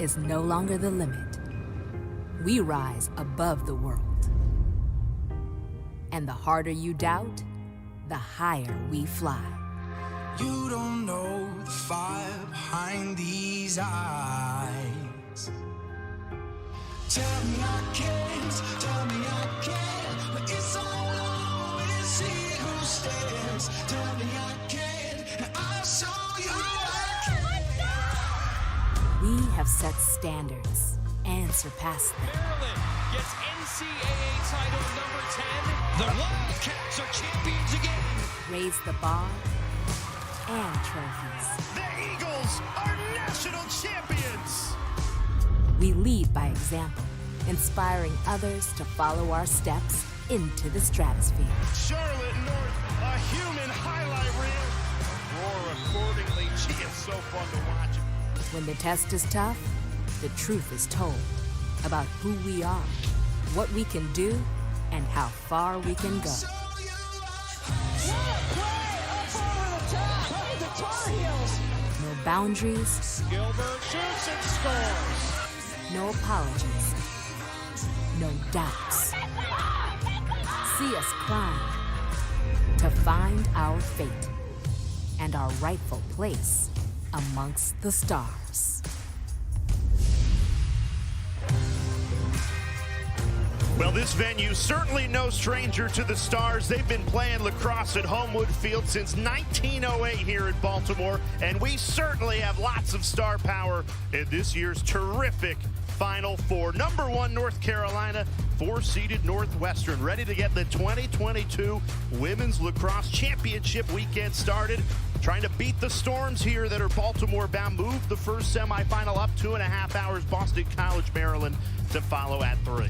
is no longer the limit. We rise above the world. And the harder you doubt, the higher we fly. You don't know the fire behind these eyes. Tell me I can't, tell me I can't, but it's all always he who stares. Tell me I can't, and I'll show you I can. We have set standards and surpassed them. Maryland gets NCAA title number 10. The Wildcats are champions again. Raise the bar and trophies. The Eagles are national champions. We lead by example, inspiring others to follow our steps into the stratosphere. Charlotte North, a human highlight reel. Roar accordingly. She is so fun to watch. When the test is tough, the truth is told about who we are, what we can do, and how far we can go. No boundaries. Gilbert shoots and scores. No apologies. No doubts. See us climb to find our fate and our rightful place amongst the stars. Well, this venue certainly no stranger to the Stars. They've been playing lacrosse at Homewood Field since 1908 here in Baltimore, and we certainly have lots of star power in this year's terrific Final Four. Number 1, North Carolina, 4-seeded Northwestern, ready to get the 2022 Women's Lacrosse Championship weekend started. Trying to beat the Storms here that are Baltimore-bound. Move the first semifinal up 2.5 hours. Boston College, Maryland to follow at 3.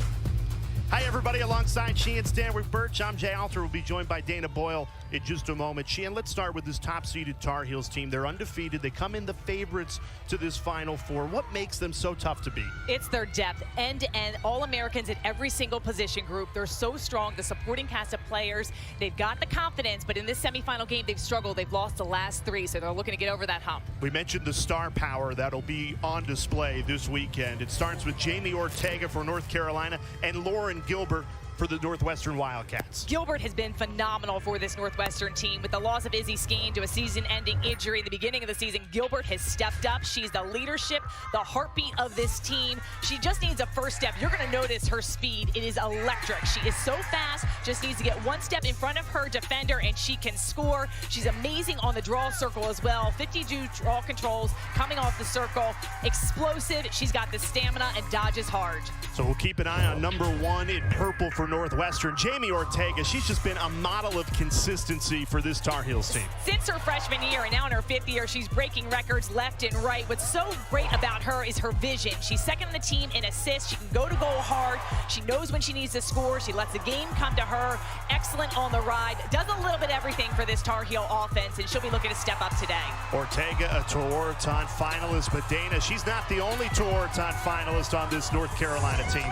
Hi, everybody. Alongside Sheehan Stanwyck Birch, I'm Jay Alter. We'll be joined by Dana Boyle in just a moment. Sheehan, let's start with this top-seeded Tar Heels team. They're undefeated. They come in the favorites to this Final Four. What makes them so tough to beat? It's their depth, end-to-end, All-Americans in every single position group. They're so strong, the supporting cast of players. They've got the confidence, but in this semifinal game, they've struggled. They've lost the last 3, so they're looking to get over that hump. We mentioned the star power that'll be on display this weekend. It starts with Jamie Ortega for North Carolina and Lauren Gilbert for the Northwestern Wildcats. Gilbert has been phenomenal for this Northwestern team. With the loss of Izzy Skeen to a season-ending injury at the beginning of the season, Gilbert has stepped up. She's the leadership, the heartbeat of this team. She just needs a first step. You're going to notice her speed. It is electric. She is so fast, just needs to get one step in front of her defender, and she can score. She's amazing on the draw circle as well. 52 draw controls coming off the circle. Explosive. She's got the stamina and dodges hard. So we'll keep an eye on number 1 in purple for Northwestern, Jamie Ortega. She's just been a model of consistency for this Tar Heels team. Since her freshman year and now in her 5th year, she's breaking records left and right. What's so great about her is her vision. She's second on the team in assists. She can go to goal hard. She knows when she needs to score. She lets the game come to her. Excellent on the ride. Does a little bit everything for this Tar Heel offense, and she'll be looking to step up today. Ortega, a Tewaaraton finalist, but Dana, she's not the only Tewaaraton finalist on this North Carolina team.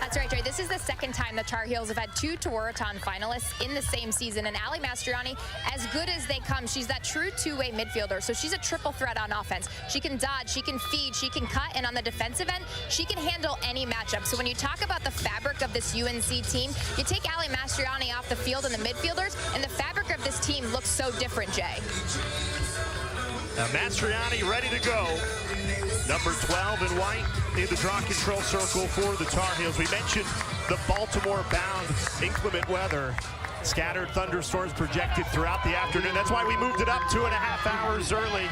That's right, Trey. This is the second time the Tar Heels have had 2 Tewaaraton finalists in the same season. And Ali Mastriani, as good as they come, she's that true two-way midfielder. So she's a triple threat on offense. She can dodge, she can feed, she can cut, and on the defensive end, she can handle any matchup. So when you talk about the fabric of this UNC team, you take Ali Mastriani off the field and the midfielders, and the fabric of this team looks so different, Jay. Now Mastriani ready to go. Number 12 in white in the draw control circle for the Tar Heels. We mentioned the Baltimore-bound inclement weather. Scattered thunderstorms projected throughout the afternoon. That's why we moved it up 2.5 hours early.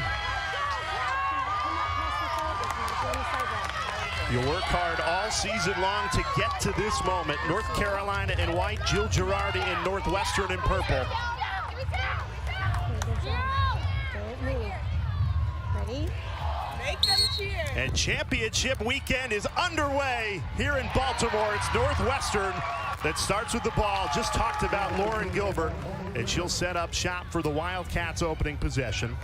You work hard all season long to get to this moment. North Carolina in white, Jill Girardi in Northwestern in purple. Ready? Make them cheer. And championship weekend is underway here in Baltimore. It's Northwestern that starts with the ball. Just talked about Lauren Gilbert, and she'll set up shop for the Wildcats opening possession.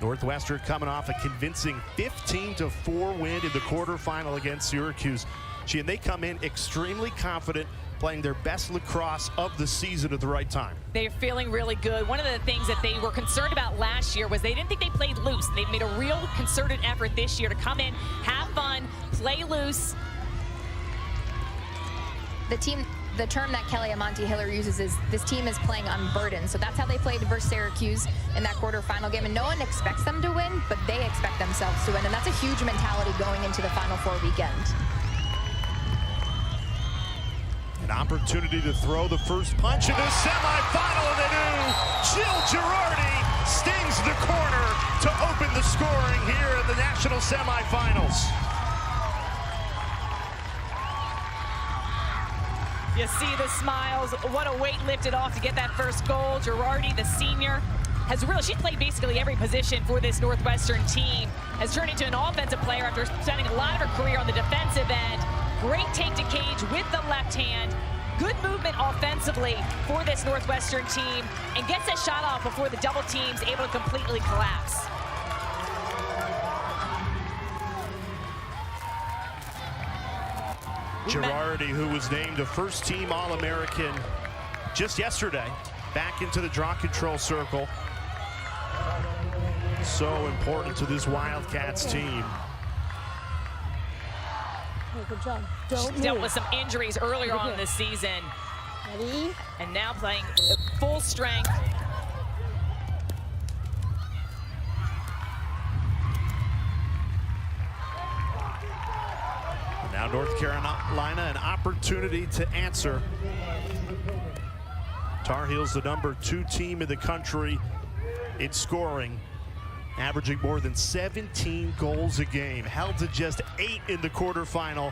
Northwestern coming off a convincing 15-4 win in the quarterfinal against Syracuse. And they come in extremely confident, playing their best lacrosse of the season at the right time. They're feeling really good. One of the things that they were concerned about last year was they didn't think they played loose. They've made a real concerted effort this year to come in, have fun, play loose. The term that Kelly Amonte-Hiller uses is this team is playing unburdened. So that's how they played versus Syracuse in that quarterfinal game. And no one expects them to win, but they expect themselves to win. And that's a huge mentality going into the Final Four weekend. An opportunity to throw the first punch in the semifinal, and they do. Jill Girardi stings the corner to open the scoring here in the national semifinals. You see the smiles. What a weight lifted off to get that first goal. Girardi, the senior, she's played basically every position for this Northwestern team. Has turned into an offensive player after spending a lot of her career on the defensive end. Great take to cage with the left hand. Good movement offensively for this Northwestern team, and gets that shot off before the double team's able to completely collapse. Girardi, who was named a first-team All-American just yesterday, back into the draw control circle. So important to this Wildcats team. Good job. She's dealt with some injuries earlier on in this season. Ready? And now playing full strength. Now North Carolina, an opportunity to answer. Tar Heels, the #2 team in the country in scoring, averaging more than 17 goals a game, held to just 8 in the quarterfinal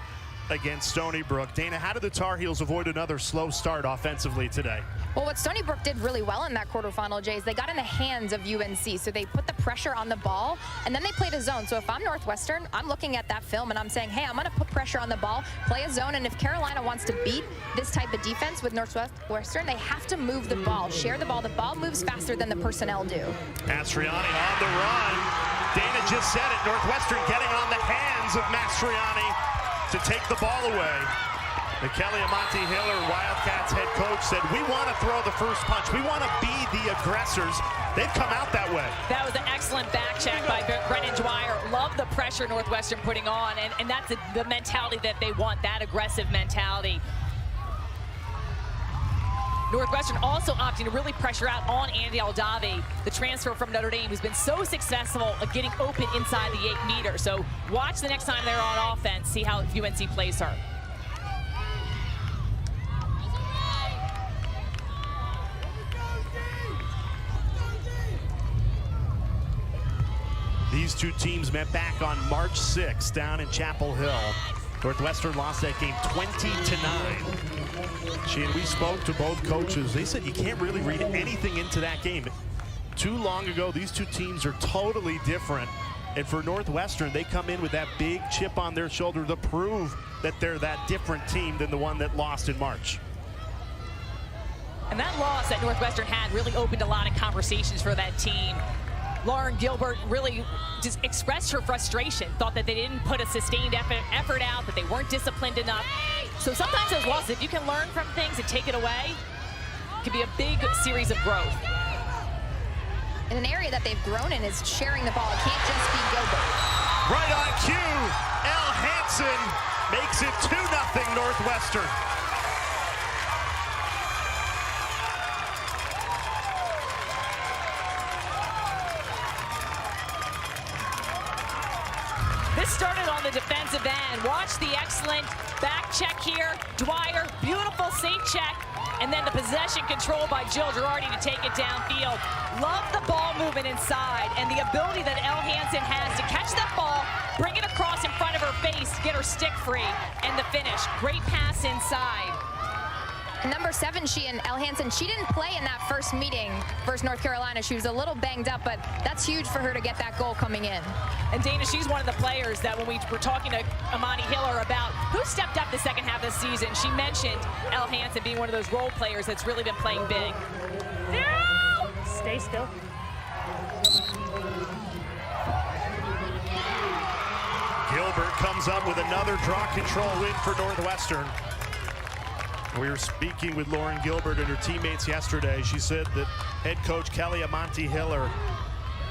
against Stony Brook. Dana, how did the Tar Heels avoid another slow start offensively today? Well, what Stony Brook did really well in that quarterfinal, Jay, is they got in the hands of UNC. So they put the pressure on the ball, and then they played a zone. So if I'm Northwestern, I'm looking at that film, and I'm saying, hey, I'm going to put pressure on the ball, play a zone, and if Carolina wants to beat this type of defense with Northwestern, they have to move the ball, share the ball. The ball moves faster than the personnel do. Mastriani on the run. Dana just said it. Northwestern getting on the hands of Mastriani to take the ball away. The Kelly Amonte-Hiller Wildcats head coach said, we want to throw the first punch. We want to be the aggressors. They've come out that way. That was an excellent back check by Brennan Dwyer. Love the pressure Northwestern putting on, and that's the mentality that they want, that aggressive mentality. Northwestern also opting to really pressure out on Andy Aldavi, the transfer from Notre Dame, who's been so successful at getting open inside the 8 meter. So watch the next time they're on offense, see how UNC plays her. These two teams met back on March 6th down in Chapel Hill. Northwestern lost that game 20-9. We spoke to both coaches. They said you can't really read anything into that game. Too long ago, these two teams are totally different. And for Northwestern, they come in with that big chip on their shoulder to prove that they're that different team than the one that lost in March. And that loss that Northwestern had really opened a lot of conversations for that team. Lauren Gilbert really just expressed her frustration, thought that they didn't put a sustained effort out, that they weren't disciplined enough. So sometimes those losses, if you can learn from things and take it away, it can be a big series of growth. And an area that they've grown in is sharing the ball. It can't just be Gilbert. Right on cue, Elle Hansen makes it 2-0 Northwestern. This started on the defensive end. Watch the excellent back check here. Dwyer, beautiful safe check. And then the possession control by Jill Girardi to take it downfield. Love the ball movement inside and the ability that Elle Hansen has to catch that ball, bring it across in front of her face, get her stick free, and the finish. Great pass inside. Number 7, Elle Hansen, she didn't play in that first meeting versus North Carolina. She was a little banged up, but that's huge for her to get that goal coming in. And Dana, she's one of the players that when we were talking to Amonte-Hiller about who stepped up the second half of the season, she mentioned Elle Hansen being one of those role players that's really been playing big. No! Stay still. Gilbert comes up with another draw control win for Northwestern. We were speaking with Lauren Gilbert and her teammates yesterday. She said that head coach Kelly Amonte-Hiller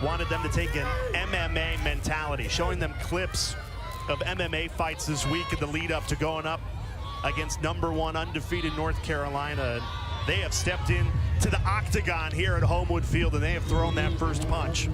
wanted them to take an MMA mentality, showing them clips of MMA fights this week in the lead up to going up against #1 undefeated North Carolina. They have stepped in to the octagon here at Homewood Field, and they have thrown that first punch.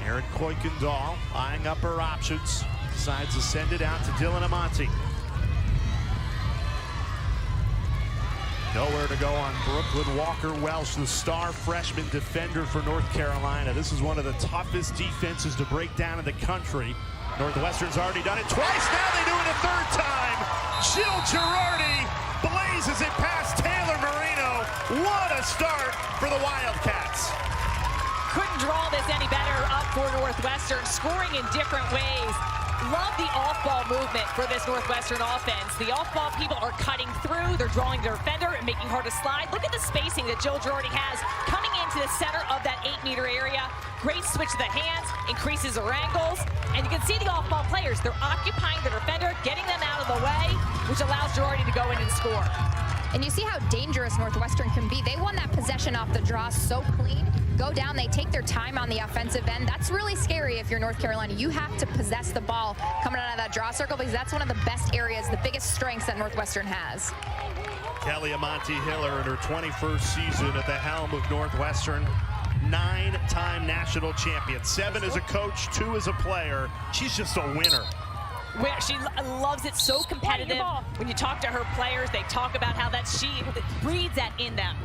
Erin Kuykendall eyeing up her options, decides to send it out to Dylan Amante. Nowhere to go on Brooklyn Walker-Welsh, the star freshman defender for North Carolina. This is one of the toughest defenses to break down in the country. Northwestern's already done it twice. Now they do it a third time. Jill Girardi blazes it past Taylor Moreno. What a start for the Wildcats. Couldn't draw this any better up for Northwestern, scoring in different ways. Love the off-ball movement for this Northwestern offense. The off-ball people are cutting through. They're drawing their defender and making her to slide. Look at the spacing that Jill Girardi has coming into the center of that 8-meter area. Great switch to the hands, increases her angles. And you can see the off-ball players. They're occupying the defender, getting them out of the way, which allows Girardi to go in and score. And you see how dangerous Northwestern can be. They won that possession off the draw so clean. Go down, they take their time on the offensive end. That's really scary if you're North Carolina. You have to possess the ball coming out of that draw circle because that's one of the best areas, the biggest strengths that Northwestern has. Kelly Amante Hiller in her 21st season at the helm of Northwestern. 9-time national champion, 7 as a coach, 2 as a player. She's just a winner. Where she loves it, so competitive. When you talk to her players, they talk about how she breeds that in them.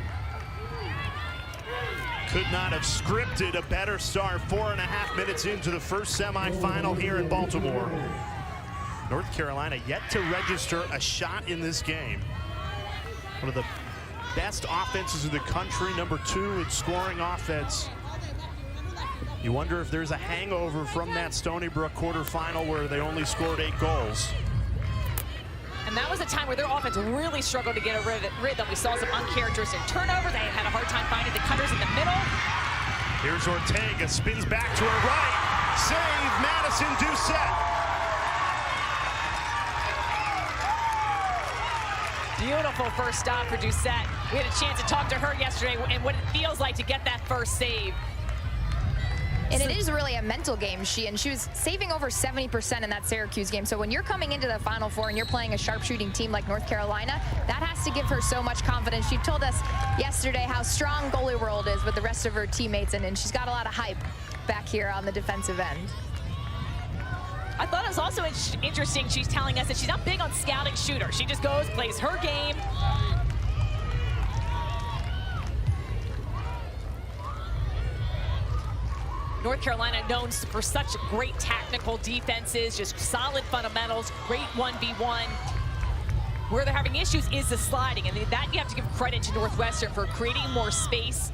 Could not have scripted a better start. 4.5 minutes into the first semifinal here in Baltimore. North Carolina yet to register a shot in this game. One of the best offenses in the country, #2 in scoring offense. You wonder if there's a hangover from that Stony Brook quarterfinal where they only scored 8 goals. And that was a time where their offense really struggled to get a rhythm. We saw some uncharacteristic turnovers. They had a hard time finding the cutters in the middle. Here's Ortega, spins back to her right. Save, Madison Doucette. Beautiful first stop for Doucette. We had a chance to talk to her yesterday and what it feels like to get that first save. And it is really a mental game. She was saving over 70% in that Syracuse game. So when you're coming into the Final Four and you're playing a sharpshooting team like North Carolina, that has to give her so much confidence. She told us yesterday how strong goalie world is with the rest of her teammates, and she's got a lot of hype back here on the defensive end. I thought it was also interesting. She's telling us that she's not big on scouting shooters. She just goes, plays her game. North Carolina known for such great tactical defenses, just solid fundamentals, great 1v1. Where they're having issues is the sliding, and that you have to give credit to Northwestern for creating more space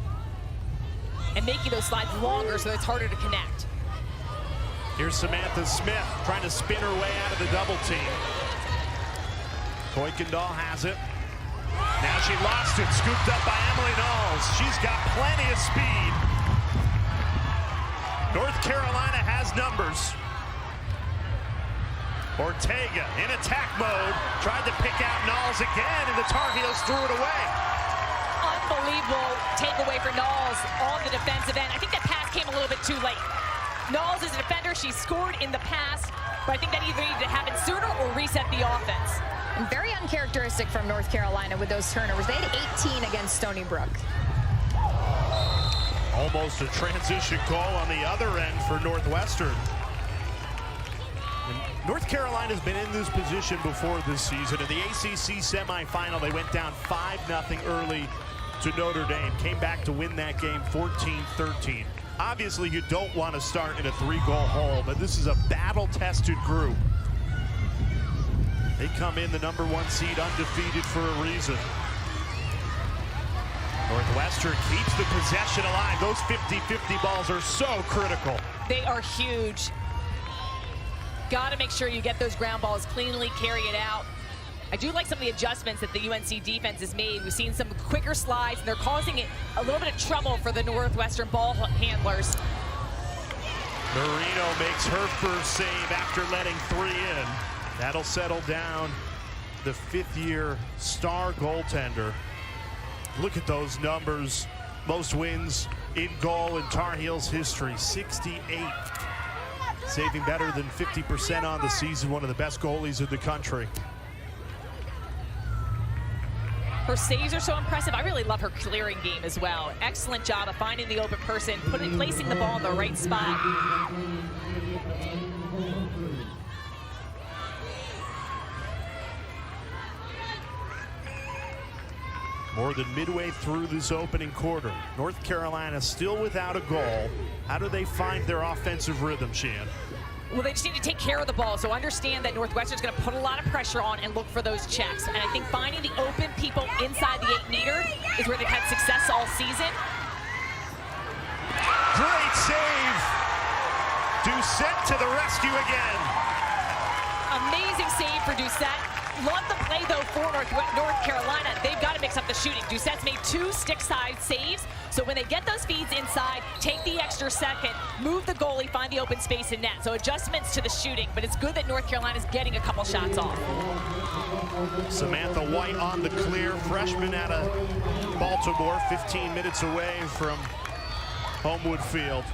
and making those slides longer so it's harder to connect. Here's Samantha Smith trying to spin her way out of the double team. Kuykendall has it. Now she lost it, scooped up by Emily Knowles. She's got plenty of speed. North Carolina has numbers. Ortega in attack mode, tried to pick out Knowles again, and the Tar Heels threw it away. Unbelievable takeaway for Knowles on the defensive end. I think that pass came a little bit too late. Knowles is a defender. She scored in the past, but I think that either needed to happen sooner or reset the offense. And very uncharacteristic from North Carolina with those turnovers. They had 18 against Stony Brook. Almost a transition goal on the other end for Northwestern. And North Carolina's been in this position before this season. In the ACC semifinal, they went down 5-0 early to Notre Dame. Came back to win that game 14-13. Obviously, you don't want to start in a 3-goal hole, but this is a battle-tested group. They come in the #1 seed undefeated for a reason. Northwestern keeps the possession alive. Those 50-50 balls are so critical. They are huge. Got to make sure you get those ground balls cleanly, carry it out. I do like some of the adjustments that the UNC defense has made. We've seen some quicker slides, and they're causing it a little bit of trouble for the Northwestern ball handlers. Moreno makes her first save after letting 3 in. That'll settle down the 5th-year star goaltender. Look at those numbers. Most wins in goal in Tar Heels history, 68. Saving better than 50% on the season, one of the best goalies in the country. Her saves are so impressive. I really love her clearing game as well. Excellent job of finding the open person, placing the ball in the right spot. More than midway through this opening quarter, North Carolina still without a goal. How do they find their offensive rhythm, Shan? Well, they just need to take care of the ball. So understand that Northwestern's going to put a lot of pressure on and look for those checks. And I think finding the open people inside the 8-meter is where they've had success all season. Great save. Doucette to the rescue again. Amazing save for Doucette. Love the play, though, for North Carolina. They've got to mix up the shooting. Doucette's made 2 stick-side saves. So when they get those feeds inside, take the extra second, move the goalie, find the open space in net. So adjustments to the shooting, but it's good that North Carolina's getting a couple shots off. Samantha White on the clear, freshman out of Baltimore, 15 minutes away from Homewood Field.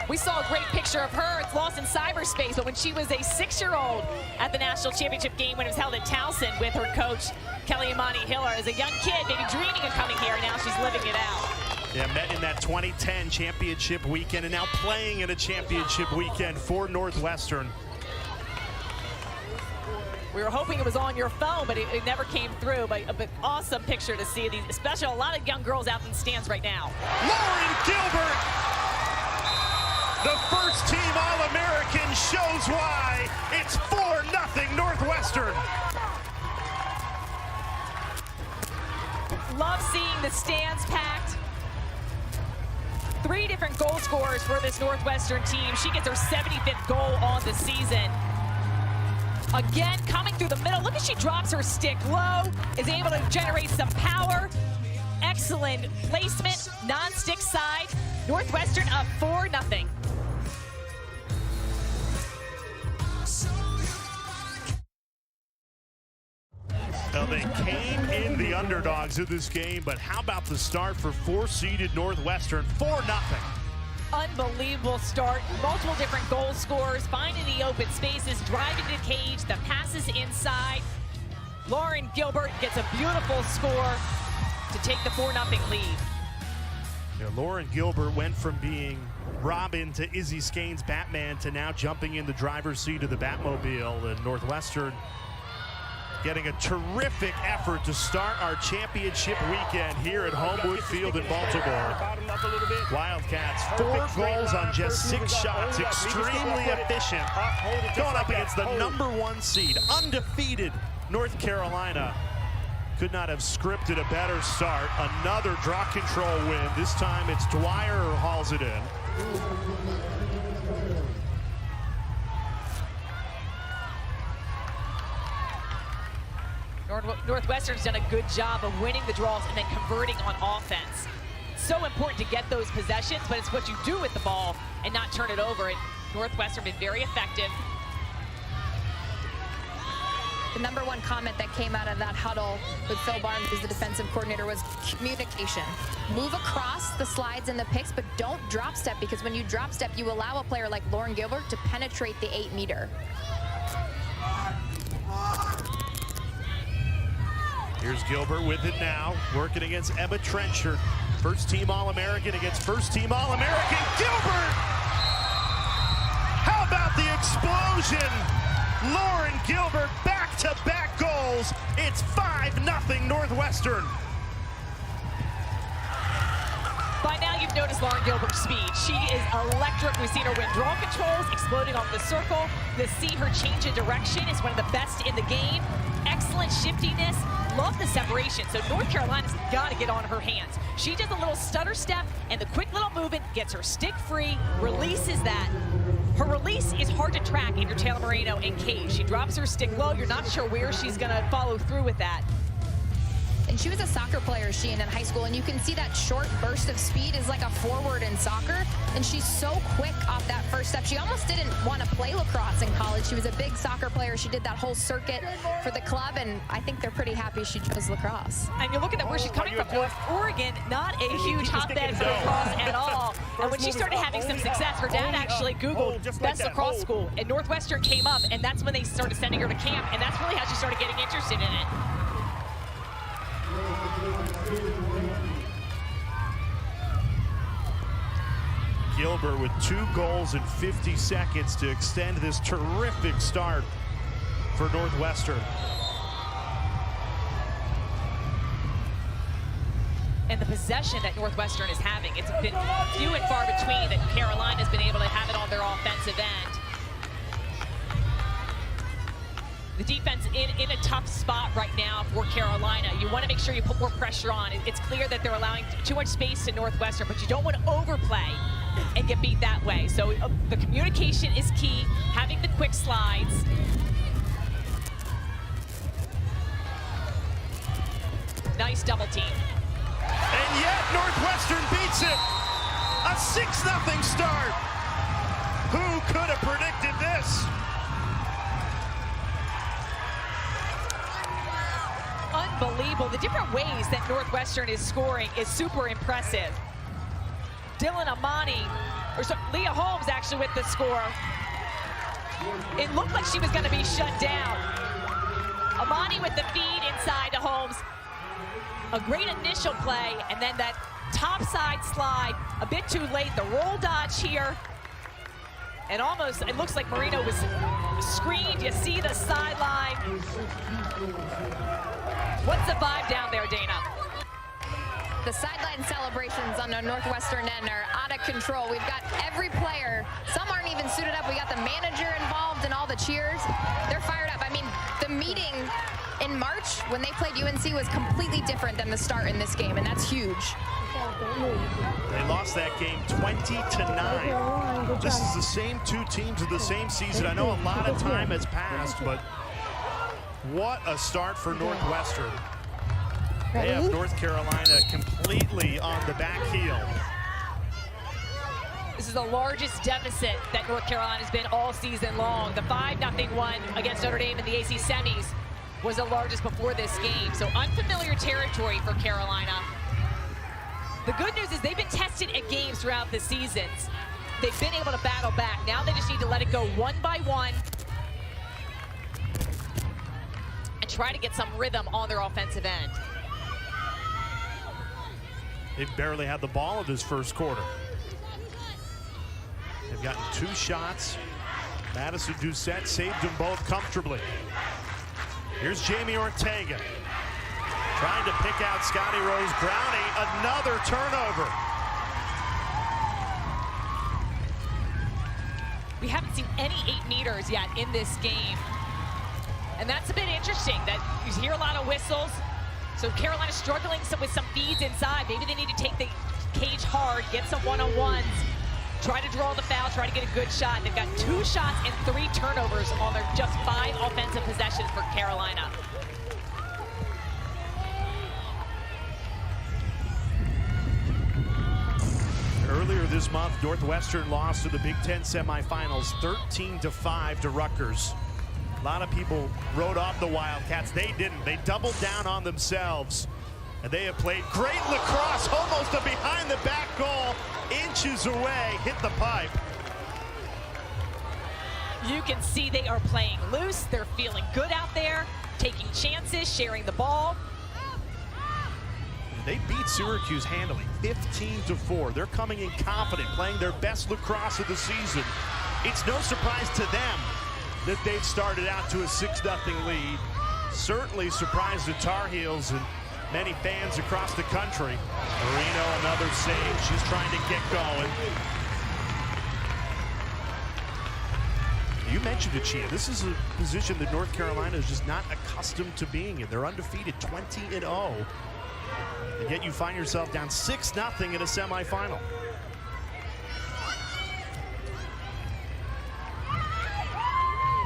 We saw a great picture of her. It's lost in cyberspace, but when she was a 6-year-old at the national championship game when it was held at Towson with her coach, Kelly Imani Hiller, as a young kid, maybe dreaming of coming here, now she's living it out. Yeah, met in that 2010 championship weekend and now playing in a championship weekend for Northwestern. We were hoping it was on your phone, but it never came through. But awesome picture to see, these, especially a lot of young girls out in the stands right now. Lauren Gilbert, the first-team All-American, shows why. It's 4-0 Northwestern. Love seeing the stands packed. 3 different goal scorers for this Northwestern team. She gets her 75th goal on the season. Again, coming through the middle. Look as she drops her stick low, is able to generate some power. Excellent placement, non-stick side. Northwestern up 4-0. Well, they came in the underdogs in this game, but how about the start for 4-seeded Northwestern? 4-0. Unbelievable start. Multiple different goal scorers, finding the open spaces, driving the cage, the passes inside. Lauren Gilbert gets a beautiful score to take the 4-0 lead. Yeah, Lauren Gilbert went from being Robin to Izzy Skane's Batman to now jumping in the driver's seat of the Batmobile, and Northwestern getting a terrific effort to start our championship weekend here at Homewood Field in Baltimore. Wildcats, 4 goals on just 6 shots, extremely efficient. Going up against the #1 seed, undefeated North Carolina. Could not have scripted a better start. Another draw control win. This time it's Dwyer who hauls it in. Northwestern's done a good job of winning the draws and then converting on offense. So important to get those possessions, but it's what you do with the ball and not turn it over. And Northwestern been very effective. The #1 comment that came out of that huddle with Phil Barnes, who's the defensive coordinator, was communication. Move across the slides and the picks, but don't drop step, because when you drop step, you allow a player like Lauren Gilbert to penetrate the 8-meter. Here's Gilbert with it now, working against Emma Trenchard. First-team All-American against first-team All-American. Gilbert! How about the explosion? Lauren Gilbert, back-to-back goals. It's 5-0 Northwestern. By now, you've noticed Lauren Gilbert's speed. She is electric. We've seen her win draw controls, exploding off the circle. To see her change in direction is one of the best in the game. Excellent shiftiness. Love the separation. So North Carolina's got to get on her hands. She does a little stutter step, and the quick little movement gets her stick free, releases that. Her release is hard to track in your Taylor Moreno and cage. She drops her stick low. You're not sure where she's going to follow through with that. And she was a soccer player, in high school, and you can see that short burst of speed is like a forward in soccer. and she's so quick off that first step. She almost didn't want to play lacrosse in college. She was a big soccer player. She did that whole circuit for the club, and I think they're pretty happy she chose lacrosse. And you look at where she's coming from, North Oregon, not a huge hotbed for lacrosse at all. And when she started having some success, her dad actually Googled best lacrosse school, and Northwestern came up, and that's when they started sending her to camp, and that's really how she started getting interested in it. Gilbert with 2 goals in 50 seconds to extend this terrific start for Northwestern. And the possession that Northwestern is having, it's been few and far between that Carolina's been able to have it on their offensive end. The defense in a tough spot right now for Carolina. You want to make sure you put more pressure on. It's clear that they're allowing too much space to Northwestern, but you don't want to overplay and get beat that way. So the communication is key, having the quick slides. Nice double team. And yet Northwestern beats it. A 6-0 start. Who could have predicted this? Unbelievable. The different ways that Northwestern is scoring is super impressive. Dylan Amani, or Leah Holmes actually with the score. It looked like she was going to be shut down. Amani with the feed inside to Holmes. A great initial play, and then that top side slide, a bit too late. The roll dodge here. And almost, it looks like Moreno was screened. You see the sideline. What's the vibe down there, Dana? The sideline celebrations on the Northwestern end are out of control. We've got every player. Some aren't even suited up. We got the manager involved in all the cheers. They're fired up. I mean, the meeting in March when they played UNC was completely different than the start in this game, and that's huge. They lost that game 20-9. This is the same 2 teams of the same season. I know a lot of time has passed, but what a start for Northwestern. They have North Carolina completely on the back heel. This is the largest deficit that North Carolina's been all season long. The 5-0 one against Notre Dame in the AC semis was the largest before this game. So unfamiliar territory for Carolina. The good news is they've been tested at games throughout the seasons. They've been able to battle back. Now they just need to let it go one by one and try to get some rhythm on their offensive end. They've barely had the ball in this first quarter. They've gotten 2 shots. Madison Doucette saved them both comfortably. Here's Jamie Ortega trying to pick out Scotty Rose Brownie. Another turnover. We haven't seen any 8 meters yet in this game. And that's a bit interesting that you hear a lot of whistles. So Carolina's struggling with some feeds inside. Maybe they need to take the cage hard, get some one-on-ones, try to draw the foul, try to get a good shot. They've got 2 shots and 3 turnovers on their just 5 offensive possessions for Carolina. Earlier this month, Northwestern lost to the Big Ten semifinals 13-5 to Rutgers. A lot of people wrote off the Wildcats. They didn't. They doubled down on themselves. And they have played great lacrosse, almost a behind the back goal, inches away, hit the pipe. You can see they are playing loose. They're feeling good out there, taking chances, sharing the ball. They beat Syracuse handily, 15-4. They're coming in confident, playing their best lacrosse of the season. It's no surprise to them that they've started out to a 6-0 lead. Certainly surprised the Tar Heels and many fans across the country. Moreno, another save. She's trying to get going. You mentioned it, Chia. This is a position that North Carolina is just not accustomed to being in. They're undefeated, 20-0. And yet you find yourself down 6-0 in a semifinal.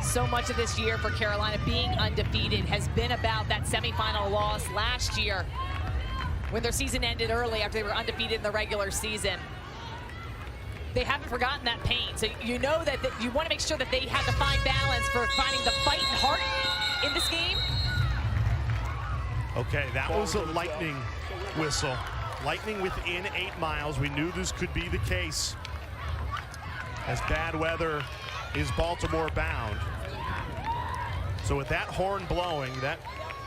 So much of this year for Carolina being undefeated has been about that semifinal loss last year when their season ended early after they were undefeated in the regular season. they haven't forgotten that pain. So you know that you want to make sure that they have to find balance for finding the fight and heart in this game. Okay, that was a lightning whistle. Lightning within 8 miles. We knew this could be the case, as bad weather is Baltimore bound. So with that horn blowing, that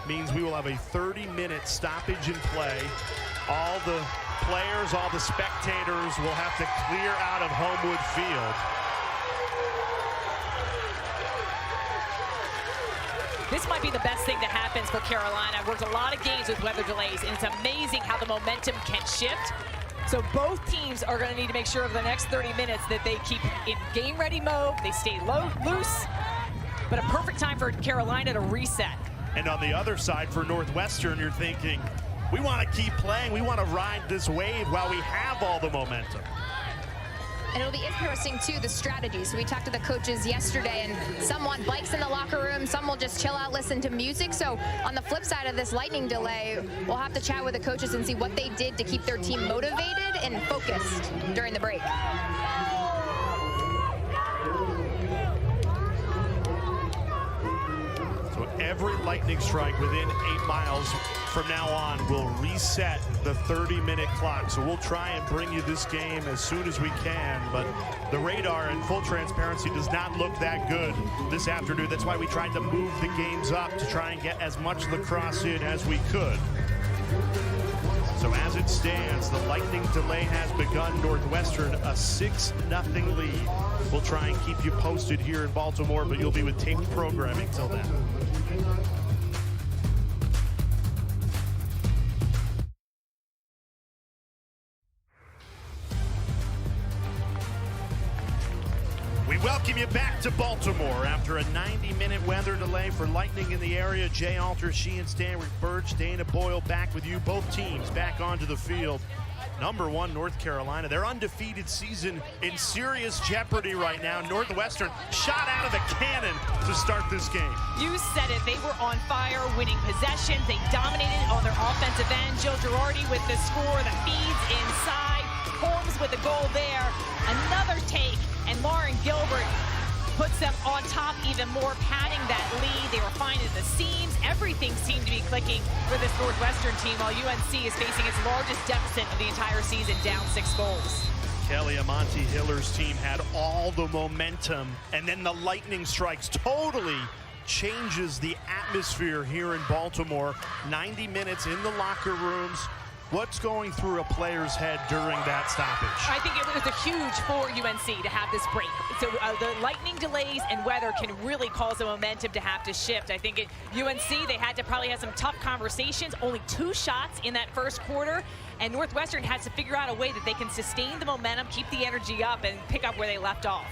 means we will have a 30-minute stoppage in play. All the players, all the spectators will have to clear out of Homewood Field. This might be the best thing that happens for Carolina. I've worked a lot of games with weather delays, and it's amazing how the momentum can shift. So both teams are going to need to make sure over the next 30 minutes that they keep in game-ready mode, they stay loose, but a perfect time for Carolina to reset. And on the other side for Northwestern, you're thinking, we want to keep playing, we want to ride this wave while we have all the momentum. And it'll be interesting, too, the strategy. So we talked to the coaches yesterday, and some want bikes in the locker room, some will just chill out, listen to music. So on the flip side of this lightning delay, we'll have to chat with the coaches and see what they did to keep their team motivated and focused during the break. So every lightning strike within 8 miles from now on will reset the 30-minute clock. So we'll try and bring you this game as soon as we can, but the radar, in full transparency, does not look that good this afternoon. That's why we tried to move the games up to try and get as much lacrosse in as we could. So as it stands, the lightning delay has begun. Northwestern a 6-0 lead. We'll try and keep you posted here in Baltimore, but you'll be with taped programming till then. We welcome you back to Baltimore after a 90-minute weather delay for lightning in the area. Jay Alter, Sheehan Stanwick, Birch, Dana Boyle back with you. Both teams back onto the field. Number 1, North Carolina. Their undefeated season in serious jeopardy right now. Northwestern shot out of a cannon to start this game. You said it. They were on fire, winning possessions. They dominated on their offensive end. Jill Girardi with the score that feeds inside. Holmes with the goal there. Another take, and Lauren Gilbert puts them on top even more, padding that lead. They were finding the seams. Everything seemed to be clicking for this Northwestern team, while UNC is facing its largest deficit of the entire season, down 6 goals. Kelly Amonte Hiller's team had all the momentum, and then the lightning strikes totally changes the atmosphere here in Baltimore. 90 minutes in the locker rooms. What's going through a player's head during that stoppage? I think it was huge for UNC to have this break. So the lightning delays and weather can really cause the momentum to have to shift. I think at UNC, they had to probably have some tough conversations. Only 2 shots in that first quarter. And Northwestern has to figure out a way that they can sustain the momentum, keep the energy up, and pick up where they left off.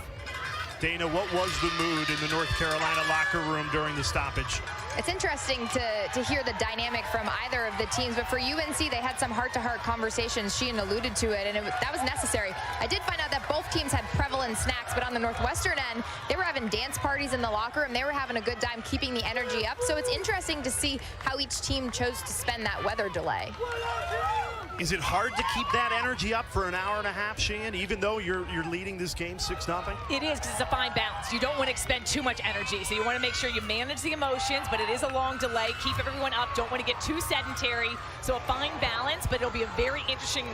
Dana, what was the mood in the North Carolina locker room during the stoppage? It's interesting to hear the dynamic from either of the teams, but for UNC, they had some heart-to-heart conversations. Sheehan alluded to it, and that was necessary. I did find out that both teams had prevalent snacks, but on the Northwestern end, they were having dance parties in the locker room. They were having a good time keeping the energy up, so it's interesting to see how each team chose to spend that weather delay. Is it hard to keep that energy up for an hour and a half, Sheehan, even though you're leading this game 6-0? It is, because it's a fine balance. You don't want to expend too much energy, so you want to make sure you manage the emotions, but it is a long delay. Keep everyone up. Don't want to get too sedentary. So a fine balance, but it'll be a very interesting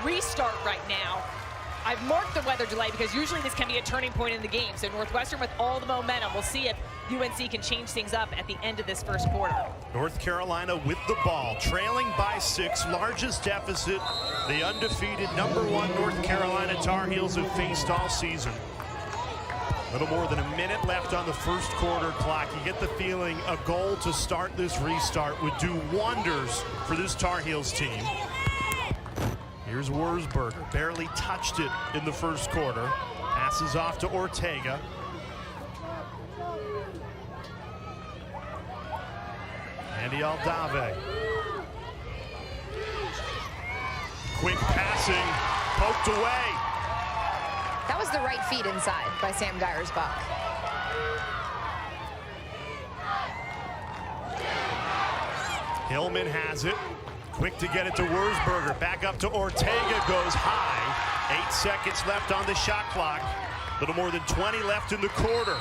restart right now. I've marked the weather delay because usually this can be a turning point in the game. So Northwestern with all the momentum. We'll see if UNC can change things up at the end of this first quarter. North Carolina with the ball, trailing by 6, largest deficit the undefeated #1 North Carolina Tar Heels have faced all season. A little more than a minute left on the first quarter clock. You get the feeling a goal to start this restart would do wonders for this Tar Heels team. Here's Wurzburger, barely touched it in the first quarter. Passes off to Ortega. Andy Aldave. Quick passing, poked away. That was the right feed inside by Sam Geyersbach. Hillman has it. Quick to get it to Wurzburger. Back up to Ortega, goes high. 8 seconds left on the shot clock. A little more than 20 left in the quarter.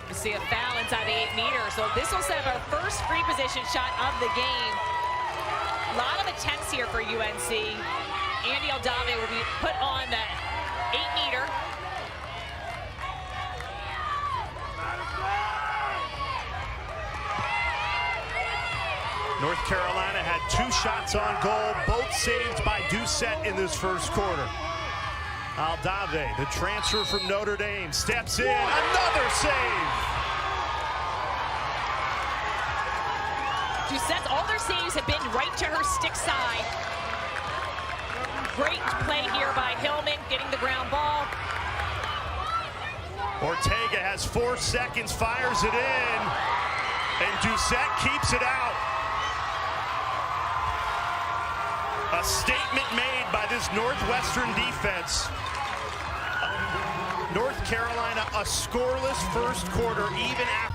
We see a foul inside the 8 meter, so this will set up our first free position shot of the game. A lot of attempts here for UNC. Andy Aldave will be put on the 8 meter. North Carolina had 2 shots on goal, both saved by Doucette in this first quarter. Aldave, the transfer from Notre Dame, steps in, another save! Doucette, all their saves have been right to her stick side. Great play here by Hillman, getting the ground ball. Ortega has 4 seconds, fires it in, and Doucette keeps it out. A statement made by this Northwestern defense. North Carolina, a scoreless first quarter, even after.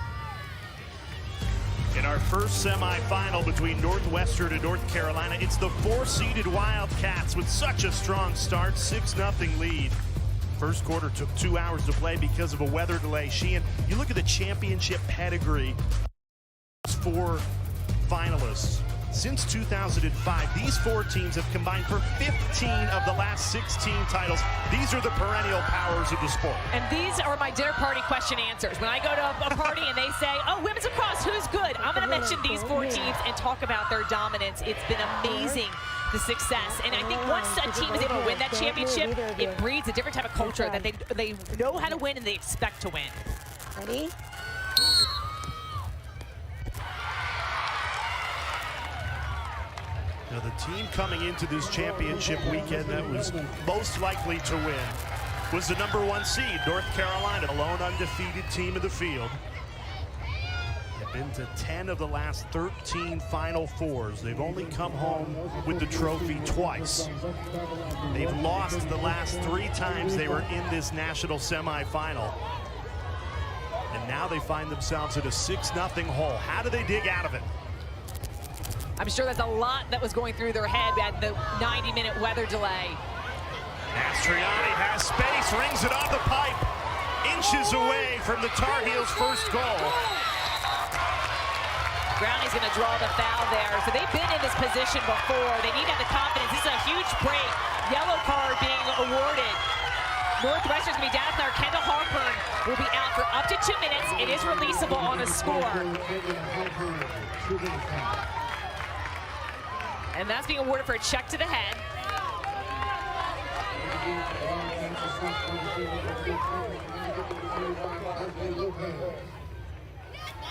In our first semifinal between Northwestern and North Carolina, it's the 4-seeded Wildcats with such a strong start, 6-0 lead. First quarter took 2 hours to play because of a weather delay. Sheehan, you look at the championship pedigree, 4 finalists. Since 2005, these 4 teams have combined for 15 of the last 16 titles. These are the perennial powers of the sport. And these are my dinner party question answers. When I go to a party and they say, oh, women's lacrosse, who's good? I'm going to mention these 4 teams and talk about their dominance. It's been amazing, the success. And I think once a team is able to win that championship, it breeds a different type of culture that they know how to win and they expect to win. Ready? Now, the team coming into this championship weekend that was most likely to win was the #1 seed, North Carolina, a lone undefeated team in the field. They've been to 10 of the last 13 Final Fours. They've only come home with the trophy twice. They've lost the last 3 times they were in this national semifinal. And now they find themselves at a 6-0 hole. How do they dig out of it? I'm sure that's a lot that was going through their head at the 90-minute weather delay. Mastriani has space, rings it off the pipe, inches away from the Tar Heels' first goal. Brownie's going to draw the foul there. So they've been in this position before. They need to have the confidence. This is a huge break. Yellow card being awarded. Northwestern's going to be down there. Kendall Harper will be out for up to 2 minutes. It is releasable on a score. And that's being awarded for a check to the head.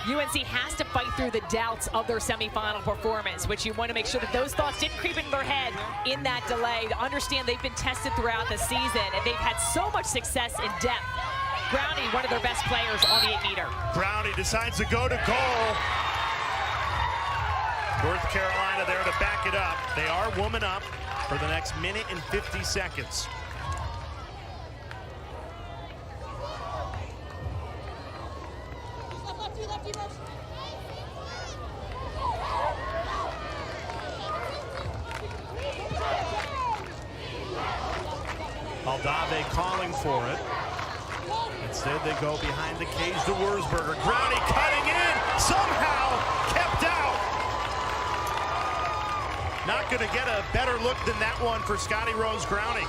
UNC has to fight through the doubts of their semifinal performance, which you want to make sure that those thoughts didn't creep into their head in that delay, to understand they've been tested throughout the season and they've had so much success in depth. Brownie, one of their best players on the 8 meter. Brownie decides to go to goal. North Carolina there to back it up. They are woman up for the next minute and 50 seconds. Aldave calling for it. Instead, they go behind the cage to Wurzburger. Brownie cutting in, somehow kept out. Not going to get a better look than that one for Scotty Rose Brownie.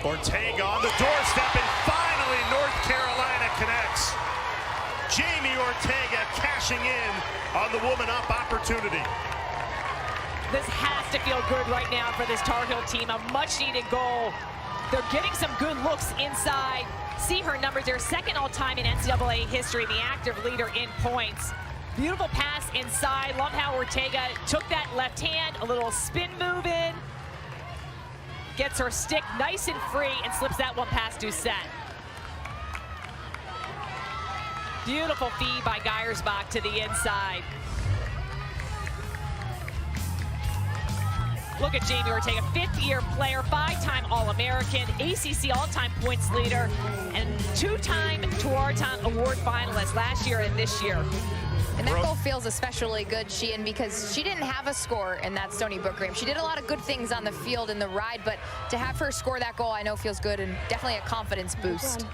Ortega on the doorstep, and finally North Carolina connects. Jamie Ortega cashing in on the woman up opportunity. This has to feel good right now for this Tar Heel team. A much needed goal. They're getting some good looks inside. See her numbers. They're second all time in NCAA history, the active leader in points. Beautiful pass inside. Love how Ortega took that left hand, a little spin move in. Gets her stick nice and free and slips that one past Doucette. Beautiful feed by Geiersbach to the inside. Look at Jamie Ortega, fifth-year player, 5-time All-American, ACC all-time points leader, and 2-time Tewaaraton Award finalist last year and this year. And that goal feels especially good, Sheehan, because she didn't have a score in that Stony Brook game. She did a lot of good things on the field in the ride, but to have her score that goal, I know feels good and definitely a confidence boost.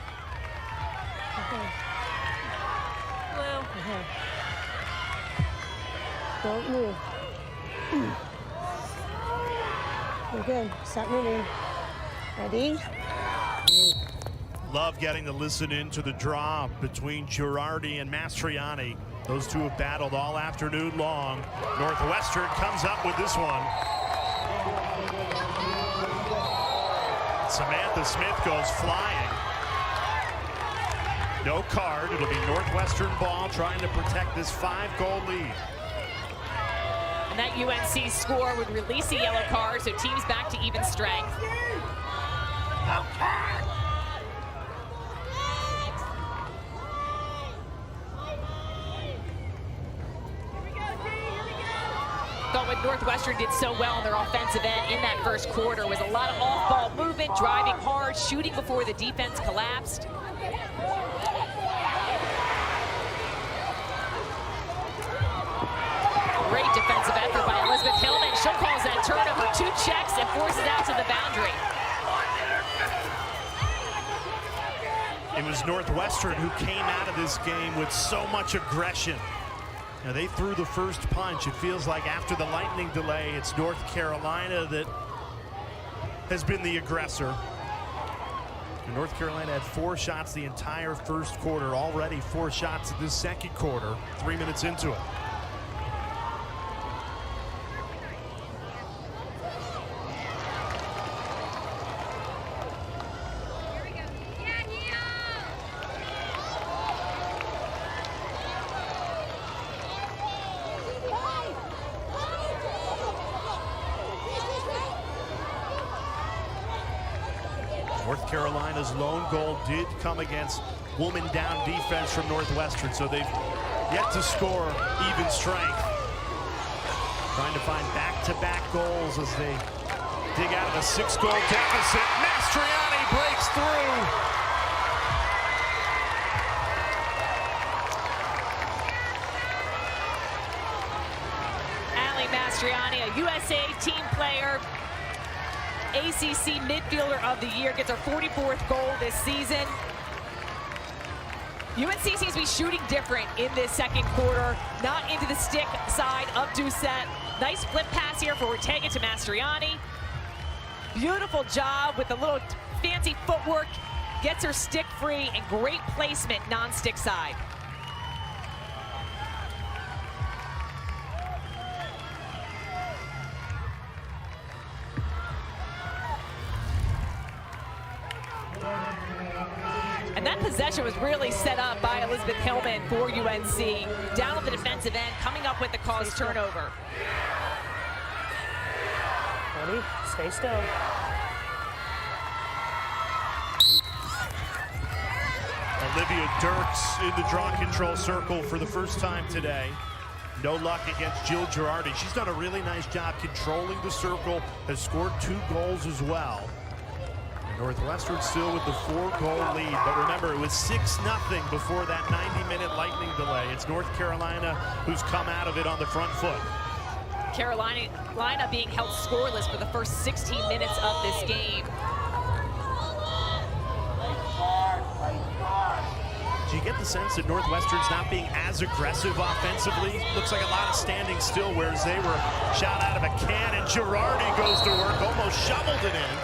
Don't move. You're good. Stop moving. Ready? Love getting to listen in to the draw between Girardi and Mastriani. Those two have battled all afternoon long. Northwestern comes up with this one. Samantha Smith goes flying. No card. It'll be Northwestern ball trying to protect this 5-goal lead. And that UNC score would release a yellow card, so teams back to even strength. Thought what Northwestern did so well on their offensive end in that first quarter was a lot of off-ball movement, driving hard, shooting before the defense collapsed. Great defensive effort by Elizabeth Hillman. She calls that turnover, 2 checks, and forces out to the boundary. It was Northwestern who came out of this game with so much aggression. Now, they threw the first punch. It feels like after the lightning delay, it's North Carolina that has been the aggressor. And North Carolina had 4 shots the entire first quarter. Already 4 shots in this second quarter, 3 minutes into it. North Carolina's lone goal did come against woman down defense from Northwestern, so they've yet to score even strength. Trying to find back-to-back goals as they dig out of a 6-goal deficit. Mastriani breaks through. Mastriani, a USA team player, ACC midfielder of the year, gets her 44th goal this season. UNC seems to be shooting different in this second quarter, not into the stick side of Doucette. Nice flip pass here for Ortega to Mastriani. Beautiful job with a little fancy footwork, gets her stick free, and great placement non-stick side. And that possession was really set up by Elizabeth Hillman for UNC. Down on the defensive end, coming up with the caused turnover. Ready? Stay still. Olivia Dirks in the draw control circle for the first time today. No luck against Jill Girardi. She's done a really nice job controlling the circle, has scored 2 goals as well. Northwestern still with the 4-goal lead, but remember, it was 6-0 before that 90-minute lightning delay. It's North Carolina who's come out of it on the front foot. Carolina being held scoreless for the first 16 minutes of this game. Do you get the sense that Northwestern's not being as aggressive offensively? Looks like a lot of standing still, whereas they were shot out of a can, and Girardi goes to work, almost shoveled it in.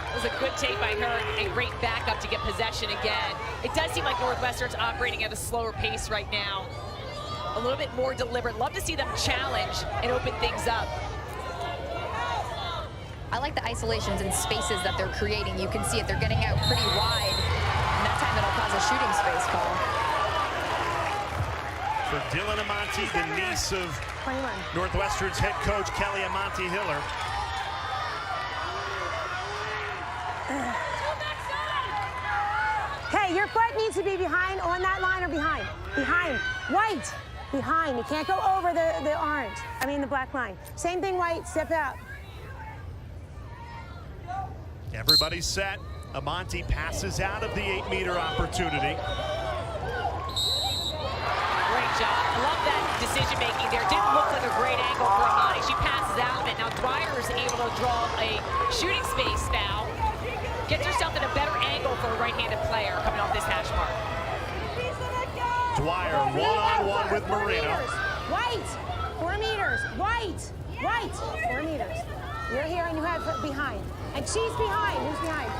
It was a good take by her and great backup to get possession again. It does seem like Northwestern's operating at a slower pace right now. A little bit more deliberate. Love to see them challenge and open things up. I like the isolations and spaces that they're creating. You can see it. They're getting out pretty wide. And that time it'll cause a shooting space call. For Dylan Amonte, the niece of Northwestern's head coach, Kelly Amonte-Hiller. Okay, your foot needs to be behind on that line or behind. Behind. White. Behind. You can't go over the orange. I mean the black line. Same thing, White. Step out. Everybody's set. Amante passes out of the 8-meter opportunity. Great job. I love that decision-making there. Didn't look like a great angle for Amante. She passes out of it. Now Dwyer is able to draw a shooting space foul. Gets herself in a better angle for a right-handed player coming off this hash mark. Dwyer one-on-one with Moreno. White, 4 meters. White, 4 meters. You're here and you have behind. And she's behind. Who's behind?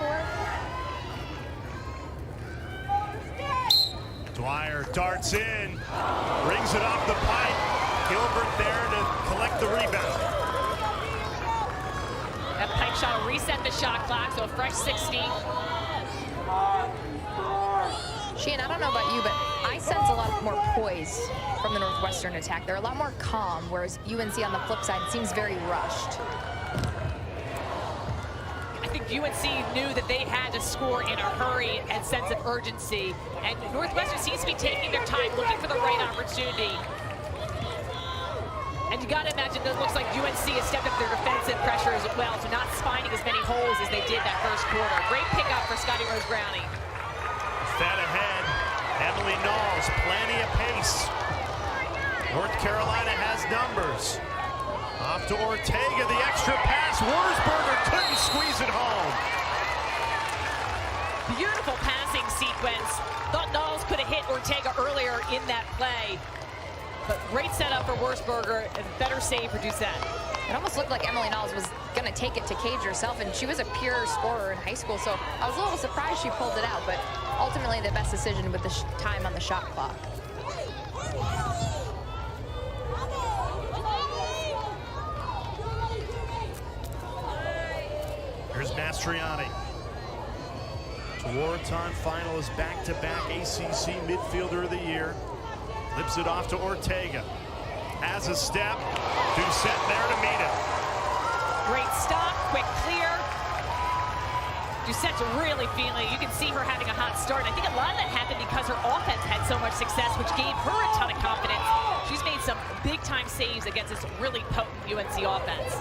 4. Dwyer darts in, brings it off the pipe. Gilbert there to collect the rebound. That pipe shot will reset the shot clock, so a fresh 60. Sheehan, I don't know about you, but I sense a lot more poise from the Northwestern attack. They're a lot more calm, whereas UNC on the flip side seems very rushed. I think UNC knew that they had to score in a hurry and sense of urgency. And Northwestern seems to be taking their time, looking for the right opportunity. And you got to imagine that it looks like UNC has stepped up their defensive pressure as well, so not finding as many holes as they did that first quarter. Great pickup for Scotty Rose Browning. Fed ahead, Emily Knowles, plenty of pace. North Carolina has numbers. Off to Ortega, the extra pass. Wurzburger couldn't squeeze it home. Beautiful passing sequence. Thought Knowles could have hit Ortega earlier in that play. But great setup for Wurzburger and better save for Doucette. It almost looked like Emily Knowles was going to take it to cage herself, and she was a pure scorer in high school, so I was a little surprised she pulled it out, but ultimately the best decision with the time on the shot clock. Here's Mastriani. Tewaaraton finalist, back-to-back ACC Midfielder of the Year. Flips it off to Ortega. Has a step. Doucette there to meet him. Great stop, quick clear. Doucette's really feeling it. You can see her having a hot start. And I think a lot of that happened because her offense had so much success, which gave her a ton of confidence. She's made some big-time saves against this really potent UNC offense.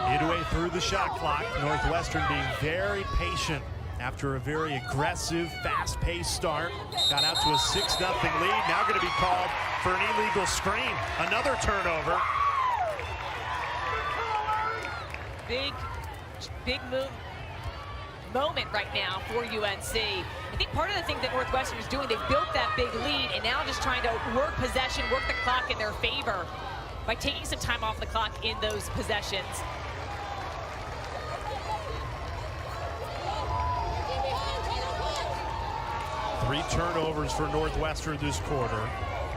Midway through the shot clock, Northwestern being very patient after a very aggressive, fast-paced start. Got out to a 6-0 lead. Now going to be called for an illegal screen. Another turnover. Big moment right now for UNC. I think part of the thing that Northwestern is doing, they've built that big lead and now just trying to work possession, work the clock in their favor by taking some time off the clock in those possessions. Three turnovers for Northwestern this quarter.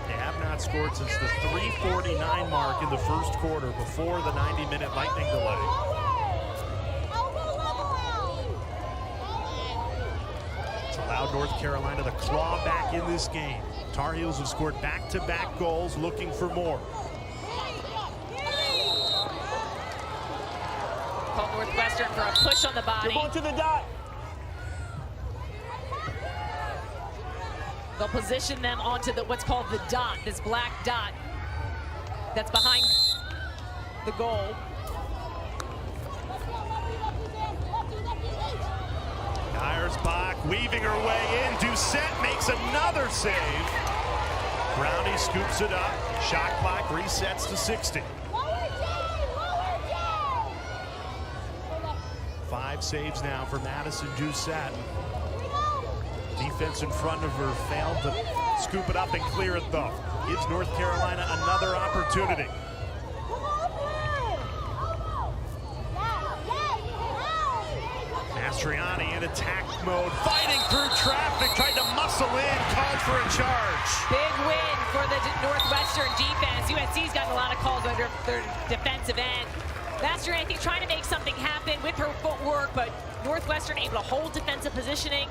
They have not scored since the 3:49 mark in the first quarter before the 90-minute lightning delay. It's allowed North Carolina to claw back in this game. Tar Heels have scored back-to-back goals, looking for more. Call Northwestern for a push on the body. Going to the dot. They'll position them onto what's called the dot, this black dot that's behind the goal. Geyersbach weaving her way in. Doucette makes another save. Brownie scoops it up. Shot clock resets to 60. 5 saves now for Madison Doucette. Defense in front of her failed to scoop it up and clear it, though. Gives North Carolina another opportunity. Mastriani in attack mode, fighting through traffic, tried to muscle in, called for a charge. Big win for the Northwestern defense. UNC's gotten a lot of calls under their defensive end. Mastriani, I think, trying to make something happen with her footwork, but Northwestern able to hold defensive positioning.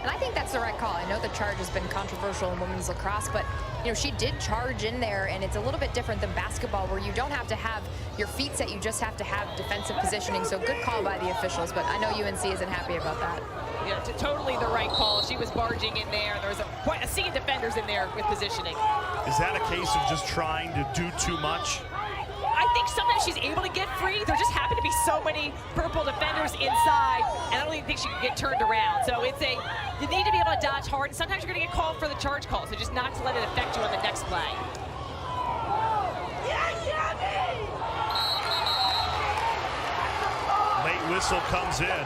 And I think that's the right call. I know the charge has been controversial in women's lacrosse, but you know, she did charge in there, and it's a little bit different than basketball where you don't have to have your feet set, you just have to have defensive positioning. So good call by the officials, but I know UNC isn't happy about that. Yeah, totally the right call. She was barging in there, and there was quite a sea of defenders in there with positioning. Is that a case of just trying to do too much? I think sometimes she's able to get free. There just happen to be so many purple defenders inside, and I don't even think she can get turned around. So it's you need to be able to dodge hard, and sometimes you're going to get called for the charge call, so just not to let it affect you on the next play. Late whistle comes in.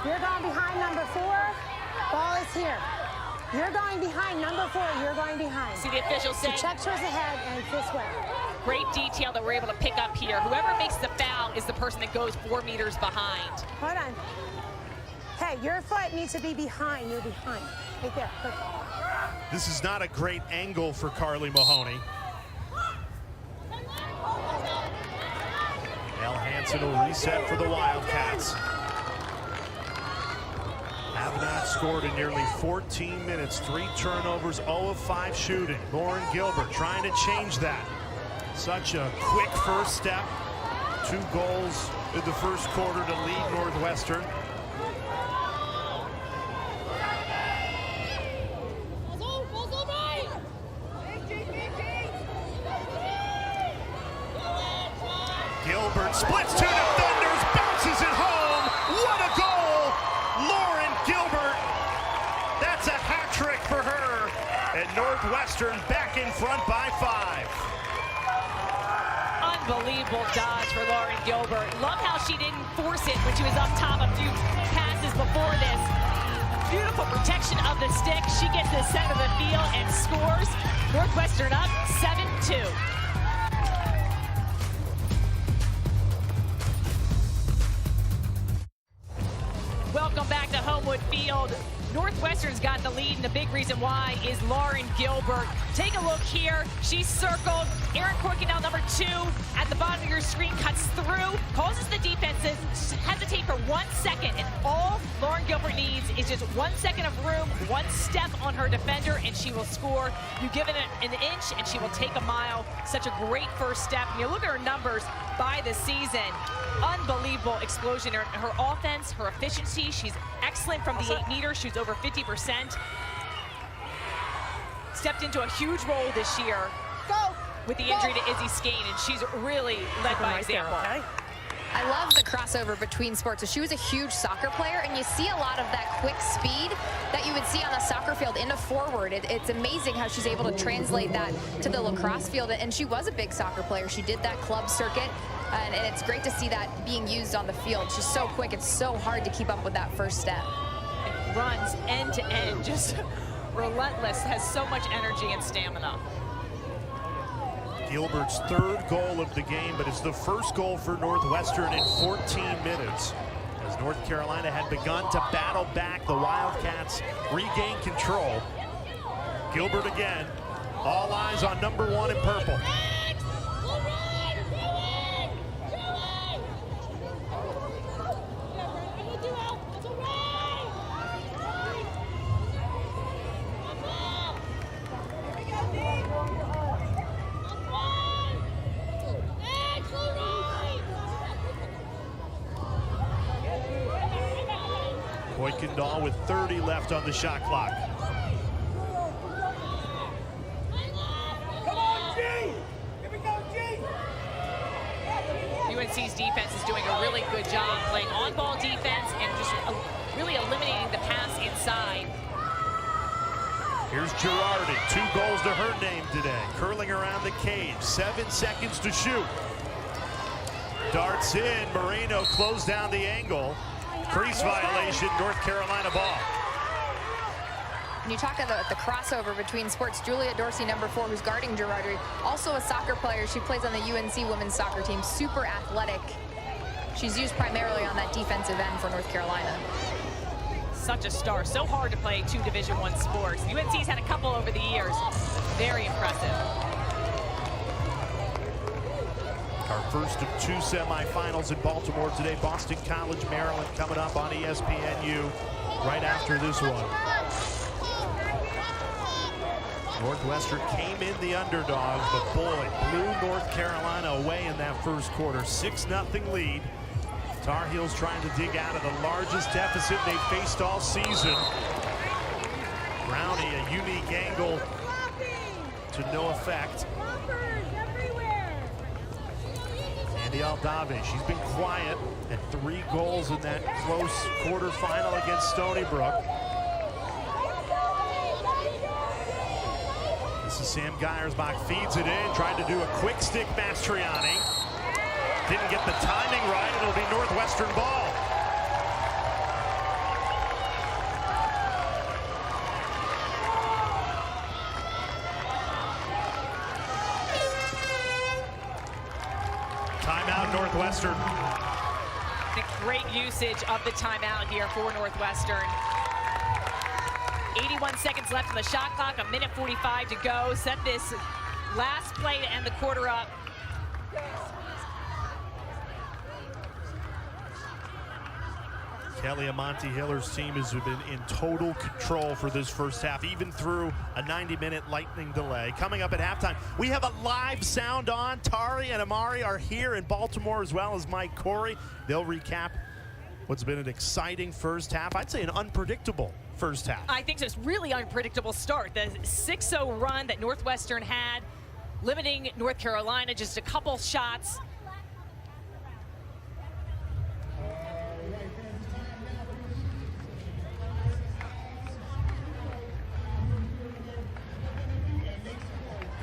You're going behind number 4. Ball is here. You're going behind number 4. You're going behind. See the official say. So check towards the head and this way. Great detail that we're able to pick up here. Whoever makes the foul is the person that goes 4 meters behind. Hold on. Hey, your foot needs to be behind. You're behind. Right there. Perfect. This is not a great angle for Carly Mahoney. Al Hansen will reset for the Wildcats. Have not scored in nearly 14 minutes. 3 turnovers, 0 of 5 shooting. Lauren Gilbert trying to change that. Such a quick first step. 2 goals in the first quarter to lead Northwestern. Gilbert splits 2 defenders, bounces it home. What a goal! Lauren Gilbert. That's a hat trick for her. And Northwestern back in front by 5. Unbelievable dodge for Lauren Gilbert. Love how she didn't force it when she was up top a few passes before this. Beautiful protection of the stick. She gets to the center of the field and scores. Northwestern up 7-2. Welcome back to Homewood Field. Northwestern's got the lead, and the big reason why is Lauren Gilbert. Take a look here. She's circled. Erin Corkinell, number 2, at the bottom of your screen, cuts through, causes the defense to hesitate for 1 second, and all Lauren Gilbert needs is just 1 second of room, 1 step on her defender, and she will score. You give it an inch, and she will take a mile. Such a great first step. And you look at her numbers by the season. Unbelievable explosion in her offense, her efficiency. She's excellent from the 8 meters. She's over 50%. Stepped into a huge role this year with the injury to Izzy Skane, and she's really led by example. Okay. I love the crossover between sports. So she was a huge soccer player, and you see a lot of that quick speed that you would see on a soccer field into forward. It's amazing how she's able to translate that to the lacrosse field, and she was a big soccer player. She did that club circuit, and it's great to see that being used on the field. She's so quick, it's so hard to keep up with that first step. Runs end to end, just relentless, has so much energy and stamina. Gilbert's 3rd goal of the game, but it's the first goal for Northwestern in 14 minutes. As North Carolina had begun to battle back, the Wildcats regain control. Gilbert again, all eyes on number 1 in purple. Kuykendall with 30 left on the shot clock. UNC's defense is doing a really good job playing on-ball defense and just really eliminating the pass inside. Here's Girardi, 2 goals to her name today. Curling around the cage, 7 seconds to shoot. Darts in, Moreno closed down the angle. Crease violation, North Carolina ball. And you talk about the crossover between sports. Julia Dorsey, number 4, who's guarding Girardi, also a soccer player. She plays on the UNC women's soccer team. Super athletic. She's used primarily on that defensive end for North Carolina. Such a star. So hard to play 2 Division I sports. UNC's had a couple over the years. Very impressive. Our first of 2 semifinals in Baltimore today. Boston College, Maryland coming up on ESPNU right after this one. Northwestern came in the underdogs, but boy, blew North Carolina away in that first quarter. 6-0 lead. Tar Heels trying to dig out of the largest deficit they faced all season. Brownie, a unique angle to no effect. Andy Aldave, she's been quiet, and 3 goals in that close quarterfinal against Stony Brook. This is Sam Geiersbach, feeds it in, tried to do a quick stick Mastriani. Didn't get the timing right, it'll be Northwestern ball. Timeout Northwestern. The great usage of the timeout here for Northwestern. 81 seconds left on the shot clock, 1:45 to go. Set this last play to end the quarter up. Kelly Amonte-Hiller's team has been in total control for this first half, even through a 90-minute lightning delay. Coming up at halftime, we have a live sound on. Tari and Amari are here in Baltimore, as well as Mike Corey. They'll recap what's been an exciting first half. I'd say an unpredictable first half. I think it's really unpredictable start. The 6-0 run that Northwestern had, limiting North Carolina just a couple shots.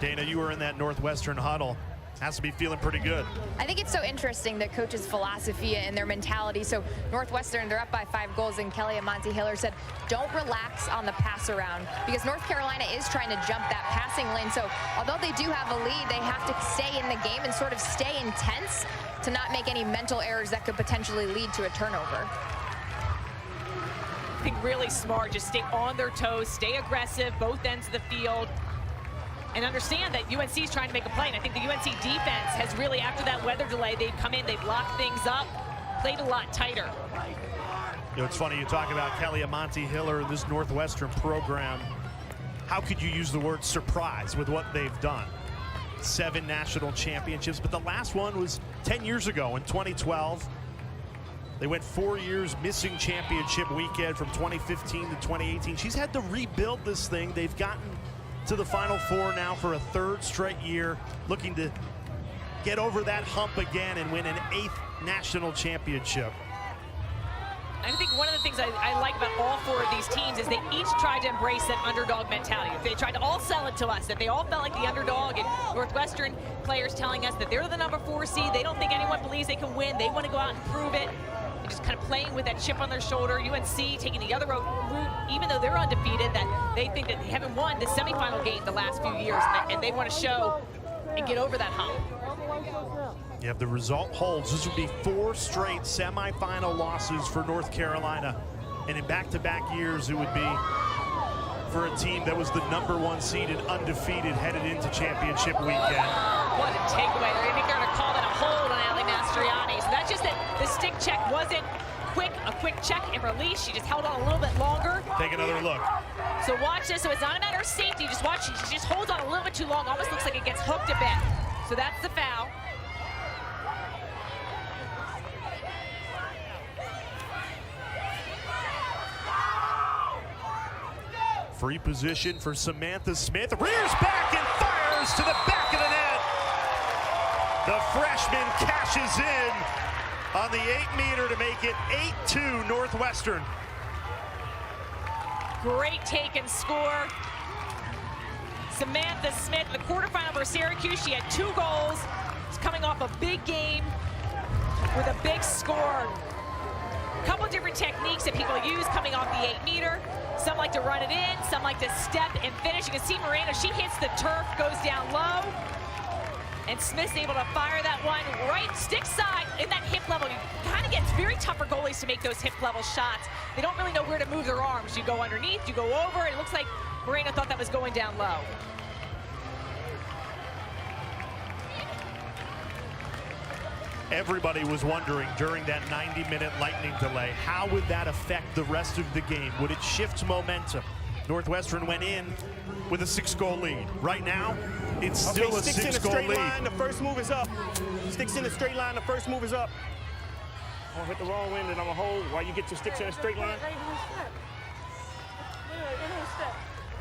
Dana, you were in that Northwestern huddle. Has to be feeling pretty good. I think it's so interesting, the coach's philosophy and their mentality. So Northwestern, they're up by 5 goals, and Kelly Amonte-Hiller said, don't relax on the pass around, because North Carolina is trying to jump that passing lane. So although they do have a lead, they have to stay in the game and sort of stay intense to not make any mental errors that could potentially lead to a turnover. I think really smart, just stay on their toes, stay aggressive, both ends of the field. And understand that UNC is trying to make a play. And I think the UNC defense has really, after that weather delay, they've come in, they've locked things up, played a lot tighter. You know, it's funny, you talk about Kelly Amonte-Hiller and this Northwestern program. How could you use the word surprise with what they've done? 7 national championships, but the last one was 10 years ago in 2012. They went 4 years missing championship weekend from 2015 to 2018. She's had to rebuild this thing. They've gotten to the Final Four now for a 3rd straight year, looking to get over that hump again and win an 8th national championship. I think one of the things I like about all 4 of these teams is they each tried to embrace that underdog mentality. They tried to all sell it to us, that they all felt like the underdog, and Northwestern players telling us that they're the number 4 seed. They don't think anyone believes they can win. They want to go out and prove it. And just kind of playing with that chip on their shoulder. UNC taking the other route, even though they're undefeated, that they think that they haven't won the semifinal game the last few years, and they want to show and get over that hump. Yeah, if the result holds, this would be 4 straight semifinal losses for North Carolina. And in back-to-back years, it would be for a team that was the number 1 seed and undefeated headed into championship weekend. What a takeaway. I think they're going to call that a hold on Ali Mastriani. So that's just that the stick check wasn't quick, a quick check and release. She just held on a little bit longer. Take another look. So watch this. So it's not a matter of safety. Just watch. She just holds on a little bit too long. Almost looks like it gets hooked a bit. So that's the foul. Free position for Samantha Smith. Rears back and fires to the back of the net. The freshman cashes in on the 8-meter to make it 8-2 Northwestern. Great take and score. Samantha Smith, the quarterfinal for Syracuse. She had 2 goals. She's coming off a big game with a big score. A couple different techniques that people use coming off the 8-meter. Some like to run it in, some like to step and finish. You can see Moreno, she hits the turf, goes down low. And Smith's able to fire that one right stick side in that hip level. You kind of get, it's very tough for goalies to make those hip level shots. They don't really know where to move their arms. You go underneath, you go over, and it looks like Moreno thought that was going down low. Everybody was wondering during that 90-minute lightning delay, how would that affect the rest of the game? Would it shift momentum? Northwestern went in with a 6-goal lead. Right now, it's still a 6-goal lead. Sticks in a straight line, the first move is up. Sticks in a straight line, the first move is up. I'm gonna hit the wrong end and I'm gonna hold while you get your sticks in a straight line. They didn't step. Literally, they didn't step.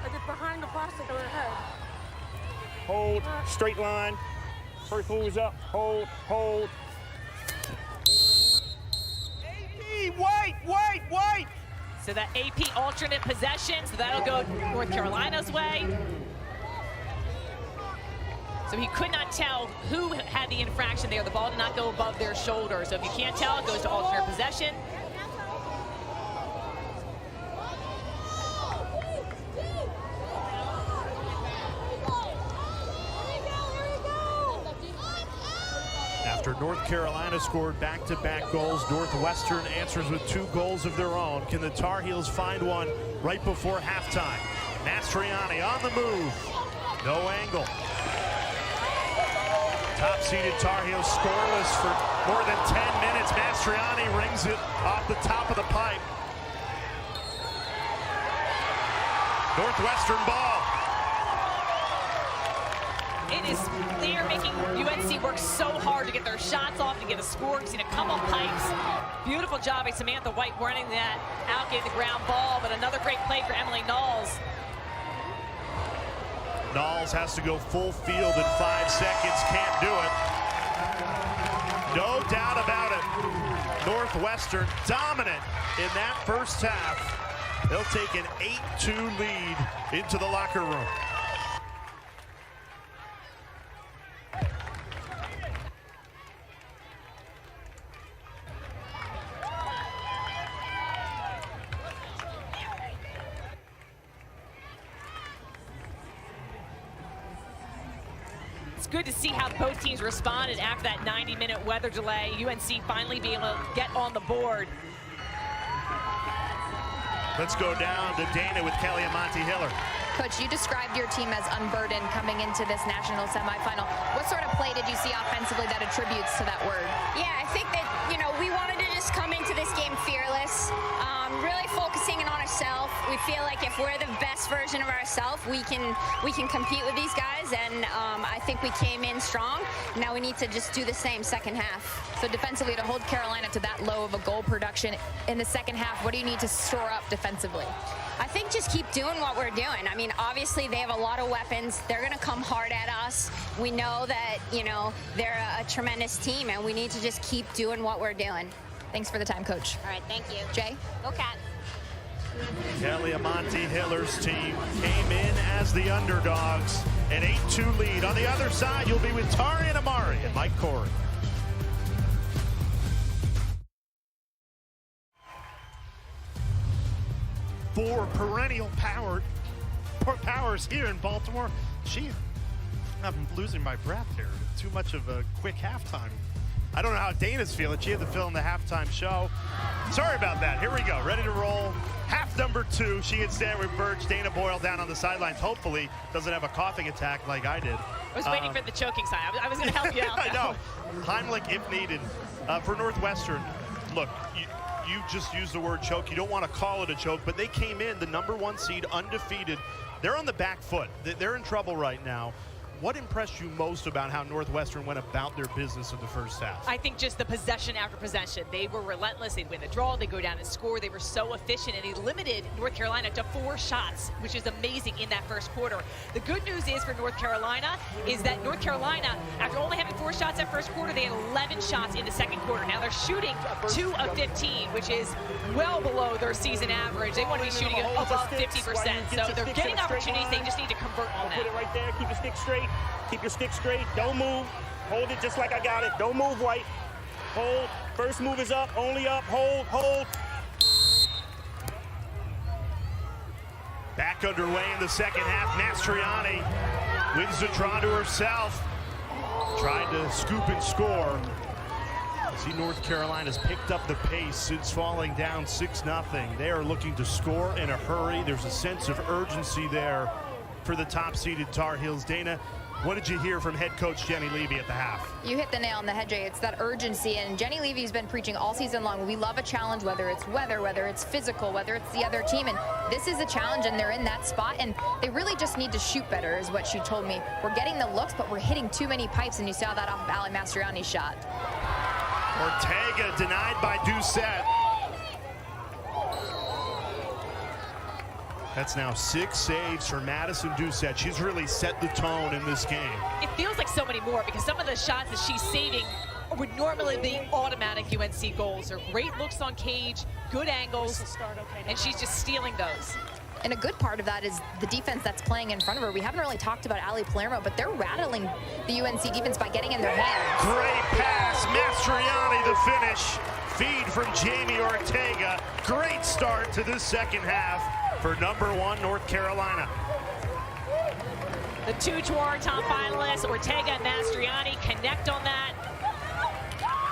Like it's behind the plastic of their head. Hold, straight line. First move is up, hold, hold. White! So that AP alternate possession, so that'll go North Carolina's way. So he could not tell who had the infraction there. The ball did not go above their shoulder. So if you can't tell, it goes to alternate possession. After North Carolina scored back-to-back goals, Northwestern answers with 2 goals of their own. Can the Tar Heels find one right before halftime? Mastriani on the move. No angle. Top-seeded Tar Heels scoreless for more than 10 minutes. Mastriani rings it off the top of the pipe. Northwestern ball. It is, they are making UNC work so hard to get their shots off and get a score. We've seen a couple pipes. Beautiful job by Samantha White running that out, getting the ground ball, but another great play for Emily Knowles. Knowles has to go full field in 5 seconds, can't do it. No doubt about it. Northwestern dominant in that first half. They'll take an 8-2 lead into the locker room. It's good to see how both teams responded after that 90-minute weather delay. UNC finally being able to get on the board. Let's go down to Dana with Kelly Amonte Hiller. Coach, you described your team as unburdened coming into this national semifinal. What sort of play did you see offensively that attributes to that word? Yeah, I think that, we wanted to just come into this game fearless, really focusing in on ourselves. We feel like if we're the best version of ourselves, we can compete with these guys, and I think we came in strong. Now we need to just do the same second half. So defensively, to hold Carolina to that low of a goal production in the second half, what do you need to store up defensively? I think just keep doing what we're doing. I mean, obviously they have a lot of weapons. They're going to come hard at us. We know that, they're a tremendous team, and we need to just keep doing what we're doing. Thanks for the time, Coach. All right, thank you. Jay? Go Cat. Kelly Amonte Hiller's team came in as the underdogs. An 8-2 lead. On the other side, you'll be with Tari and Amari and Mike Corey. For perennial powers here in Baltimore. I'm losing my breath here. Too much of a quick halftime. I don't know how Dana's feeling. She had to fill in the halftime show. Sorry about that. Here we go. Ready to roll. Half number 2. She and Stanley Birch. Dana Boyle down on the sidelines. Hopefully doesn't have a coughing attack like I did. I was waiting for the choking sign. I was going to help you out. I know. Heimlich if needed. For Northwestern, look, you just used the word choke. You don't want to call it a choke, but they came in the #1 seed, undefeated. They're on the back foot. They're in trouble right now. What impressed you most about how Northwestern went about their business in the first half? I think just the possession after possession. They were relentless. They'd win the draw. They go down and score. They were so efficient, and they limited North Carolina to 4 shots, which is amazing in that first quarter. The good news is for North Carolina is that North Carolina, after only having 4 shots that first quarter, they had 11 shots in the second quarter. Now they're shooting 2 of 15, which is well below their season average. They want to be shooting above 50%. So they're getting opportunities. They just need to convert on that. Put it right there. Keep your stick straight. Keep your stick straight. Don't move. Hold it just like I got it. Don't move, White. hold. First move is up, only up, hold, hold. Back underway in the second half. Mastriani wins the draw to herself. Tried to scoop and score. See, North Carolina's picked up the pace since falling down 6-0. They are looking to score in a hurry. There's a sense of urgency there for the top-seeded Tar Heels. Dana, what did you hear from head coach Jenny Levy at the half? You hit the nail on the head, Jay. It's that urgency, and Jenny Levy's been preaching all season long. We love a challenge, whether it's weather, whether it's physical, whether it's the other team, and this is a challenge, and they're in that spot, and they really just need to shoot better, is what she told me. We're getting the looks, but we're hitting too many pipes, and you saw that off of Ali Mastriani's shot. Ortega denied by Doucette. That's now 6 saves for Madison Doucette. She's really set the tone in this game. It feels like so many more because some of the shots that she's saving would normally be automatic UNC goals. Her great looks on cage, good angles, and she's just stealing those. And a good part of that is the defense that's playing in front of her. We haven't really talked about Ali Palermo, but they're rattling the UNC defense by getting in their hands. Great pass, Mastriani the finish. Feed from Jamie Ortega. Great start to this second half for #1 North Carolina. The 2 Tewaaraton finalists, Ortega and Mastriani, connect on that.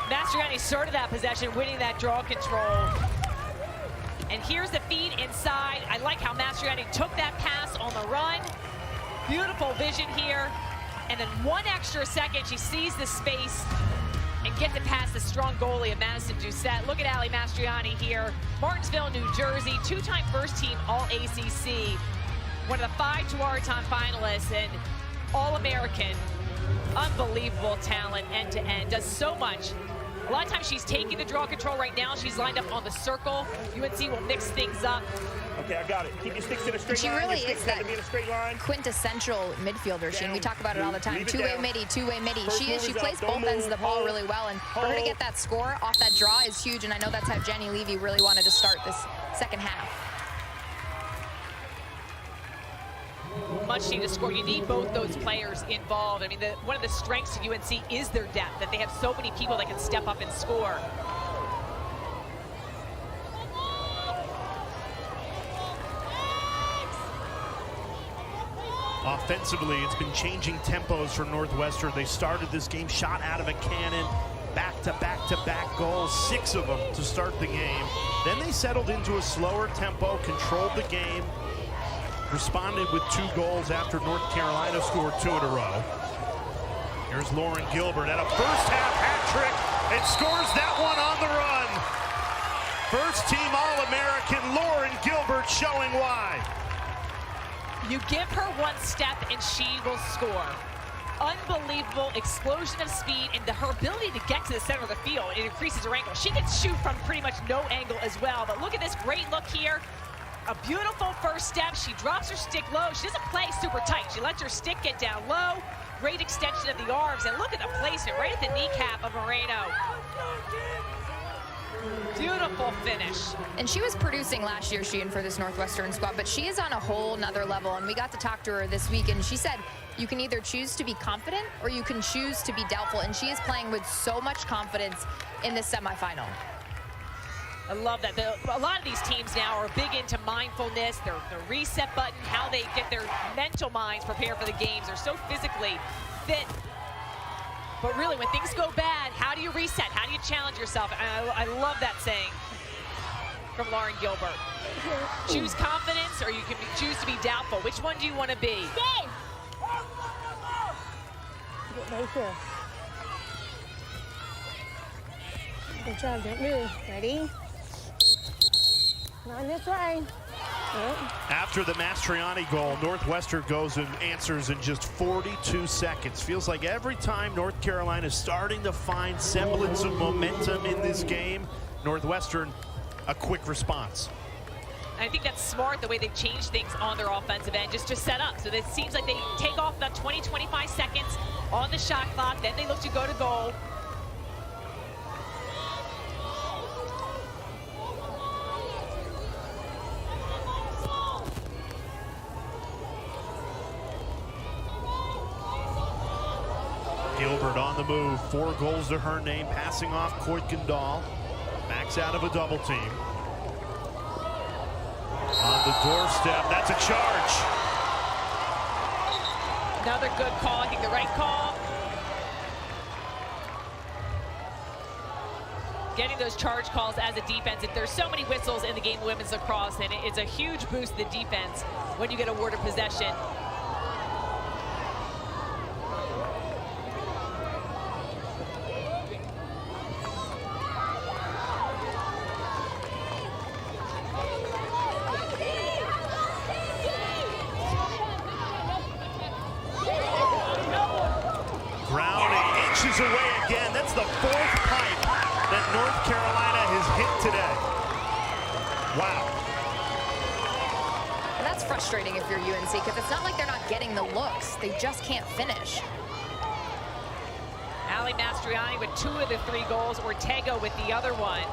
Mastriani started that possession, winning that draw control. And here's the feed inside. I like how Mastriani took that pass on the run. Beautiful vision here. And then 1 extra second, she sees the space and gets it past the strong goalie of Madison Doucette. Look at Ali Mastriani here. Martinsville, New Jersey, 2-time first-team All-ACC. One of the 5 Tewaaraton finalists and All-American. Unbelievable talent end-to-end. Does so much. A lot of times she's taking the draw control. Right now she's lined up on the circle. UNC will mix things up. Okay, I got it. Keep your sticks in a straight she line. She really is that in a straight line. quintessential midfielder, Shane. We talk about it all the time. Two-way midi, two-way midi. She plays both ends of the ball really well, and for her to get that score off that draw is huge, and I know that's how Jenny Levy really wanted to start this second half. Much need to score. You need both those players involved. I mean, one of the strengths of UNC is their depth, that they have so many people that can step up and score. Offensively, it's been changing tempos for Northwestern. They started this game shot out of a cannon, back-to-back-to-back goals, 6 of them to start the game. Then they settled into a slower tempo, controlled the game, responded with 2 goals after North Carolina scored 2 in a row. Here's Lauren Gilbert at a first-half hat trick and scores that one on the run. First-team All-American Lauren Gilbert showing why. You give her 1 step and she will score. Unbelievable explosion of speed and her ability to get to the center of the field. It increases her angle. She can shoot from pretty much no angle as well. But look at this great look here. A beautiful first step. She drops her stick low. She doesn't play super tight. She lets her stick get down low. Great extension of the arms. And look at the placement right at the kneecap of Moreno. Beautiful finish. And she was producing last year, Sheehan, for this Northwestern squad, but she is on a whole nother level. And we got to talk to her this week, and she said, you can either choose to be confident or you can choose to be doubtful. And she is playing with so much confidence in this semifinal. I love that. A lot of these teams now are big into mindfulness, their reset button, how they get their mental minds prepared for the games. They're so physically fit. But really, when things go bad, how do you reset? How do you challenge yourself? I love that saying from Lauren Gilbert. Choose confidence, or you can choose to be doubtful. Which one do you want to be? Stay! Get right here. Good job, don't move. Ready? Come on this way. Yep. After the Mastriani goal, Northwestern goes and answers in just 42 seconds. Feels like every time North Carolina is starting to find semblance of momentum in this game, Northwestern, a quick response. I think that's smart, the way they've changed things on their offensive end, just to set up. So it seems like they take off about 20, 25 seconds on the shot clock, then they look to go to goal. Gilbert on the the move. 4 goals to her name, passing off Kuykendall. Backs out of a double team. On the doorstep, that's a charge. Another good call, I think the right call. Getting those charge calls as a defense. There's so many whistles in the game of women's lacrosse, and it's a huge boost to the defense when you get awarded possession. Away again. That's the 4th pipe that North Carolina has hit today. Wow. And that's frustrating if you're UNC, because it's not like they're not getting the looks. They just can't finish. Ali Mastriani with 2 of the 3 goals. Ortega with the other one.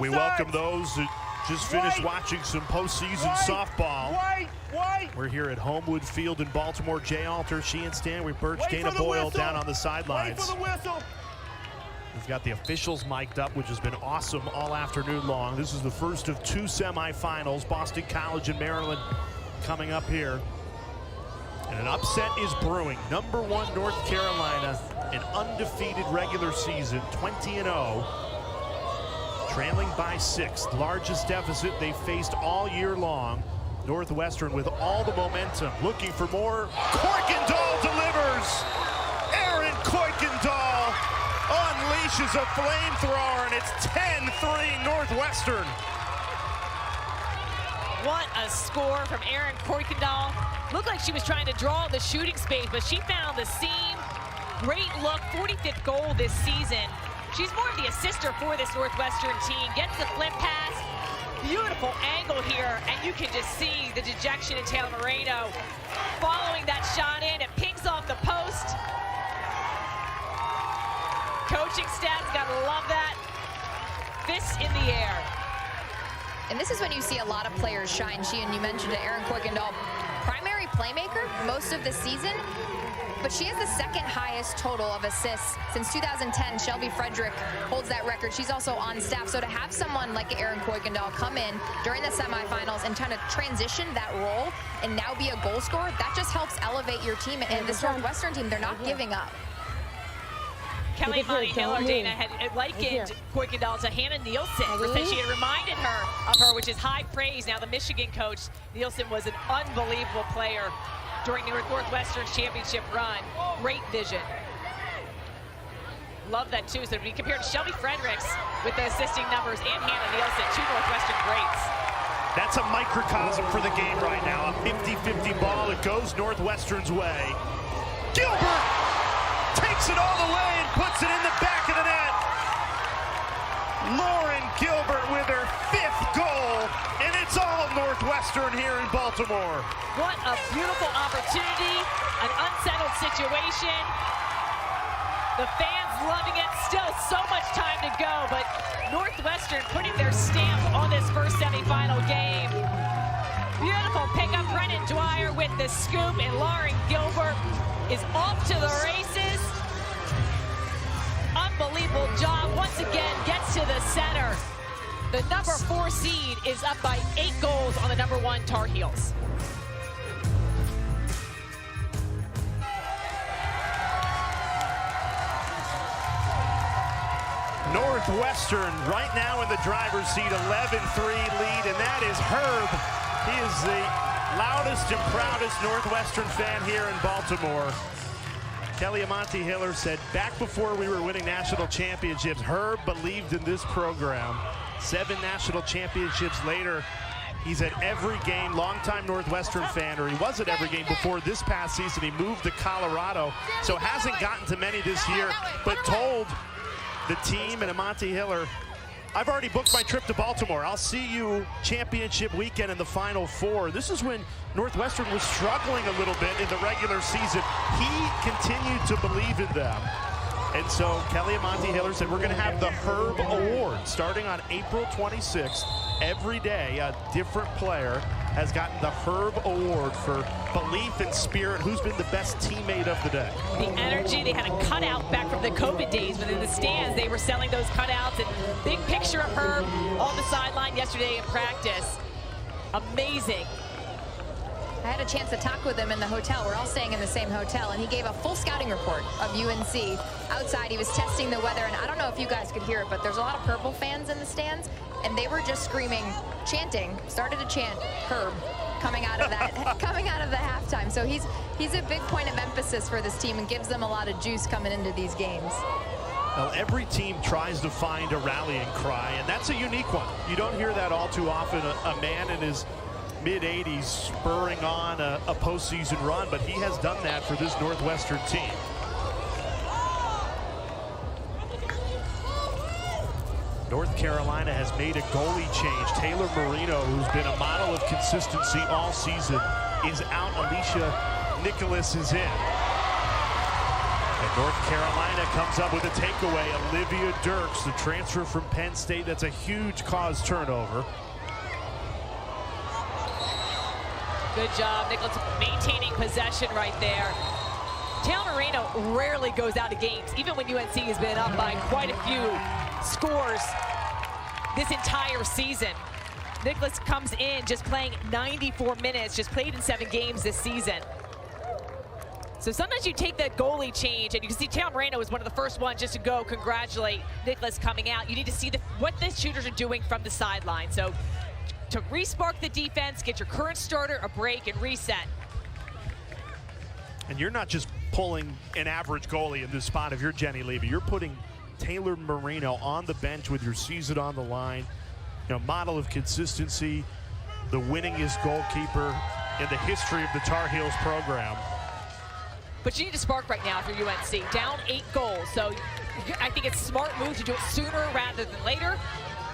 We welcome those that just finished watching some postseason softball. We're here at Homewood Field in Baltimore. Jay Alter, Sheehan Stanley, Birch, Dana Boyle down on the sidelines. We've got the officials mic'd up, which has been awesome all afternoon long. This is the first of 2 semifinals. Boston College and Maryland coming up here. And an upset is brewing. Number 1 North Carolina, an undefeated regular season, 20-0. Trailing by 6, largest deficit they've faced all year long. Northwestern with all the momentum, looking for more. Kuykendall delivers. Aaron Kuykendall unleashes a flamethrower, and it's 10-3 Northwestern. What a score from Aaron Kuykendall. Looked like she was trying to draw the shooting space, but she found the seam. Great look, 45th goal this season. She's more of the assister for this Northwestern team. Gets the flip pass. Beautiful angle here, and you can just see the dejection in Taylor Moreno. Following that shot in, it pings off the post. Coaching staff's gotta love that. Fists in the air. And this is when you see a lot of players shine. Sheehan, you mentioned it, Aaron Kuykendall, primary playmaker most of the season. But she has the 2nd highest total of assists since 2010. Shelby Frederick holds that record. She's also on staff. So to have someone like Aaron Kuykendall come in during the semifinals and kind of transition that role and now be a goal scorer, that just helps elevate your team. And this Northwestern team, they're not giving up. Kelly Monty-Hiller, Dana, had likened Kuykendall to Hannah Nielsen. She had reminded her of her, which is high praise. Now the Michigan coach, Nielsen, was an unbelievable player during the Northwestern's championship run. Great vision. Love that too. So to be compared to Shelby Fredericks with the assisting numbers and Hannah Nielsen, 2 Northwestern greats. That's a microcosm for the game right now. A 50-50 ball. It goes Northwestern's way. Gilbert takes it all the way and puts it in the back of the net. Lauren Gilbert with her 5th goal, and it's all Northwestern here in Baltimore. What a beautiful opportunity, an unsettled situation. The fans loving it, still so much time to go, but Northwestern putting their stamp on this first semifinal game. Beautiful pickup, Brennan Dwyer with the scoop, and Lauren Gilbert is off to the races. Unbelievable job, once again, gets to the center. The number 4 seed is up by 8 goals on the number 1 Tar Heels. Northwestern right now in the driver's seat, 11-3 lead, and that is Herb. He is the loudest and proudest Northwestern fan here in Baltimore. Kelly Monty-Hiller said, back before we were winning national championships, Herb believed in this program. 7 national championships later, he's at every game, longtime Northwestern fan, or he was at every game before this past season. He moved to Colorado, so hasn't gotten to many this year, but told the team and Monty-Hiller, I've already booked my trip to Baltimore. I'll see you championship weekend in the Final Four. This is when Northwestern was struggling a little bit in the regular season. He continued to believe in them. And so Kelly Amonte-Hiller said we're going to have the Herb Award starting on April 26th. Every day, a different player has gotten the Herb Award for belief and spirit. Who's been the best teammate of the day? The energy. They had a cutout back from the COVID days when in the stands they were selling those cutouts, and big picture of Herb on the sideline yesterday in practice. Amazing. I had a chance to talk with him in the hotel. We're all staying in the same hotel, and he gave a full scouting report of UNC. Outside, he was testing the weather, and I don't know if you guys could hear it, but there's a lot of Purple fans in the stands, and they were just screaming, chanting, started to chant Herb coming out of that, coming out of the halftime. So he's a big point of emphasis for this team and gives them a lot of juice coming into these games. Well, every team tries to find a rallying cry, and that's a unique one. You don't hear that all too often. A man in his mid-80s spurring on a postseason run, but he has done that for this Northwestern team. North Carolina has made a goalie change. Taylor Moreno, who's been a model of consistency all season, is out. Alicia Nicholas is in. And North Carolina comes up with a takeaway. Olivia Dirks, the transfer from Penn State. That's a huge cause turnover. Good job, Nicholas, maintaining possession right there. Taylor Moreno rarely goes out of games, even when UNC has been up by quite a few scores this entire season. Nicholas comes in just playing 94 minutes, just played in 7 games this season. So sometimes you take that goalie change, and you can see Taylor Moreno was one of the first ones just to go congratulate Nicholas coming out. You need to see what the shooters are doing from the sideline. So to re-spark the defense, get your current starter a break and reset. And you're not just pulling an average goalie in this spot if you're Jenny Levy. You're putting Taylor Moreno on the bench with your season on the line. You know, model of consistency, the winningest goalkeeper in the history of the Tar Heels program. But you need to spark right now for UNC. Down 8 goals. So I think it's a smart move to do it sooner rather than later.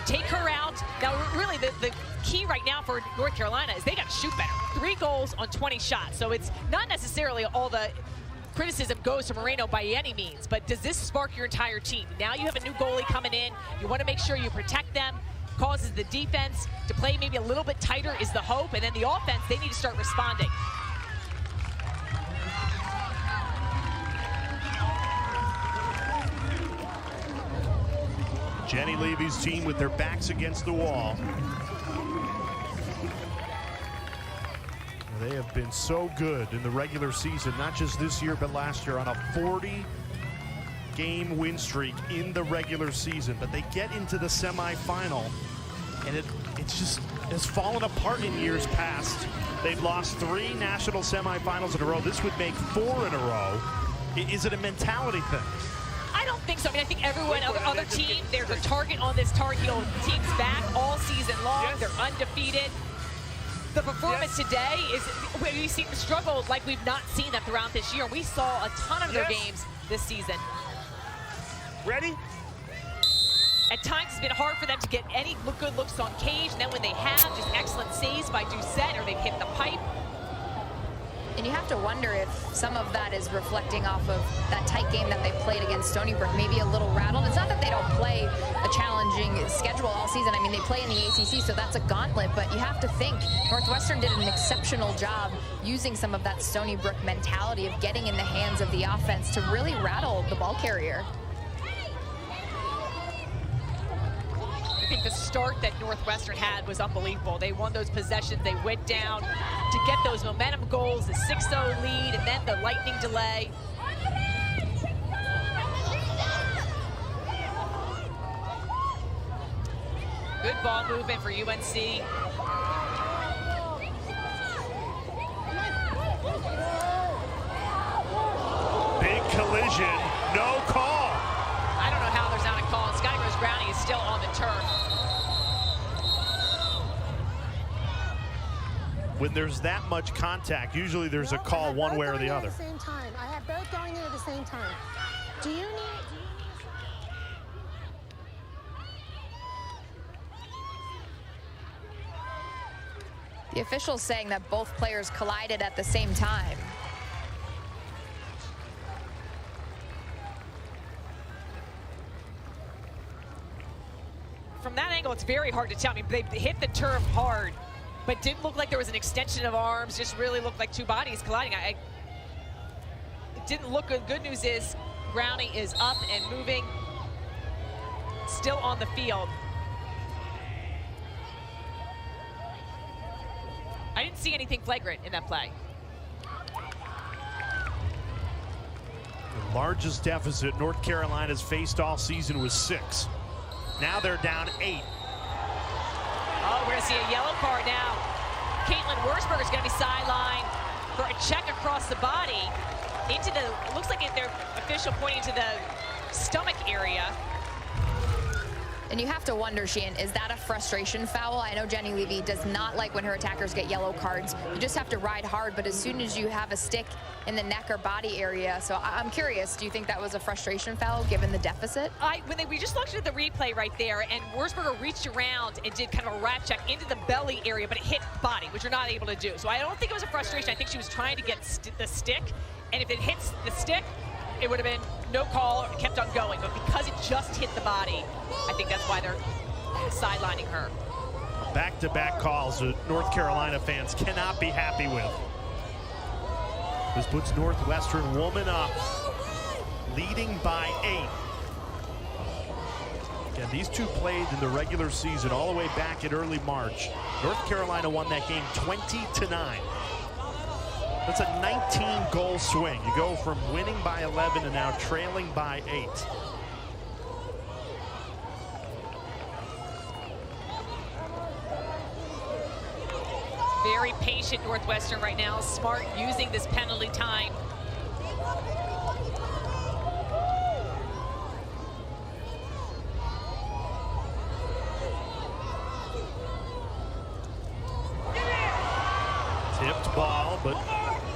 Take her out. Now, really, the key right now for North Carolina is they got to shoot better. 3 goals on 20 shots. So it's not necessarily all the criticism goes to Moreno by any means, but does this spark your entire team? Now you have a new goalie coming in. You want to make sure you protect them. Causes the defense to play maybe a little bit tighter is the hope, and then the offense, they need to start responding. Jenny Levy's team with their backs against the wall. They have been so good in the regular season, not just this year, but last year, on a 40-game win streak in the regular season. But they get into the semifinal, and it's fallen apart in years past. They've lost 3 national semifinals in a row. This would make 4 in a row. Is it a mentality thing? I don't think so. I mean, I think everyone, other team, there's a target on this Tar Heel team's back all season long. Yes. They're undefeated. The performance today is, we see them struggle like we've not seen them throughout this year. We saw a ton of their games this season. Ready? At times, it's been hard for them to get any good looks on cage, and then when they have, just excellent saves by Doucette, or they've hit the pipe. And you have to wonder if some of that is reflecting off of that tight game that they played against Stony Brook, maybe a little rattled. It's not that they don't play a challenging schedule all season. I mean, they play in the ACC, so that's a gauntlet, but you have to think Northwestern did an exceptional job using some of that Stony Brook mentality of getting in the hands of the offense to really rattle the ball carrier. I think the start that Northwestern had was unbelievable. They won those possessions. They went down to get those momentum goals, the 6-0 lead, and then the lightning delay. Good ball movement for UNC. Big collision, no call. I don't know how there's not a call. Scotty Rose Browning is still on the turf. When there's that much contact, usually there's a call one way or the other. At the same time. I have both going in at the same time. Do you need... The official's saying that both players collided at the same time. from that angle, it's very hard to tell. I mean, they hit the turf hard, but didn't look like there was an extension of arms. Just really looked like two bodies colliding. It didn't look good. Good news is Brownie is up and moving, still on the field. I didn't see anything flagrant in that play. The largest deficit North Carolina's faced all season was 6. Now they're down 8. Oh, we're gonna see a yellow card now. Caitlin Wurzberger is gonna be sidelined for a check across the body into the, it looks like their official pointing to the stomach area. And you have to wonder, Sheehan, is that a frustration foul? I know Jenny Levy does not like when her attackers get yellow cards. You just have to ride hard, but as soon as you have a stick in the neck or body area, so I'm curious, do you think that was a frustration foul given the deficit? We just looked at the replay right there, and Wurzberger reached around and did kind of a wrap check into the belly area, but it hit body, which you're not able to do. So I don't think it was a frustration. I think she was trying to get the stick, and if it hits the stick, it would have been no call, or kept on going. But because it just hit the body, I think that's why they're sidelining her. Back-to-back calls that North Carolina fans cannot be happy with. This puts Northwestern woman up, leading by 8. Again, these two played in the regular season all the way back in early March. North Carolina won that game 20-9. That's a 19-goal swing. You go from winning by 11 to now trailing by 8. Very patient Northwestern right now. Smart using this penalty time. Tipped ball, but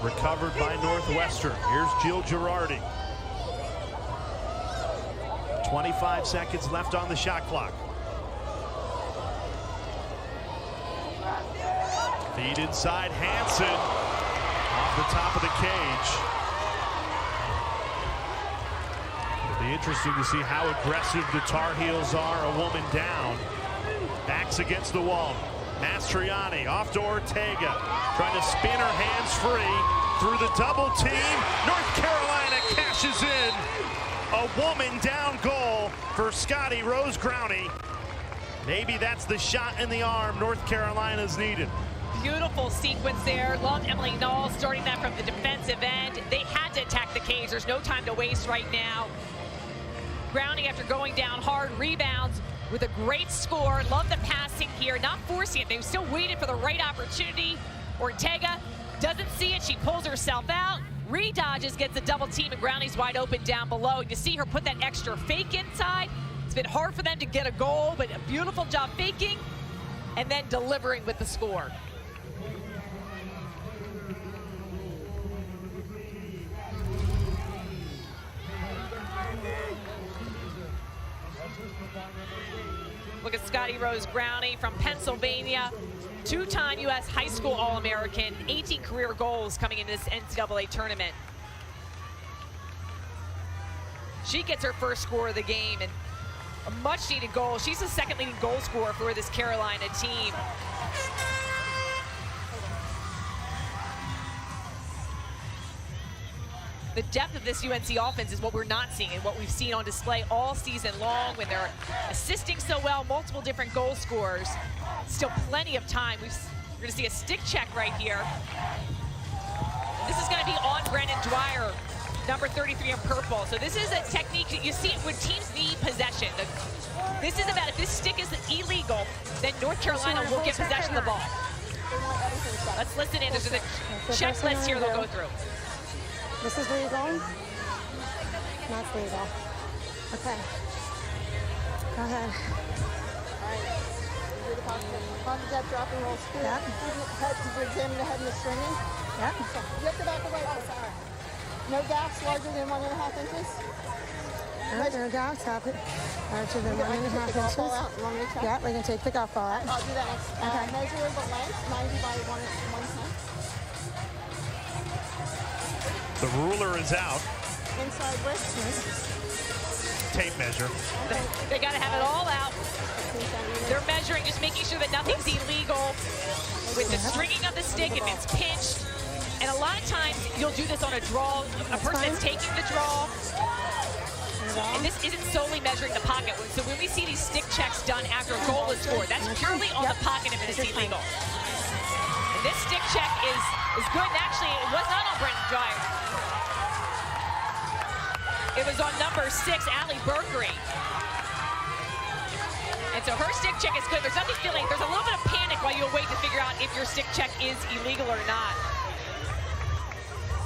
recovered by Northwestern. Here's Jill Girardi. 25 seconds left on the shot clock. Feed inside, Hansen off the top of the cage. It'll be interesting to see how aggressive the Tar Heels are. A woman down. Backs against the wall. Mastriani off to Ortega, trying to spin her hands free through the double team. North Carolina cashes in. A woman down goal for Scotty Rose-Growney. Maybe that's the shot in the arm North Carolina's needed. Beautiful sequence there. Love Emily Knoll starting that from the defensive end. They had to attack the cage. There's no time to waste right now. Growney, after going down hard, rebounds with a great score. Love the passing here, not forcing it. They still waited for the right opportunity. Ortega doesn't see it. She pulls herself out, redodges, gets a double team, and Growney's wide open down below. You see her put that extra fake inside. It's been hard for them to get a goal, but a beautiful job faking and then delivering with the score. Look at Scotty Rose-Growney from Pennsylvania, two-time U.S. high school All-American, 18 career goals coming into this NCAA tournament. She gets her first score of the game and a much-needed goal. She's the second leading goal scorer for this Carolina team. The depth of this UNC offense is what we're not seeing and what we've seen on display all season long when they're assisting so well, multiple different goal scorers. Still plenty of time. We're going to see a stick check right here. This is going to be on Brennan Dwyer, number 33 in purple. So this is a technique that you see when teams need possession. This is about if this stick is illegal, then North Carolina will get possession of the ball. Let's listen in. There's a checklist here they'll go through. This is legal. Not legal. Okay. Go ahead. All right. You do the positive depth drop and roll screw. Yeah. Did you examine the head and the stringing? Yeah. Okay. You have to back away. Oh, sorry. No gaps larger than 1.5 inches? No gaps. Larger than 1.5 inches. Yeah, we can take the golf ball out. I'll do that next. Okay. Measure the length, 90 by 110. The ruler is out. Inside wrist. Tape measure. They got to have it all out. measuring, just making sure that nothing's illegal with the stringing of the stick if it's pinched. And a lot of times you'll do this on a draw, a person that's taking the draw. And this isn't solely measuring the pocket. So when we see these stick checks done after a goal is scored, that's purely on the pocket if it is illegal. And this stick check is good, and actually it was not on Brendan Dyer. It was on number 6, Allie Berkery. And so her stick check is good. There's nothing feeling, there's a little bit of panic while you wait to figure out if your stick check is illegal or not.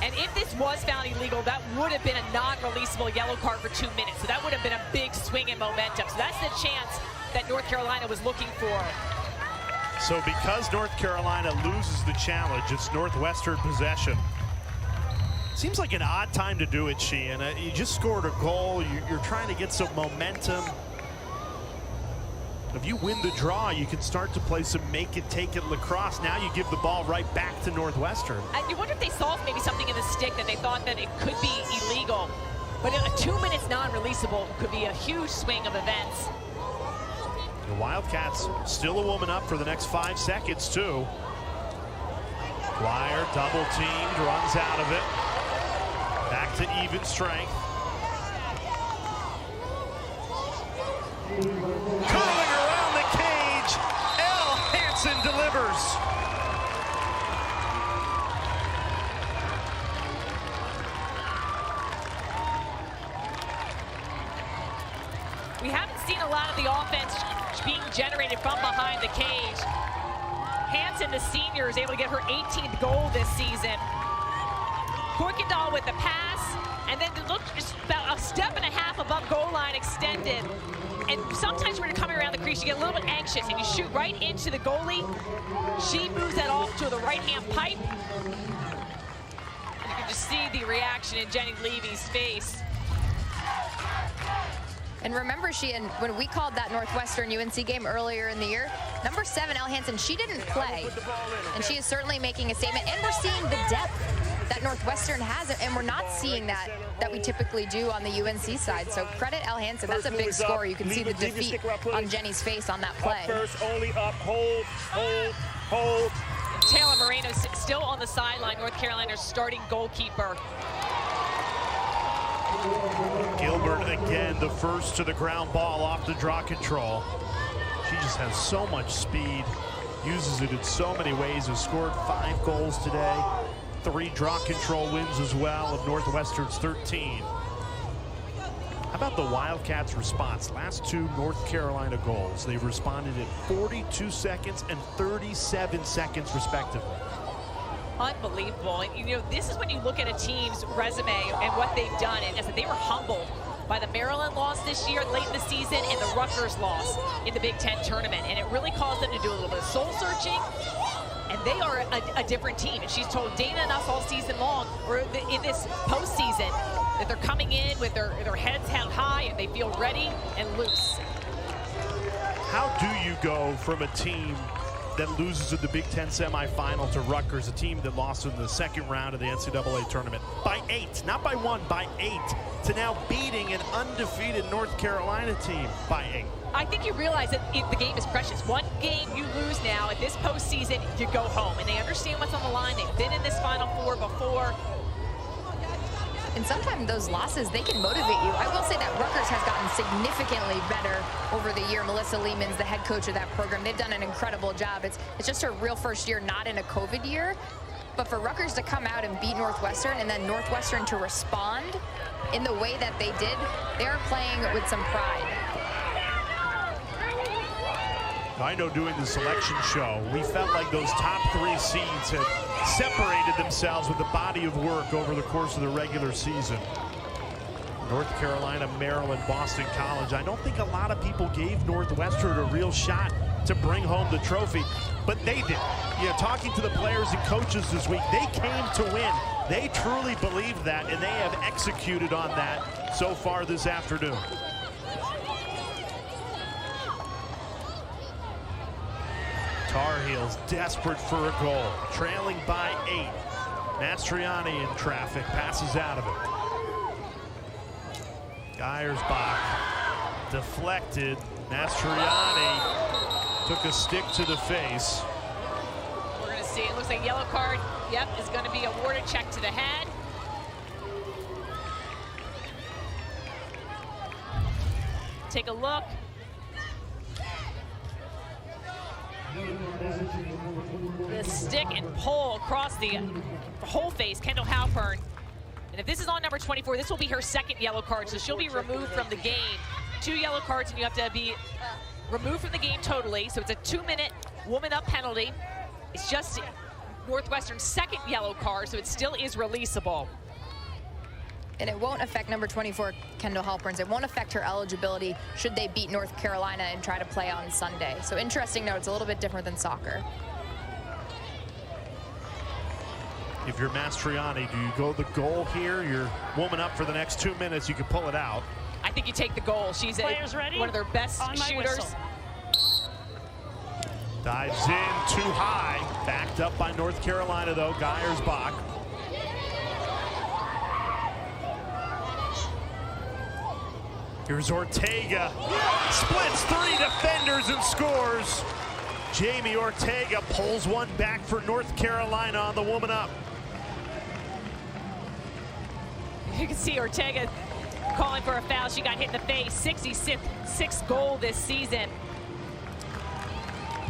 And if this was found illegal, that would have been a non-releasable yellow card for 2 minutes. So that would have been a big swing in momentum. So that's the chance that North Carolina was looking for. So because North Carolina loses the challenge, it's Northwestern possession. Seems like an odd time to do it, Sheehan. You just scored a goal. You're trying to get some momentum. If you win the draw, you can start to play some make-it-take-it lacrosse. Now you give the ball right back to Northwestern. And you wonder if they saw maybe something in the stick that they thought that it could be illegal. But a 2 minutes non-releasable could be a huge swing of events. The Wildcats still a woman up for the next 5 seconds, too. Dwyer double-teamed, runs out of it. Back to even strength. Curling around the cage, Elle Hansen delivers. We haven't seen a lot of the offense being generated from behind the cage. Hansen, the senior, is able to get her 18th goal this season. Kuykendall with the pass, and then look just about a step and a half above goal line extended. And sometimes when you're coming around the crease, you get a little bit anxious and you shoot right into the goalie. She moves that off to the right-hand pipe. And you can just see the reaction in Jenny Levy's face. And remember, Sheehan, when we called that Northwestern UNC game earlier in the year, number 7, Elle Hansen, she didn't play. And she is certainly making a statement. And we're seeing the depth that Northwestern has, and we're not seeing that we typically do on the UNC side. So credit Elle Hansen. That's a big score. You can see the defeat on Jenny's face on that play. Up first, only up, hold. Taylor Moreno still on the sideline, North Carolina's starting goalkeeper. Gilbert again, the first to the ground ball off the draw control. She just has so much speed, uses it in so many ways, has scored 5 goals today. 3 draw control wins as well of Northwestern's 13. How about the Wildcats' response? Last 2 North Carolina goals. They've responded in 42 seconds and 37 seconds respectively. Unbelievable. And you know, this is when you look at a team's resume and what they've done. And as they were humbled by the Maryland loss this year late in the season and the Rutgers loss in the Big Ten tournament. And it really caused them to do a little bit of soul searching. And they are a different team. And she's told Dana and us all season long, or in this postseason, that they're coming in with their heads held high and they feel ready and loose. How do you go from a team that loses in the Big Ten semifinal to Rutgers, a team that lost in the second round of the NCAA tournament by 8, not by 1, by 8, to now beating an undefeated North Carolina team by 8? I think you realize that the game is precious. One game you lose now at this postseason, you go home. And they understand what's on the line. They've been in this Final Four before. And sometimes those losses, they can motivate you. I will say that Rutgers has gotten significantly better over the year. Melissa Lehman's the head coach of that program. They've done an incredible job. It's just her real first year, not in a COVID year. But for Rutgers to come out and beat Northwestern, and then Northwestern to respond in the way that they did, they're playing with some pride. I know doing the selection show, we felt like those top 3 seeds had separated themselves with a body of work over the course of the regular season. North Carolina, Maryland, Boston College. I don't think a lot of people gave Northwestern a real shot to bring home the trophy, but they did. You know, talking to the players and coaches this week, they came to win. They truly believed that, and they have executed on that so far this afternoon. Tar Heels desperate for a goal, trailing by 8. Mastriani in traffic, passes out of it. Geyersbach deflected. Mastriani Took a stick to the face. We're going to see. It looks like yellow card, yep, is going to be awarded. Check to the head. Take a look. The stick and pull across the whole face, Kendall Halpern. And if this is on number 24, this will be her second yellow card, so she'll be removed from the game. 2 yellow cards, and you have to be removed from the game totally. So it's a 2-minute woman up penalty. It's just Northwestern's second yellow card, so it still is releasable. And it won't affect number 24, Kendall Halperns. It won't affect her eligibility should they beat North Carolina and try to play on Sunday. So interesting note, it's a little bit different than soccer. If you're Mastriani, do you go the goal here? You're woman up for the next 2 minutes, you can pull it out. I think you take the goal. She's one of their best shooters. Dives in too high. Backed up by North Carolina, though. Geyersbach. Here's Ortega. Splits 3 defenders and scores. Jamie Ortega pulls one back for North Carolina on the woman up. You can see Ortega calling for a foul. She got hit in the face. 66th goal this season.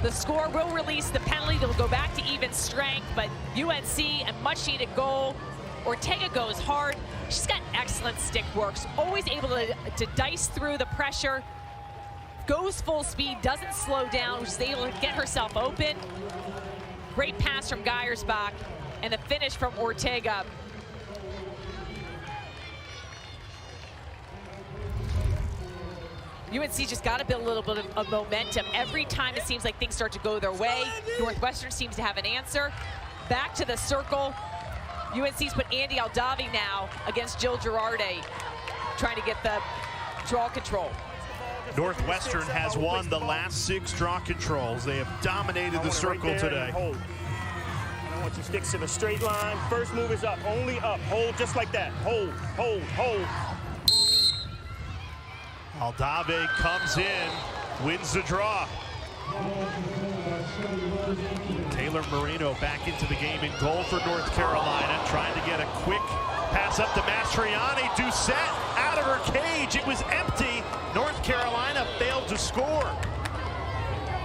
The score will release the penalty. They'll go back to even strength, but UNC, a much needed goal. Ortega goes hard. She's got excellent stick works, always able to dice through the pressure, goes full speed, doesn't slow down, she's able to get herself open. Great pass from Geyersbach, and the finish from Ortega. UNC just got to build a little bit of momentum. Every time it seems like things start to go their way, Northwestern seems to have an answer. Back to the circle. UNC's put Andy Aldave now against Jill Girardi, trying to get the draw control. Northwestern has won the last 6 draw controls. They have dominated the circle today. Hold. I want you to stick to the straight line. First move is up, only up. Hold just like that. Hold, hold, hold. Aldave comes in, wins the draw. Taylor Moreno back into the game in goal for North Carolina, trying to get a quick pass up to Mastriani. Doucette out of her cage. It was empty. North Carolina failed to score.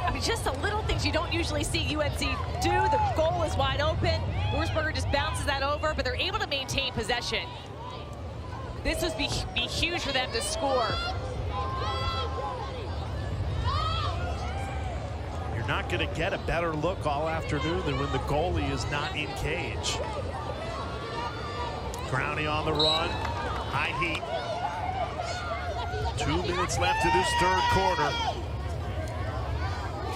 I mean, just the little things you don't usually see UNC do. The goal is wide open. Wurzburger just bounces that over, but they're able to maintain possession. This would be huge for them to score. You're not going to get a better look all afternoon than when the goalie is not in cage. Growney on the run, high heat. 2 minutes left of this third quarter.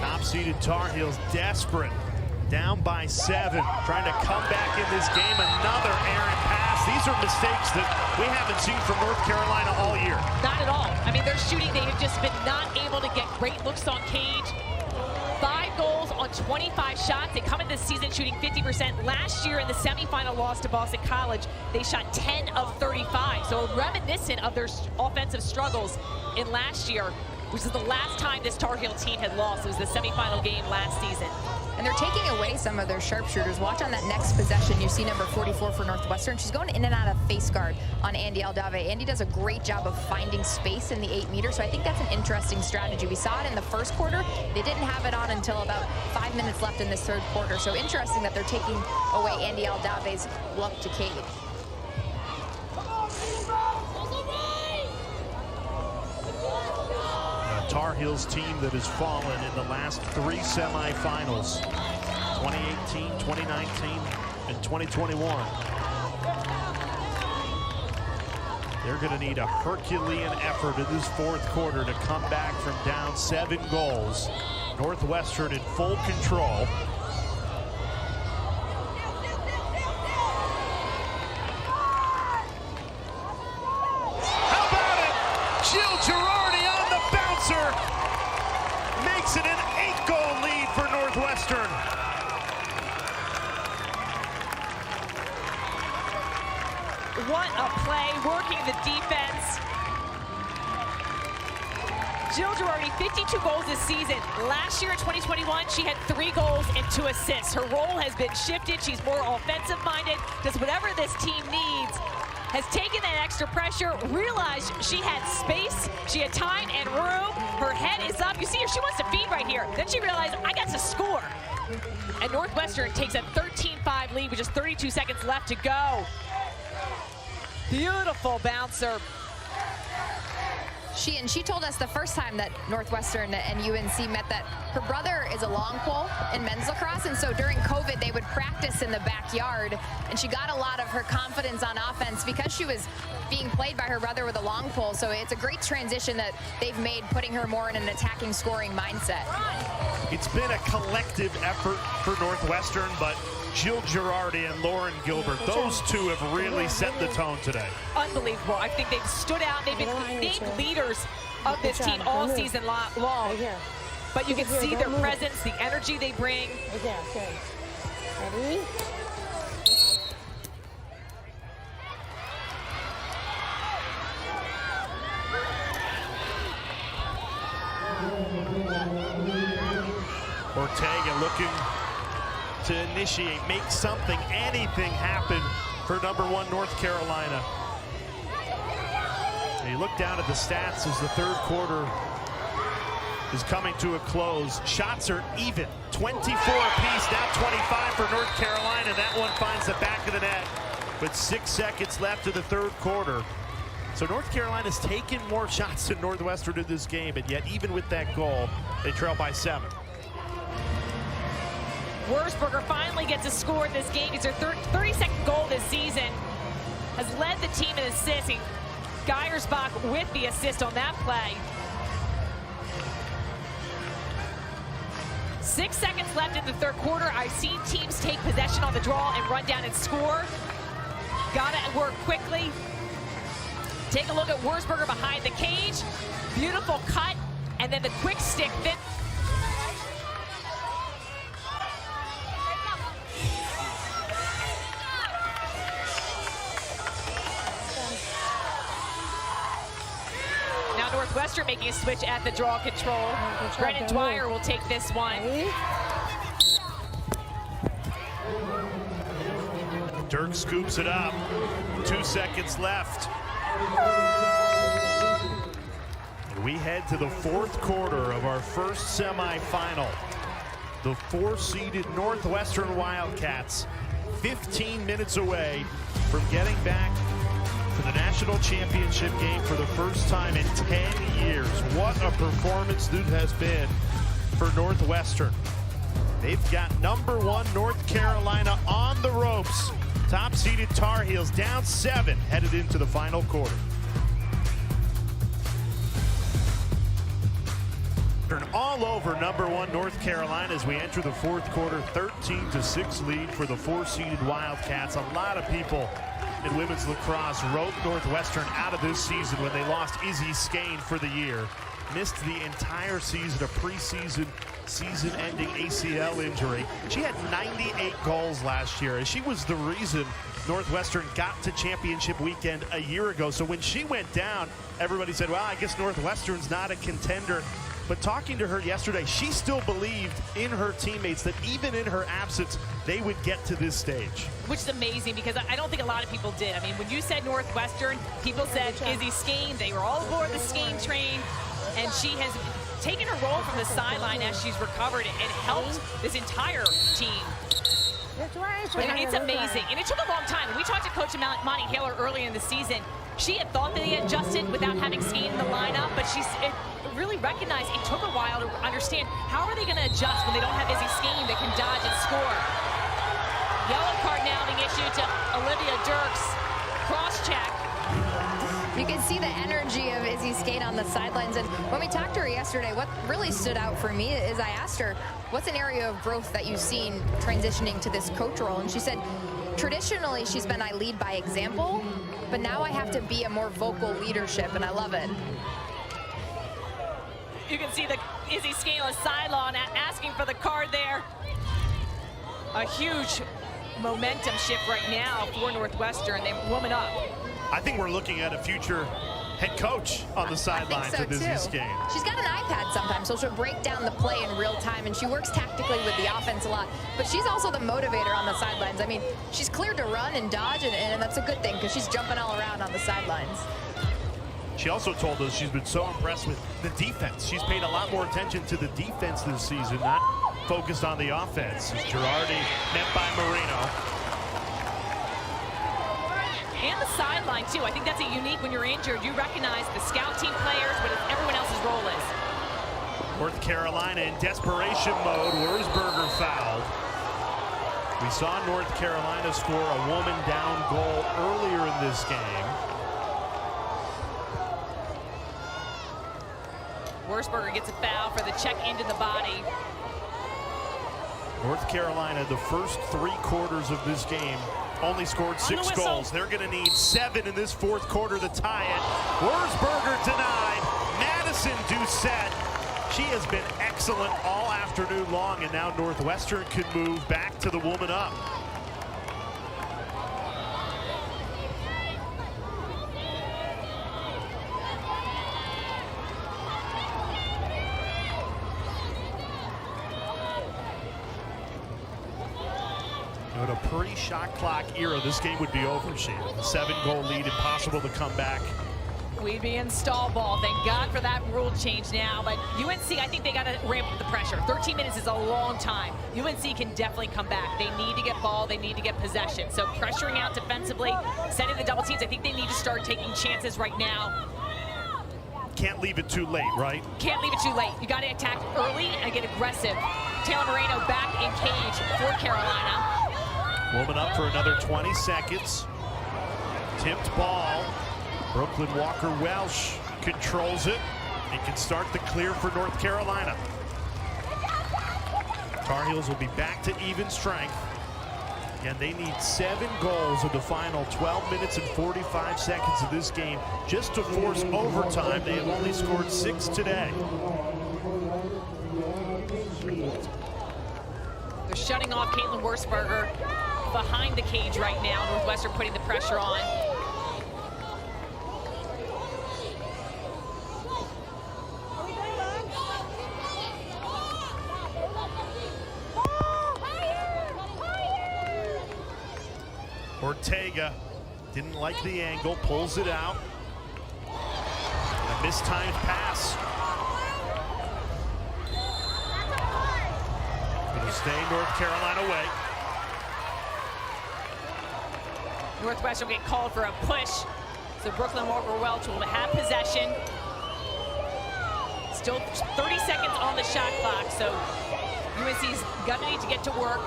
Top-seeded Tar Heels desperate, down by 7, trying to come back in this game. Another errant pass. These are mistakes that we haven't seen from North Carolina all year. Not at all. I mean, they're shooting. They have just been not able to get great looks on cage. 5 goals on 25 shots. They come into this season shooting 50%. Last year in the semifinal loss to Boston College, they shot 10 of 35. So reminiscent of their offensive struggles in last year, which is the last time this Tar Heel team had lost. It was the semifinal game last season. And they're taking away some of their sharpshooters. Watch on that next possession. You see number 44 for Northwestern. She's going in and out of face guard on Andy Aldave. Andy does a great job of finding space in the 8 meter, so I think that's an interesting strategy. We saw it in the first quarter. They didn't have it on until about 5 minutes left in this third quarter. So interesting that they're taking away Andy Aldave's look to cage. Tar Heels team that has fallen in the last 3 semifinals, 2018, 2019, and 2021. They're going to need a Herculean effort in this fourth quarter to come back from down 7 goals. Northwestern in full control. How about it? Jill Girardi on the bouncer makes it an 8-goal lead for Northwestern. What a play, working the defense. Jill Girardi, 52 goals this season. Last year in 2021, she had 3 goals and 2 assists. Her role has been shifted. She's more offensive-minded, does whatever this team needs. Has taken that extra pressure, realized she had space, she had time and room. Her head is up. You see her, she wants to feed right here. Then she realized, I got to score. And Northwestern takes a 13-5 lead with just 32 seconds left to go. Beautiful bouncer. She told us the first time that Northwestern and UNC met that her brother is a long pole in men's lacrosse, and so during COVID they would practice in the backyard, and she got a lot of her confidence on offense because she was being played by her brother with a long pole. So it's a great transition that they've made, putting her more in an attacking, scoring mindset. It's been a collective effort for Northwestern, but Jill Girardi and Lauren Gilbert, those two have really set the tone today. Unbelievable. I think they've stood out. They've been named leaders of this team all season long. But you can see their presence, the energy they bring. Ready? Ortega looking to initiate, make something, anything happen for #1 North Carolina. And you look down at the stats as the third quarter is coming to a close. Shots are even, 24 apiece, now 25 for North Carolina. That one finds the back of the net with 6 seconds left of the third quarter. So North Carolina's taken more shots than Northwestern in this game, and yet even with that goal, they trail by 7. Wurzburger finally gets a score in this game. It's her 32nd goal this season. Has led the team in assists. Geiersbach with the assist on that play. 6 seconds left in the third quarter. I've seen teams take possession on the draw and run down and score. Gotta work quickly. Take a look at Wurzburger behind the cage. Beautiful cut, and then the quick stick fit. Now Northwestern making a switch at the draw control. Brennan Dwyer will take this one. Dirk scoops it up. 2 seconds left. And we head to the fourth quarter of our first semifinal. The 4-seeded Northwestern Wildcats, 15 minutes away from getting back to the national championship game for the first time in 10 years. What a performance this has been for Northwestern. They've got #1 North Carolina on the ropes. Top-seeded Tar Heels down 7, headed into the final quarter. All over #1 North Carolina as we enter the fourth quarter. 13-6 lead for the 4-seeded Wildcats. A lot of people in women's lacrosse wrote Northwestern out of this season when they lost Izzy Skane for the year. Missed the entire season, a preseason season-ending ACL injury. She had 98 goals last year, and she was the reason Northwestern got to championship weekend a year ago. So when she went down, everybody said, well, I guess Northwestern's not a contender. But talking to her yesterday, she still believed in her teammates that even in her absence, they would get to this stage. Which is amazing, because I don't think a lot of people did. I mean, when you said Northwestern, people said Izzy Skane. They were all aboard the Skane train, and she has taken her role from the sideline as she's recovered and helped this entire team. But it's amazing, and it took a long time. We talked to Coach Monty Haler early in the season. She had thought that they adjusted without having Skane in the lineup, but she really recognized it took a while to understand how are they going to adjust when they don't have Izzy Skane that can dodge and score. Yellow card now being issued to Olivia Dirks. Cross-check. You can see the energy of Izzy Skate on the sidelines, and when we talked to her yesterday, what really stood out for me is I asked her, what's an area of growth that you've seen transitioning to this coach role? And she said, traditionally she's been, I lead by example, but now I have to be a more vocal leadership, and I love it. You can see the Izzy Skate on the sideline asking for the card there. A huge momentum shift right now for Northwestern. They woman up. I think we're looking at a future head coach on the sidelines so of this game. She's got an iPad sometimes, so she'll break down the play in real time, and she works tactically with the offense a lot. But she's also the motivator on the sidelines. I mean, she's cleared to run and dodge, and that's a good thing because she's jumping all around on the sidelines. She also told us she's been so impressed with the defense. She's paid a lot more attention to the defense this season, not focused on the offense. Girardi met by Moreno. And the sideline, too. I think that's a unique when you're injured. You recognize the scout team players, but everyone else's role is. North Carolina in desperation mode. Wurzberger fouled. We saw North Carolina score a woman down goal earlier in this game. Wurzberger gets a foul for the check into the body. North Carolina, the first 3 quarters of this game, only scored 6 goals. They're going to need 7 in this 4th quarter to tie it. Wurzberger denied. Madison Doucette. She has been excellent all afternoon long, and now Northwestern can move back to the woman up. In a pre-shot clock era, this game would be over, Sheila. 7-goal lead, impossible to come back. We'd be in stall ball. Thank God for that rule change now. But UNC, I think they got to ramp up the pressure. 13 minutes is a long time. UNC can definitely come back. They need to get ball. They need to get possession. So pressuring out defensively, sending the double teams. I think they need to start taking chances right now. Can't leave it too late, right? Can't leave it too late. You got to attack early and get aggressive. Taylor Moreno back in cage for Carolina. Woman up for another 20 seconds. Tipped ball. Brooklyn Walker-Welsh controls it and can start the clear for North Carolina. Tar Heels will be back to even strength. And they need 7 goals in the final 12 minutes and 45 seconds of this game just to force overtime. They have only scored 6 today. They're shutting off Caitlin Wurzberger behind the cage right now. Northwestern putting the pressure on. Ortega didn't like the angle, pulls it out. A mistimed pass. Going to stay North Carolina away. Northwestern will get called for a push. So Brooklyn Walker-Welch will have possession. Still 30 seconds on the shot clock, so UNC's gonna need to get to work.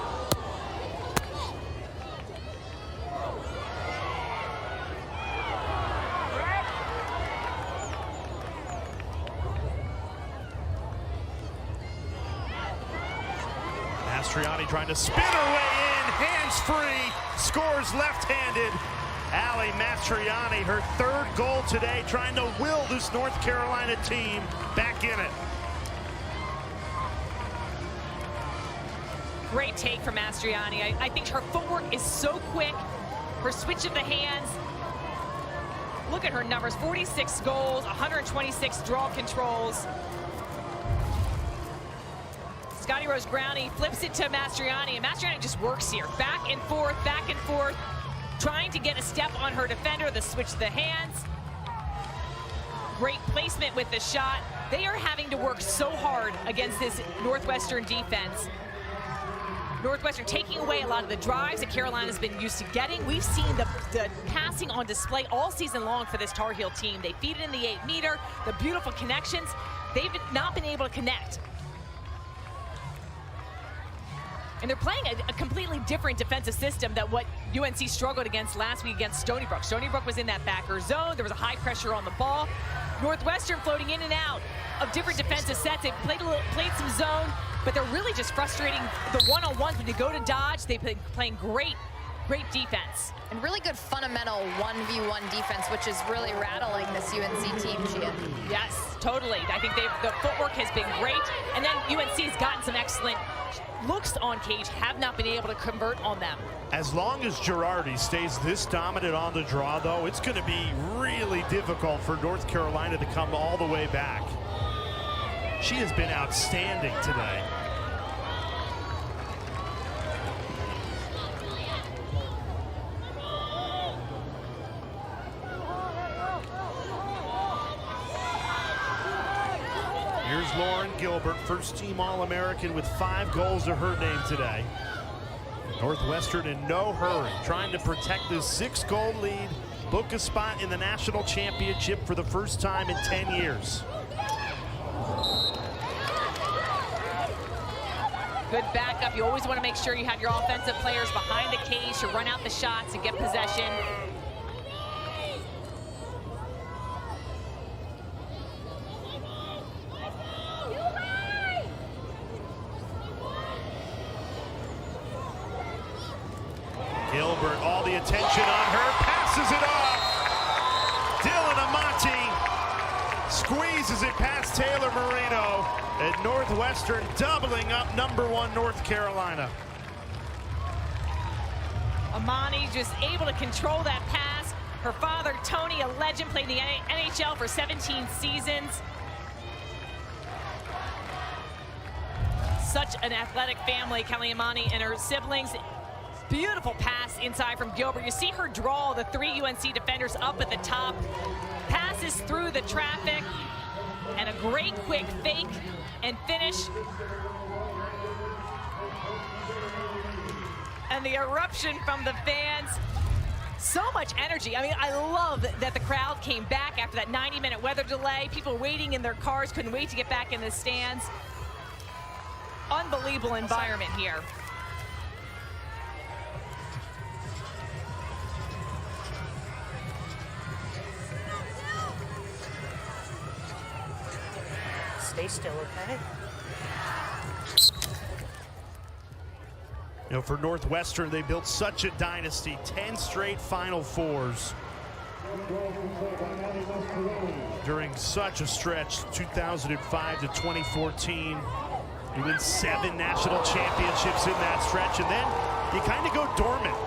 Mastriani trying to spin her way in, hands free, scores left-handed. Ali Mastriani, her 3rd goal today, trying to will this North Carolina team back in it. Great take from Mastriani. I think her footwork is so quick. Her switch of the hands. Look at her numbers, 46 goals, 126 draw controls. Scotty Rose Brownie flips it to Mastriani, and Mastriani just works here. Back and forth, trying to get a step on her defender, the switch of the hands. Great placement with the shot. They are having to work so hard against this Northwestern defense. Northwestern taking away a lot of the drives that Carolina's been used to getting. We've seen the passing on display all season long for this Tar Heel team. They feed it in the 8-meter, the beautiful connections. They've not been able to connect. And they're playing a completely different defensive system than what UNC struggled against last week against Stony Brook. Stony Brook was in that backer zone. There was a high pressure on the ball. Northwestern floating in and out of different defensive sets. They played some zone, but they're really just frustrating the one-on-ones when you go to dodge. They've been playing great great defense. And really good fundamental 1v1 defense, which is really rattling this UNC team, Gia. Yes, totally. I think the footwork has been great. And then UNC's gotten some excellent looks on Cage, have not been able to convert on them. As long as Girardi stays this dominant on the draw, though, it's going to be really difficult for North Carolina to come all the way back. She has been outstanding today. Here's Lauren Gilbert, first-team All-American with 5 goals to her name today. Northwestern in no hurry, trying to protect this 6-goal lead, book a spot in the national championship for the first time in 10 years. Good backup. You always want to make sure you have your offensive players behind the cage to run out the shots and get possession. Gilbert, all the attention on her, passes it off. Dylan Amati squeezes it past Taylor Moreno, and Northwestern doubling up #1 North Carolina. Amani just able to control that pass. Her father, Tony, a legend, played in the NHL for 17 seasons. Such an athletic family, Kelly Amani and her siblings. Beautiful pass inside from Gilbert. You see her draw the 3 UNC defenders up at the top. Passes through the traffic. And a great quick fake and finish. And the eruption from the fans. So much energy. I mean, I love that the crowd came back after that 90-minute weather delay. People waiting in their cars, couldn't wait to get back in the stands. Unbelievable environment here. Stay still, okay? You know, for Northwestern, they built such a dynasty, 10 straight Final Fours. During such a stretch, 2005 to 2014. You win 7 national championships in that stretch, and then you kind of go dormant.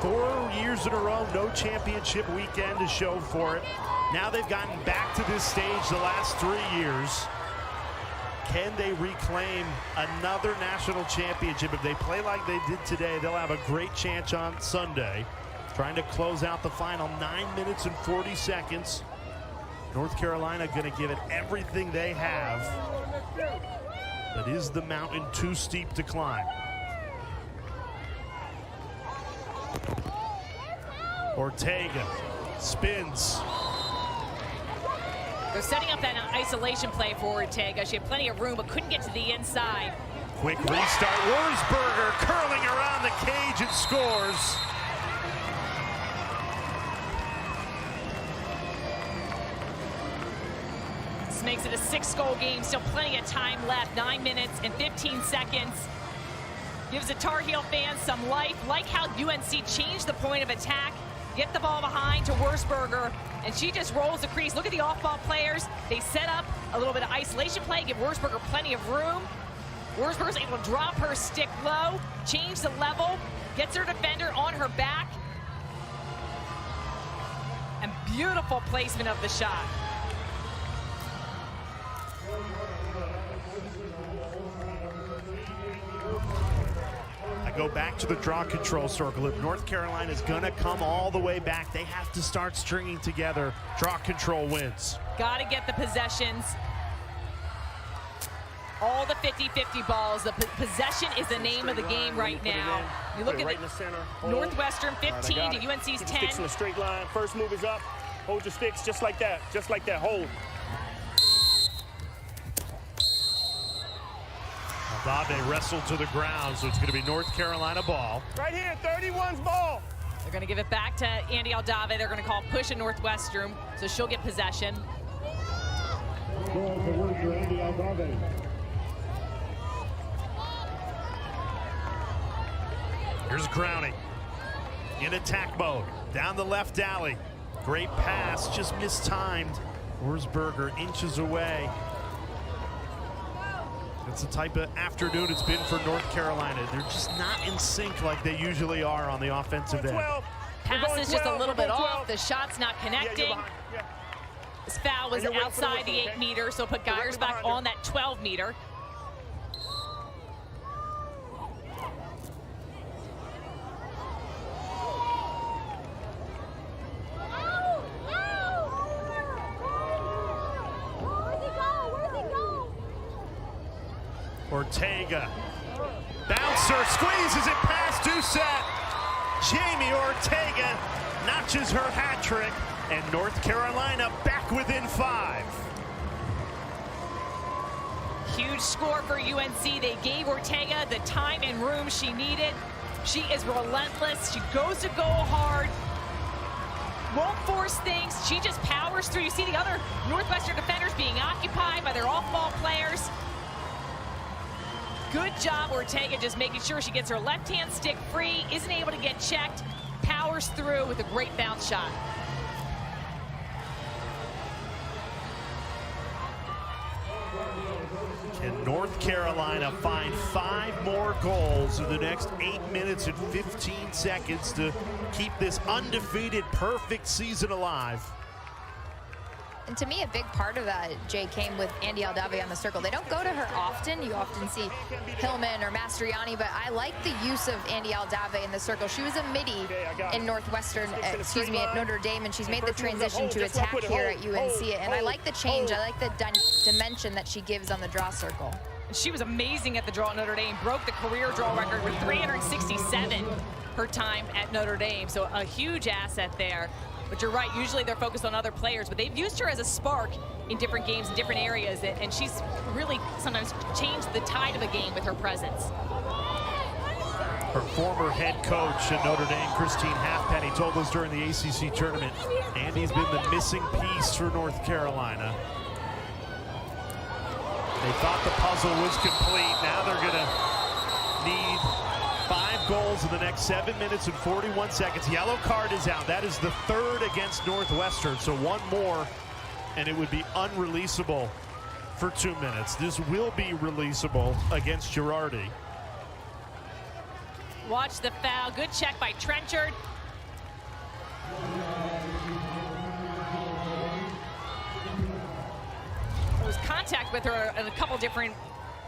4 years in a row, no championship weekend to show for it. Now they've gotten back to this stage the last 3 years. Can they reclaim another national championship? If they play like they did today, they'll have a great chance on Sunday. Trying to close out the final 9 minutes and 40 seconds. North Carolina going to give it everything they have. But is the mountain too steep to climb? Ortega spins. They're setting up that isolation play for Ortega. She had plenty of room, but couldn't get to the inside. Quick restart. Wurzburger curling around the cage and scores. This makes it a 6-goal game. Still plenty of time left. 9 minutes and 15 seconds. Gives the Tar Heel fans some life. Like how UNC changed the point of attack. Get the ball behind to Wurzburger, and she just rolls the crease. Look at the off-ball players. They set up a little bit of isolation play, give Wurzburger plenty of room. Wurzburger's able to drop her stick low, change the level, gets her defender on her back. And beautiful placement of the shot. I go back to the draw control circle. If North Carolina is going to come all the way back, they have to start stringing together draw control wins. Got to get the possessions. All the 50-50 balls. The possession is the name of the game right now. You look at right in the center. Northwestern 15 to UNC's 10. Sticks in a straight line. First move is up. Hold your sticks just like that. Just like that. Hold. Dave wrestled to the ground, so it's going to be North Carolina ball. Right here, 31's ball. They're going to give it back to Andy Aldave. They're going to call push at Northwestern, so she'll get possession. Here's Crowning. in attack mode. Down the left alley. Great pass, just mistimed. Wurzburger inches away. It's the type of afternoon it's been for North Carolina. They're just not in sync like they usually are on the offensive end. Pass is just a little bit off. The shot's not connecting. This foul was outside the 8 meter, so put Geiersbach on that 12 meter. Ortega, bouncer, squeezes it past Doucette. Jamie Ortega notches her hat trick, and North Carolina back within 5. Huge score for UNC. They gave Ortega the time and room she needed. She is relentless. She goes to go hard. Won't force things. She just powers through. You see the other Northwestern defenders being occupied by their off-ball players. Good job, Ortega, just making sure she gets her left-hand stick free, isn't able to get checked, powers through with a great bounce shot. Can North Carolina find 5 more goals in the next 8 minutes and 15 seconds to keep this undefeated, perfect season alive? And to me, a big part of that, Jay, came with Andy Aldave on the circle. They don't go to her often. You often see Hillman or Mastriani, but I like the use of Andy Aldave in the circle. She was a midi in Northwestern, at Notre Dame, and she's made the transition to attack here at UNC. And I like the change. I like the dimension that she gives on the draw circle. She was amazing at the draw at Notre Dame, broke the career draw record with 367 her time at Notre Dame. So a huge asset there. But you're right, usually they're focused on other players, but they've used her as a spark in different games, in different areas, and she's really sometimes changed the tide of a game with her presence. Her former head coach at Notre Dame, Christine Halfpenny, told us during the ACC tournament, Andy's been the missing piece for North Carolina. They thought the puzzle was complete. Now they're going to need 5 goals in the next 7 minutes and 41 seconds. Yellow card is out. That is the 3rd against Northwestern. So 1 more, and it would be unreleasable for 2 minutes. This will be releasable against Girardi. Watch the foul. Good check by Trenchard. There was contact with her in a couple different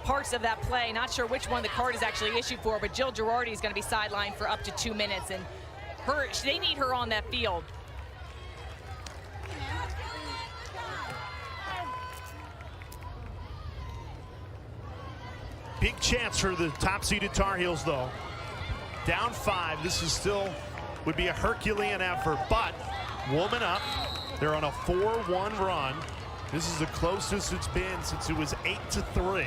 parts of that play. Not sure which one the card is actually issued for, but Jill Girardi is going to be sidelined for up to 2 minutes, and they need her on that field. Big chance for the top-seeded Tar Heels, though. Down 5. This is still would be a Herculean effort, but woman up. They're on a 4-1 run. This is the closest it's been since it was 8-3.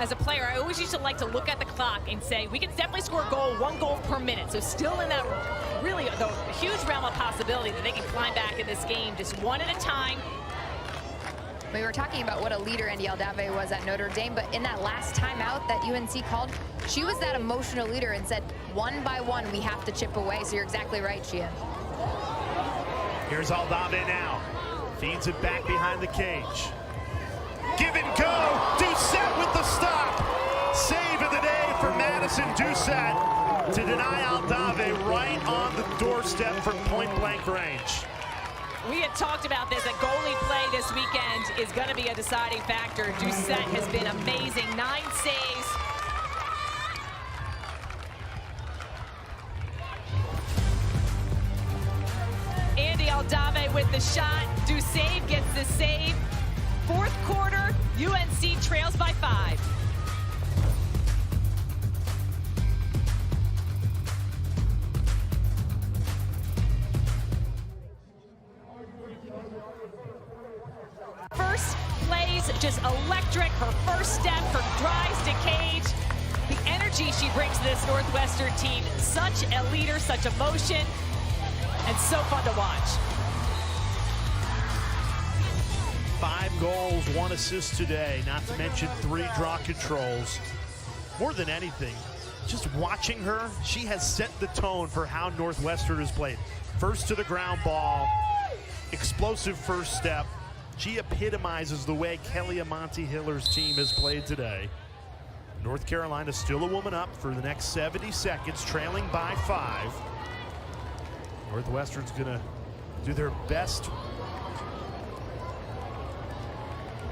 As a player, I always used to like to look at the clock and say, we can definitely score a goal, 1 goal per minute. So still in that really the huge realm of possibility that they can climb back in this game, just 1 at a time. We were talking about what a leader Andy Aldave was at Notre Dame, but in that last timeout that UNC called, she was that emotional leader and said, 1 by 1, we have to chip away. So you're exactly right, Sheehan. Here's Aldave now. Feeds it back behind the cage. Give and go. Doucette with the stop. Save of the day for Madison Doucette to deny Aldave right on the doorstep from point-blank range. We had talked about this. That goalie play this weekend is going to be a deciding factor. Doucette has been amazing. 9 saves. Andy Aldave with the shot. Doucette gets the save. 4th quarter, UNC trails by 5. First plays just electric. Her first step, her drives to cage. The energy she brings to this Northwestern team. Such a leader, such emotion, and so fun to watch. 5 goals, 1 assist today, not to mention 3 draw controls. More than anything, just watching her, she has set the tone for how Northwestern has played. First to the ground ball, explosive first step. She epitomizes the way Kelly Amonte-Hiller's team has played today. North Carolina still a woman up for the next 70 seconds, trailing by 5. Northwestern's gonna do their best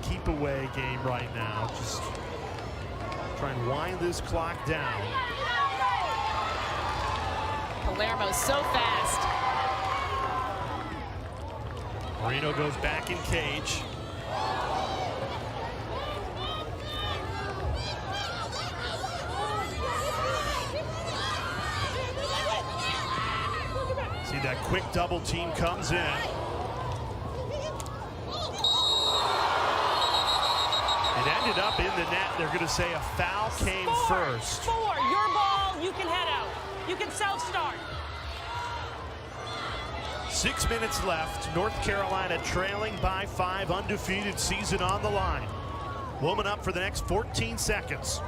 keep away game right now. Just try and wind this clock down. Palermo's so fast. Moreno goes back in cage. See that quick double team comes in. It ended up in the net. They're going to say a foul came first. 4, your ball, you can head out. You can self-start. 6 minutes left. North Carolina trailing by 5, undefeated season on the line. Woman up for the next 14 seconds.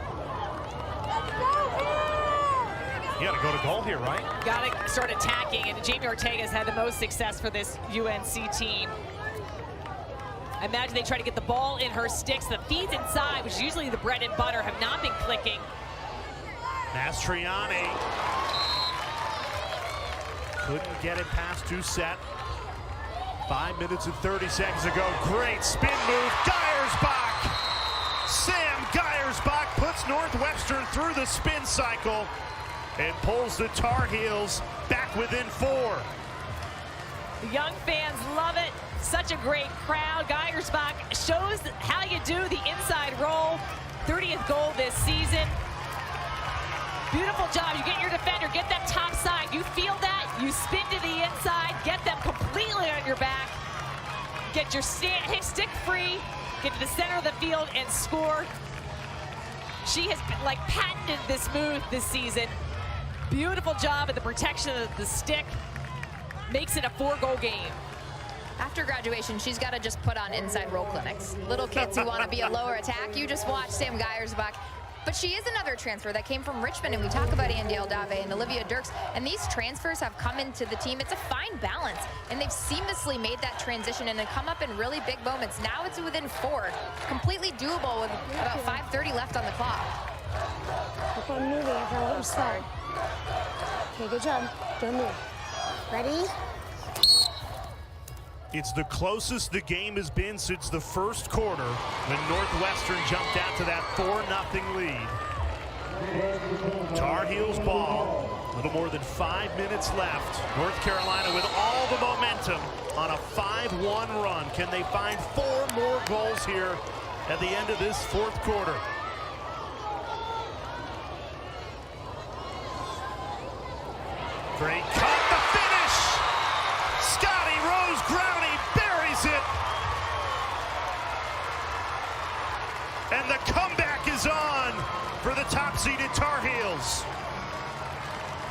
You got to go to goal here, right? Got to start attacking, and Jamie Ortega's had the most success for this UNC team. I imagine they try to get the ball in her sticks. The feeds inside, which is usually the bread and butter, have not been clicking. Mastriani couldn't get it past Doucette. 5 minutes and 30 seconds ago. Great spin move. Geiersbach. Sam Geiersbach puts Northwestern through the spin cycle and pulls the Tar Heels back within 4. The young fans love it. Such a great crowd. Geiersbach shows how you do the inside roll. 30th goal this season. Beautiful job. You get your defender, get that top side. You feel that, you spin to the inside, get them completely on your back. Get your stick free, get to the center of the field and score. She has like patented this move this season. Beautiful job at the protection of the stick. Makes it a 4-goal game. After graduation, she's got to just put on inside roll clinics. Little kids who want to be a lower attack, you just watch Sam Geiersbach. But she is another transfer that came from Richmond, and we talk about Andy Aldave and Olivia Dirks, and these transfers have come into the team. It's a fine balance, and they've seamlessly made that transition and come up in really big moments. Now it's within 4. Completely doable with about 5:30 left on the clock. Keep on moving, everyone. Let them start. Okay, good job. Don't move. Ready? It's the closest the game has been since the first quarter when Northwestern jumped out to that 4-0 lead. Tar Heels ball, a little more than 5 minutes left. North Carolina with all the momentum on a 5-1 run. Can they find 4 more goals here at the end of this 4th quarter? Great cut, the finish! Scotty Rose Growney buries it. And the comeback is on for the top-seeded Tar Heels.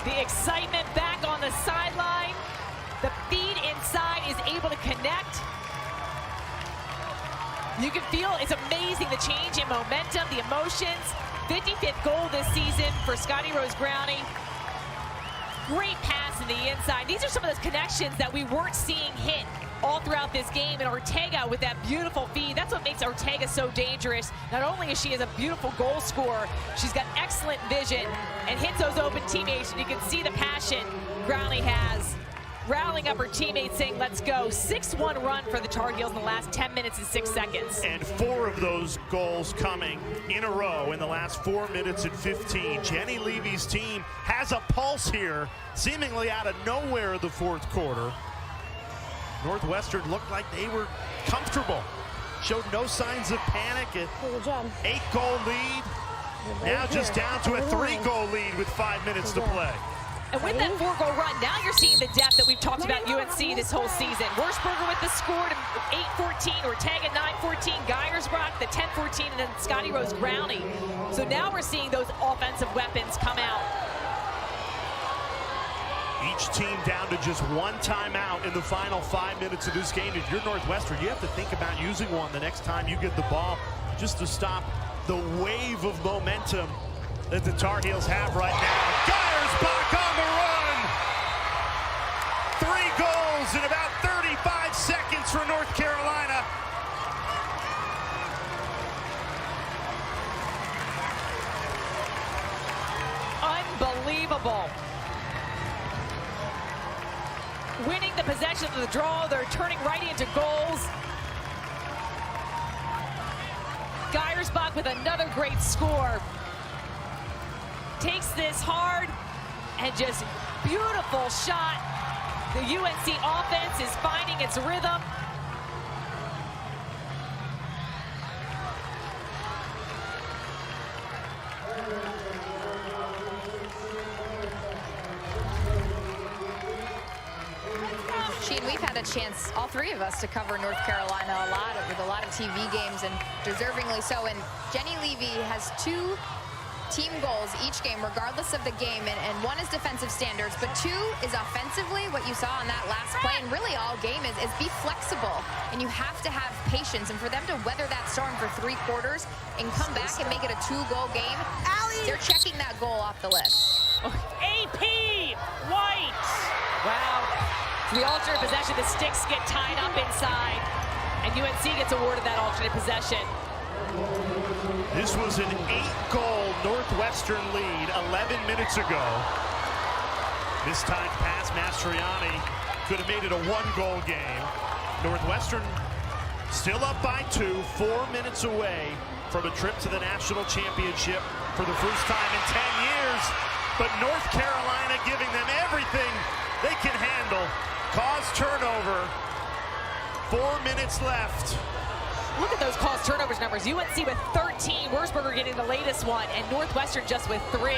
The excitement back on the sideline. The feed inside is able to connect. You can feel it's amazing, the change in momentum, the emotions. 55th goal this season for Scotty Rose Growney. Great pass in the inside. These are some of those connections that we weren't seeing hit all throughout this game. And Ortega with that beautiful feed. That's what makes Ortega so dangerous. Not only is she a beautiful goal scorer, she's got excellent vision and hits those open teammates. And you can see the passion Growney has, rallying up her teammates saying, let's go. 6-1 run for the Tar Heels in the last 10 minutes and 6 seconds. And 4 of those goals coming in a row in the last 4 minutes and 15. Jenny Levy's team has a pulse here, seemingly out of nowhere in the 4th quarter. Northwestern looked like they were comfortable. Showed no signs of panic. An 8-goal lead. Now just down to a 3-goal lead with 5 minutes to play. And with that 4-goal run, now you're seeing the depth that we've talked about UNC this whole season. Wurzburger with the score to 8-14, Ortega 9-14, Geiersbach the 10-14, and then Scotty Rose Growney. So now we're seeing those offensive weapons come out. Each team down to just 1 timeout in the final 5 minutes of this game. If you're Northwestern, you have to think about using one the next time you get the ball, just to stop the wave of momentum that the Tar Heels have right now. Geiersbach on the run. 3 goals in about 35 seconds for North Carolina. Unbelievable. Winning the possession of the draw, they're turning right into goals. Geiersbach with another great score. Takes this hard and just beautiful shot. The UNC offense is finding its rhythm. We've had a chance, all 3 of us, to cover North Carolina a lot with a lot of TV games, and deservingly so. And Jenny Levy has 2 team goals each game, regardless of the game, and 1 is defensive standards, but 2 is offensively. What you saw on that last play, and really all game, is be flexible, and you have to have patience. And for them to weather that storm for 3 quarters and come back and make it a 2-goal game, they're checking that goal off the list. AP White. Wow. The alternate possession, the sticks get tied up inside, and UNC gets awarded that alternate possession. This was an 8-goal Northwestern lead 11 minutes ago. This time past Mastriani could have made it a 1-goal game. Northwestern still up by 2, 4 minutes away from a trip to the national championship for the first time in 10 years. But North Carolina giving them everything they can handle. Caused turnover. 4 minutes left. Look at those caused turnovers numbers. UNC with 13, Wurzburger getting the latest one, and Northwestern just with 3.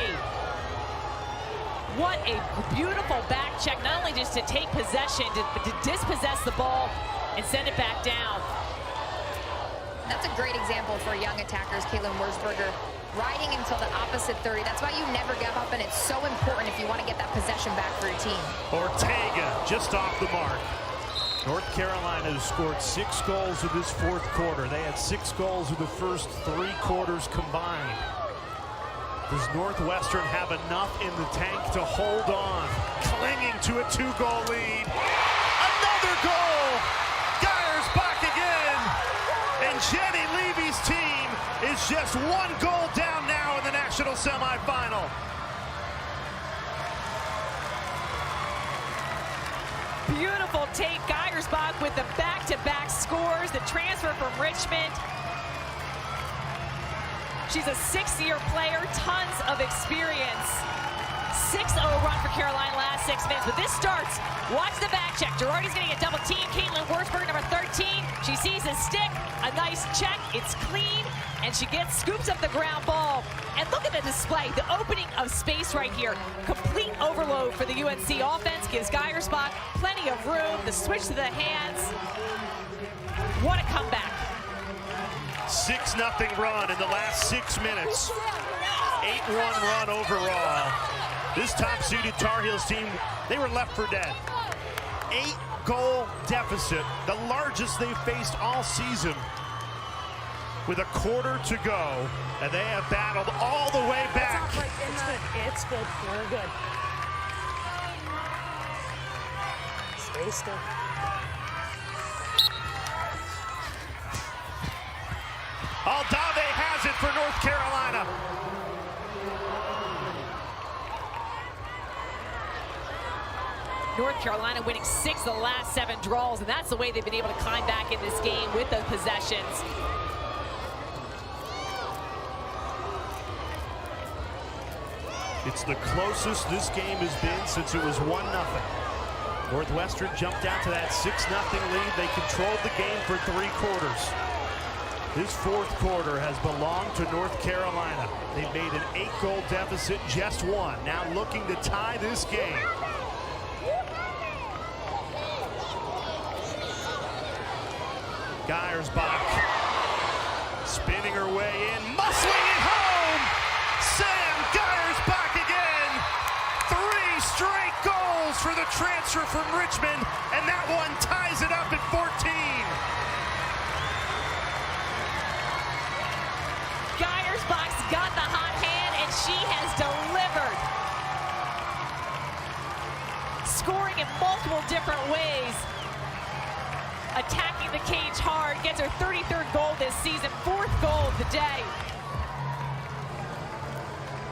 What a beautiful back check, not only just to take possession, but to dispossess the ball and send it back down. That's a great example for young attackers, Caitlin Wurzburger, riding until the opposite 30. That's why you never give up, and it's so important if you want to get that possession back for your team. Ortega just off the mark. North Carolina has scored 6 goals in this 4th quarter. They had 6 goals in the first 3 quarters combined. Does Northwestern have enough in the tank to hold on? Clinging to a 2-goal lead. Another goal! Geiersbach again! And Jenny Levy's team is just 1 goal down now in the national semifinal. Beautiful take. Geiersbach with the back-to-back scores, the transfer from Richmond. She's a 6-year player, tons of experience. 6-0 run for Carolina last 6 minutes, but this starts. Watch the back check. Girardi's getting a double team. Caitlin Wurzburger, number 13. She sees his stick, a nice check. It's clean, and she scoops up the ground ball. And look at the display, the opening of space right here. Complete overload for the UNC offense, gives Geiersbach plenty of room. The switch to the hands. What a comeback. 6-0 run in the last 6 minutes. 8-1 run overall. This top-seeded Tar Heels team, they were left for dead. 8-goal deficit, the largest they've faced all season. With a quarter to go, and they have battled all the way back. It's good. It's good. You're good. Stay still. Aldave has it for North Carolina. North Carolina winning 6 of the last 7 draws, and that's the way they've been able to climb back in this game with those possessions. It's the closest this game has been since it was 1-0. Northwestern jumped out to that 6-0 lead. They controlled the game for 3 quarters. This 4th quarter has belonged to North Carolina. They made an 8-goal deficit, just 1. Now looking to tie this game. Geiersbach spinning her way in, muscling it home. Sam Geiersbach again. 3 straight goals for the transfer from Richmond, and that one ties it up at 14. Geiersbach's got the hot hand, and she has delivered. Scoring in multiple different ways. Attacking the cage hard, gets her 33rd goal this season, 4th goal of the day.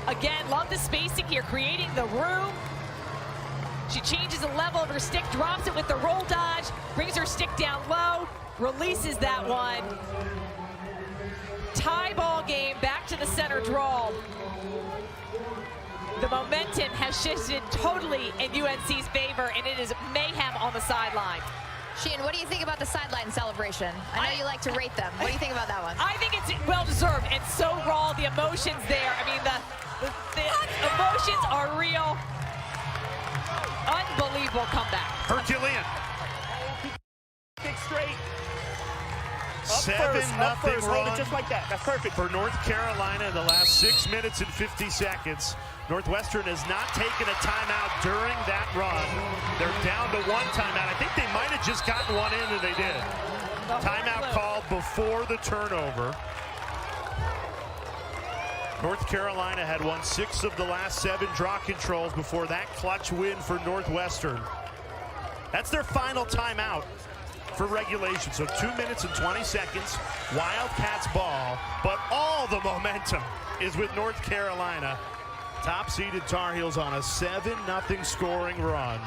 Again, love the spacing here, creating the room. She changes the level of her stick, drops it with the roll dodge, brings her stick down low, releases that one. Tie ball game, back to the center draw. The momentum has shifted totally in UNC's favor, and it is mayhem on the sideline. Sheehan, what do you think about the sideline celebration? I know you like to rate them. What do you think about that one? I think it's well-deserved and so raw, the emotions there. I mean, the emotions are real. Unbelievable comeback. Herculean. Kick straight. 7-0 run just like that. That's perfect. For North Carolina in the last 6 minutes and 50 seconds. Northwestern has not taken a timeout during that run. They're down to 1 timeout. I think they might have just gotten one in, and they did. Timeout called before the turnover. North Carolina had won 6 of the last 7 draw controls before that clutch win for Northwestern. That's their final timeout for regulation. So 2 minutes and 20 seconds, Wildcats ball, but all the momentum is with North Carolina. Top-seeded Tar Heels on a 7-0 scoring run.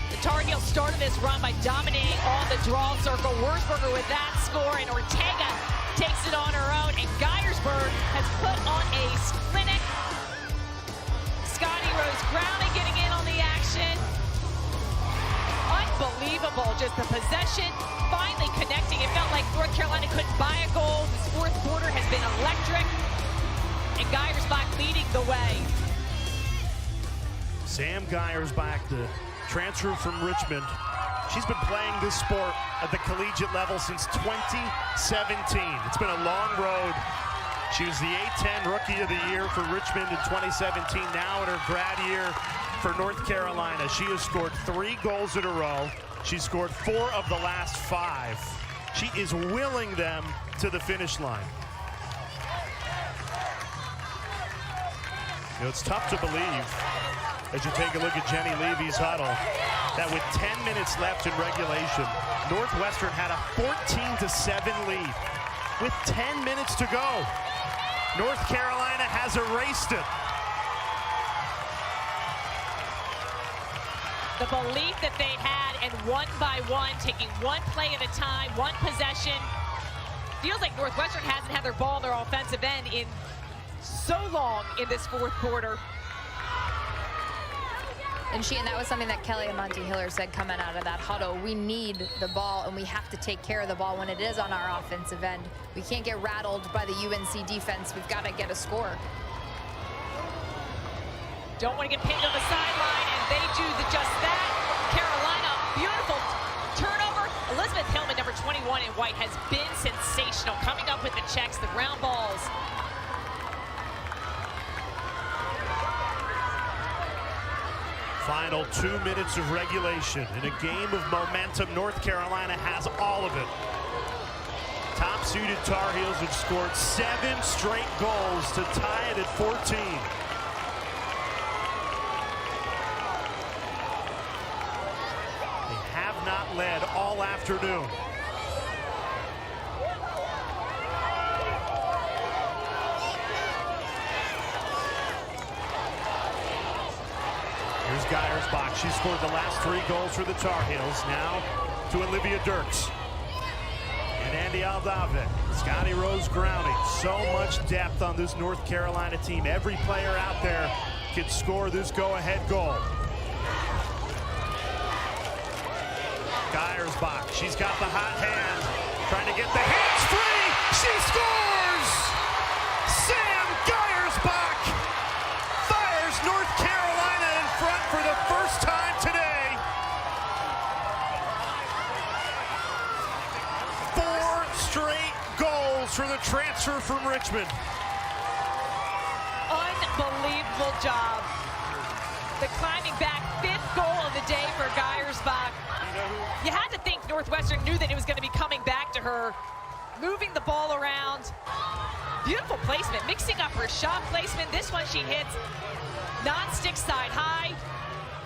The Tar Heels started this run by dominating on the draw circle. Wurzburger with that score, and Ortega takes it on her own, and Geiersberg has put on a clinic. Scotty Rose Browning getting in on the action. Unbelievable, just the possession finally connecting. It felt like North Carolina couldn't buy a goal. This 4th quarter has been electric, and Geiersbach leading the way. Sam Geiersbach, the transfer from Richmond. She's been playing this sport at the collegiate level since 2017. It's been a long road. She was the A-10 Rookie of the Year for Richmond in 2017. Now in her grad year for North Carolina. She has scored 3 goals in a row. She scored 4 of the last 5. She is willing them to the finish line. You know, it's tough to believe, as you take a look at Jenny Levy's huddle, that with 10 minutes left in regulation, Northwestern had a 14-7 lead. With 10 minutes to go, North Carolina has erased it. The belief that they had, and one by one, taking one play at a time, one possession. Feels like Northwestern hasn't had their ball in their offensive end in so long in this 4th quarter. And Sheehan, that was something that Kelly and Monty Hiller said coming out of that huddle. We need the ball, and we have to take care of the ball when it is on our offensive end. We can't get rattled by the UNC defense. We've got to get a score. Don't want to get pinned on the sideline, and they do just that. Carolina, beautiful turnover. Elizabeth Hillman, number 21 in white, has been sensational, coming up with the checks, the ground balls. Final 2 minutes of regulation. In a game of momentum, North Carolina has all of it. Top-seeded Tar Heels have scored 7 straight goals to tie it at 14. They have not led all afternoon. Here's Geiersbach. She scored the last 3 goals for the Tar Heels. Now to Olivia Dirks. And Andy Aldave. Scotty Rose Browning. So much depth on this North Carolina team. Every player out there can score this go-ahead goal. Geiersbach. She's got the hot hand. Trying to get the hands free. She scores! Sam Geiersbach fires North Carolina in front for the first time today. 4 straight goals for the transfer from Richmond. Unbelievable job. The climbing back, 5th goal of the day for Geiersbach. You had to think Northwestern knew that it was going to be coming back to her, moving the ball around. Beautiful placement, mixing up her shot placement. This one she hits non-stick side high.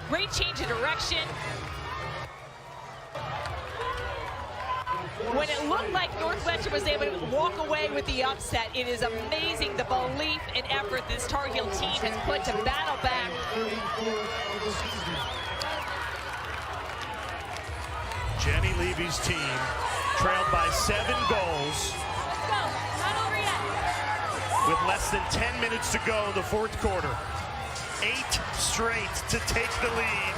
Great change of direction. When it looked like Northwestern was able to walk away with the upset, it is amazing the belief and effort this Tar Heel team has put to battle back. Jenny Levy's team trailed by 7 goals with less than 10 minutes to go in the 4th quarter. 8 straight to take the lead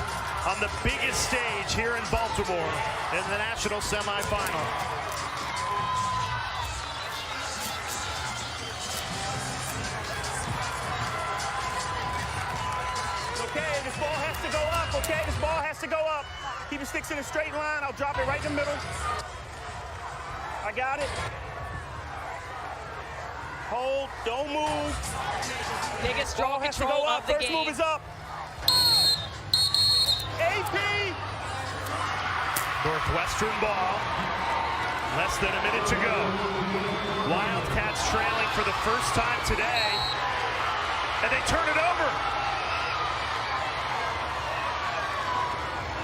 on the biggest stage here in Baltimore in the national semifinal. Okay, this ball has to go up, okay? This ball has to go up. Keep the sticks in a straight line. I'll drop it right in the middle. I got it. Hold, don't move. Biggest draw ball has to control go up. of the First game. move is up. AP. Northwestern ball. Less than a minute to go. Wildcats trailing for the first time today. And they turn it over.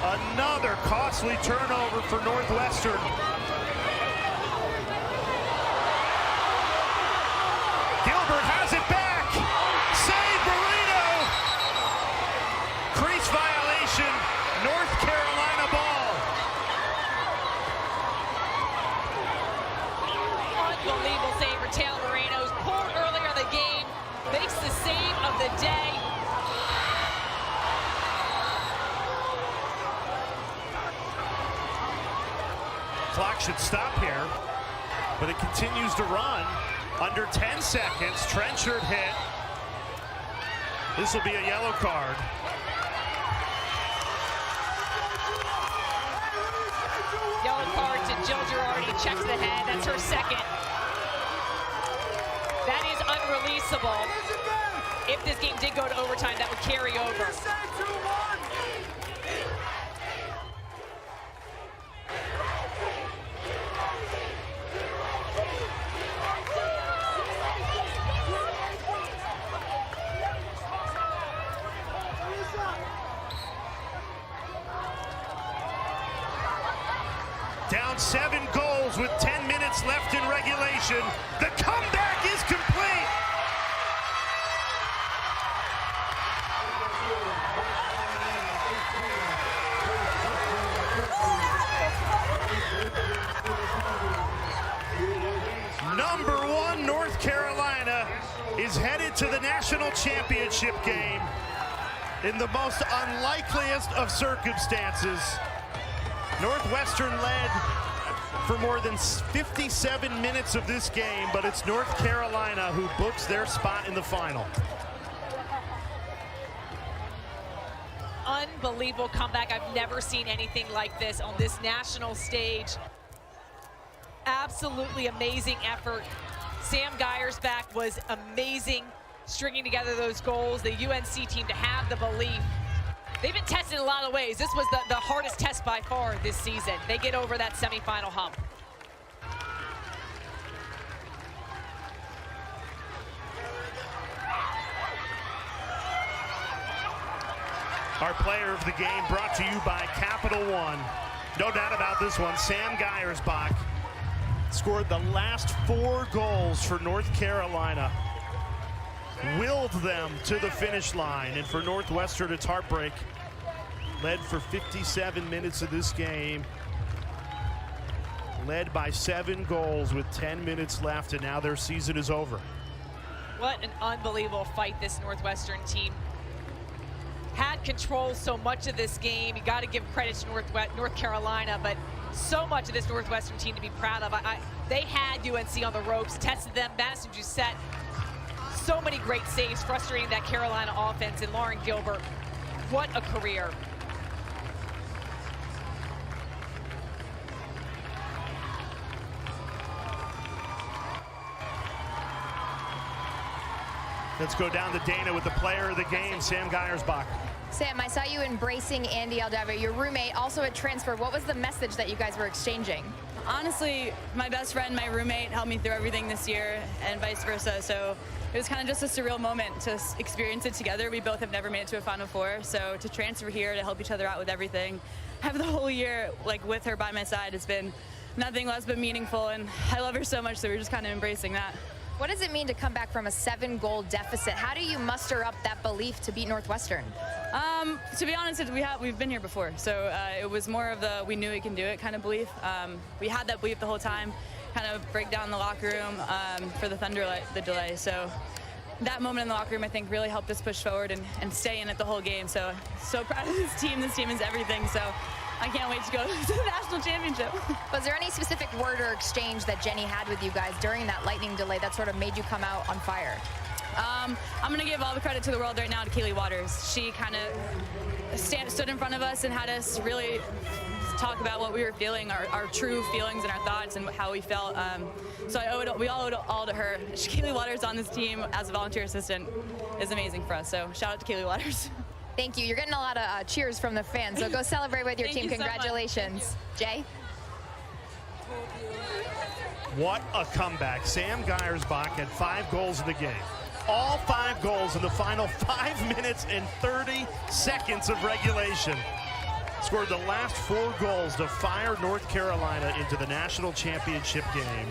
Another costly turnover for Northwestern. Gilbert has it back. Save Moreno. Crease violation. North Carolina ball. Unbelievable save for Taylor Moreno's pulled earlier in the game. Makes the save of the day. Clock should stop here, but it continues to run. Under 10 seconds, Trenchard hit. This will be a yellow card. Yellow card to Jill Girardi, checks the head, that's her second. That is unreleasable. If this game did go to overtime, that would carry over. Down 7 goals with 10 minutes left in regulation. The comeback is complete. Number 1, North Carolina is headed to the national championship game in the most unlikeliest of circumstances. Northwestern led for more than 57 minutes of this game, but it's North Carolina who books their spot in the final. Unbelievable comeback. I've never seen anything like this on this national stage. Absolutely amazing effort. Sam Geiersbach was amazing stringing together those goals. The UNC team to have the belief. They've been tested in a lot of ways. This was the hardest test by far this season. They get over that semifinal hump. Our player of the game brought to you by Capital One. No doubt about this one. Sam Geiersbach scored the last 4 goals for North Carolina. Willed them to the finish line, and for Northwestern it's heartbreak. Led for 57 minutes of this game. Led by 7 goals with 10 minutes left, and now their season is over. What an unbelievable fight this Northwestern team had. Control so much of this game. You got to give credit to North Carolina, but so much of this Northwestern team to be proud of. They had UNC on the ropes, tested them. Madison Doucette, so many great saves, frustrating that Carolina offense. And Lauren Gilbert, what a career. Let's go down to Dana with the player of the game, Sam Geiersbach. Sam, I saw you embracing Andy Aldava, your roommate, also a transfer. What was the message that you guys were exchanging? Honestly, my best friend, my roommate, helped me through everything this year and vice versa. So it was kind of just a surreal moment to experience it together. We both have never made it to a Final Four. So to transfer here, to help each other out with everything, have the whole year like with her by my side has been nothing less but meaningful. And I love her so much, so we're just kind of embracing that. What does it mean to come back from a 7-goal deficit? How do you muster up that belief to beat Northwestern? To be honest, we've been here before, so it was more of the we knew we can do it kind of belief. We had that belief the whole time, kind of break down the locker room for the the delay. So that moment in the locker room, I think, really helped us push forward and stay in it the whole game. So proud of this team. This team is everything. So I can't wait to go to the national championship. Was there any specific word or exchange that Jenny had with you guys during that lightning delay that sort of made you come out on fire? I'm going to give all the credit to the world right now to Keely Waters. She kind of stood in front of us and had us really talk about what we were feeling, our true feelings and our thoughts and how we felt. So we all owe it all to her. Keely Waters on this team as a volunteer assistant is amazing for us. So shout out to Keely Waters. Thank you. You're getting a lot of cheers from the fans, so go celebrate with your team. Congratulations. Jay? What a comeback. Sam Geiersbach had 5 goals in the game. All 5 goals in the final 5 minutes and 30 seconds of regulation. Scored the last 4 goals to fire North Carolina into the national championship game.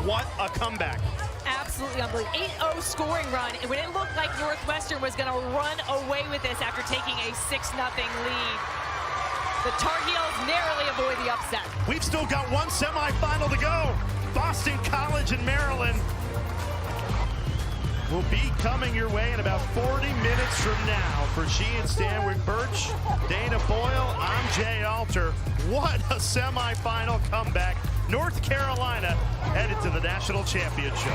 What a comeback. Absolutely unbelievable. 8-0 scoring run. And when it looked like Northwestern was going to run away with this after taking a 6-0 lead, the Tar Heels narrowly avoid the upset. We've still got one semifinal to go. Boston College in Maryland will be coming your way in about 40 minutes from now. For she and Stanwick Birch, Dana Boyle, I'm Jay Alter. What a semifinal comeback. North Carolina headed to the national championship.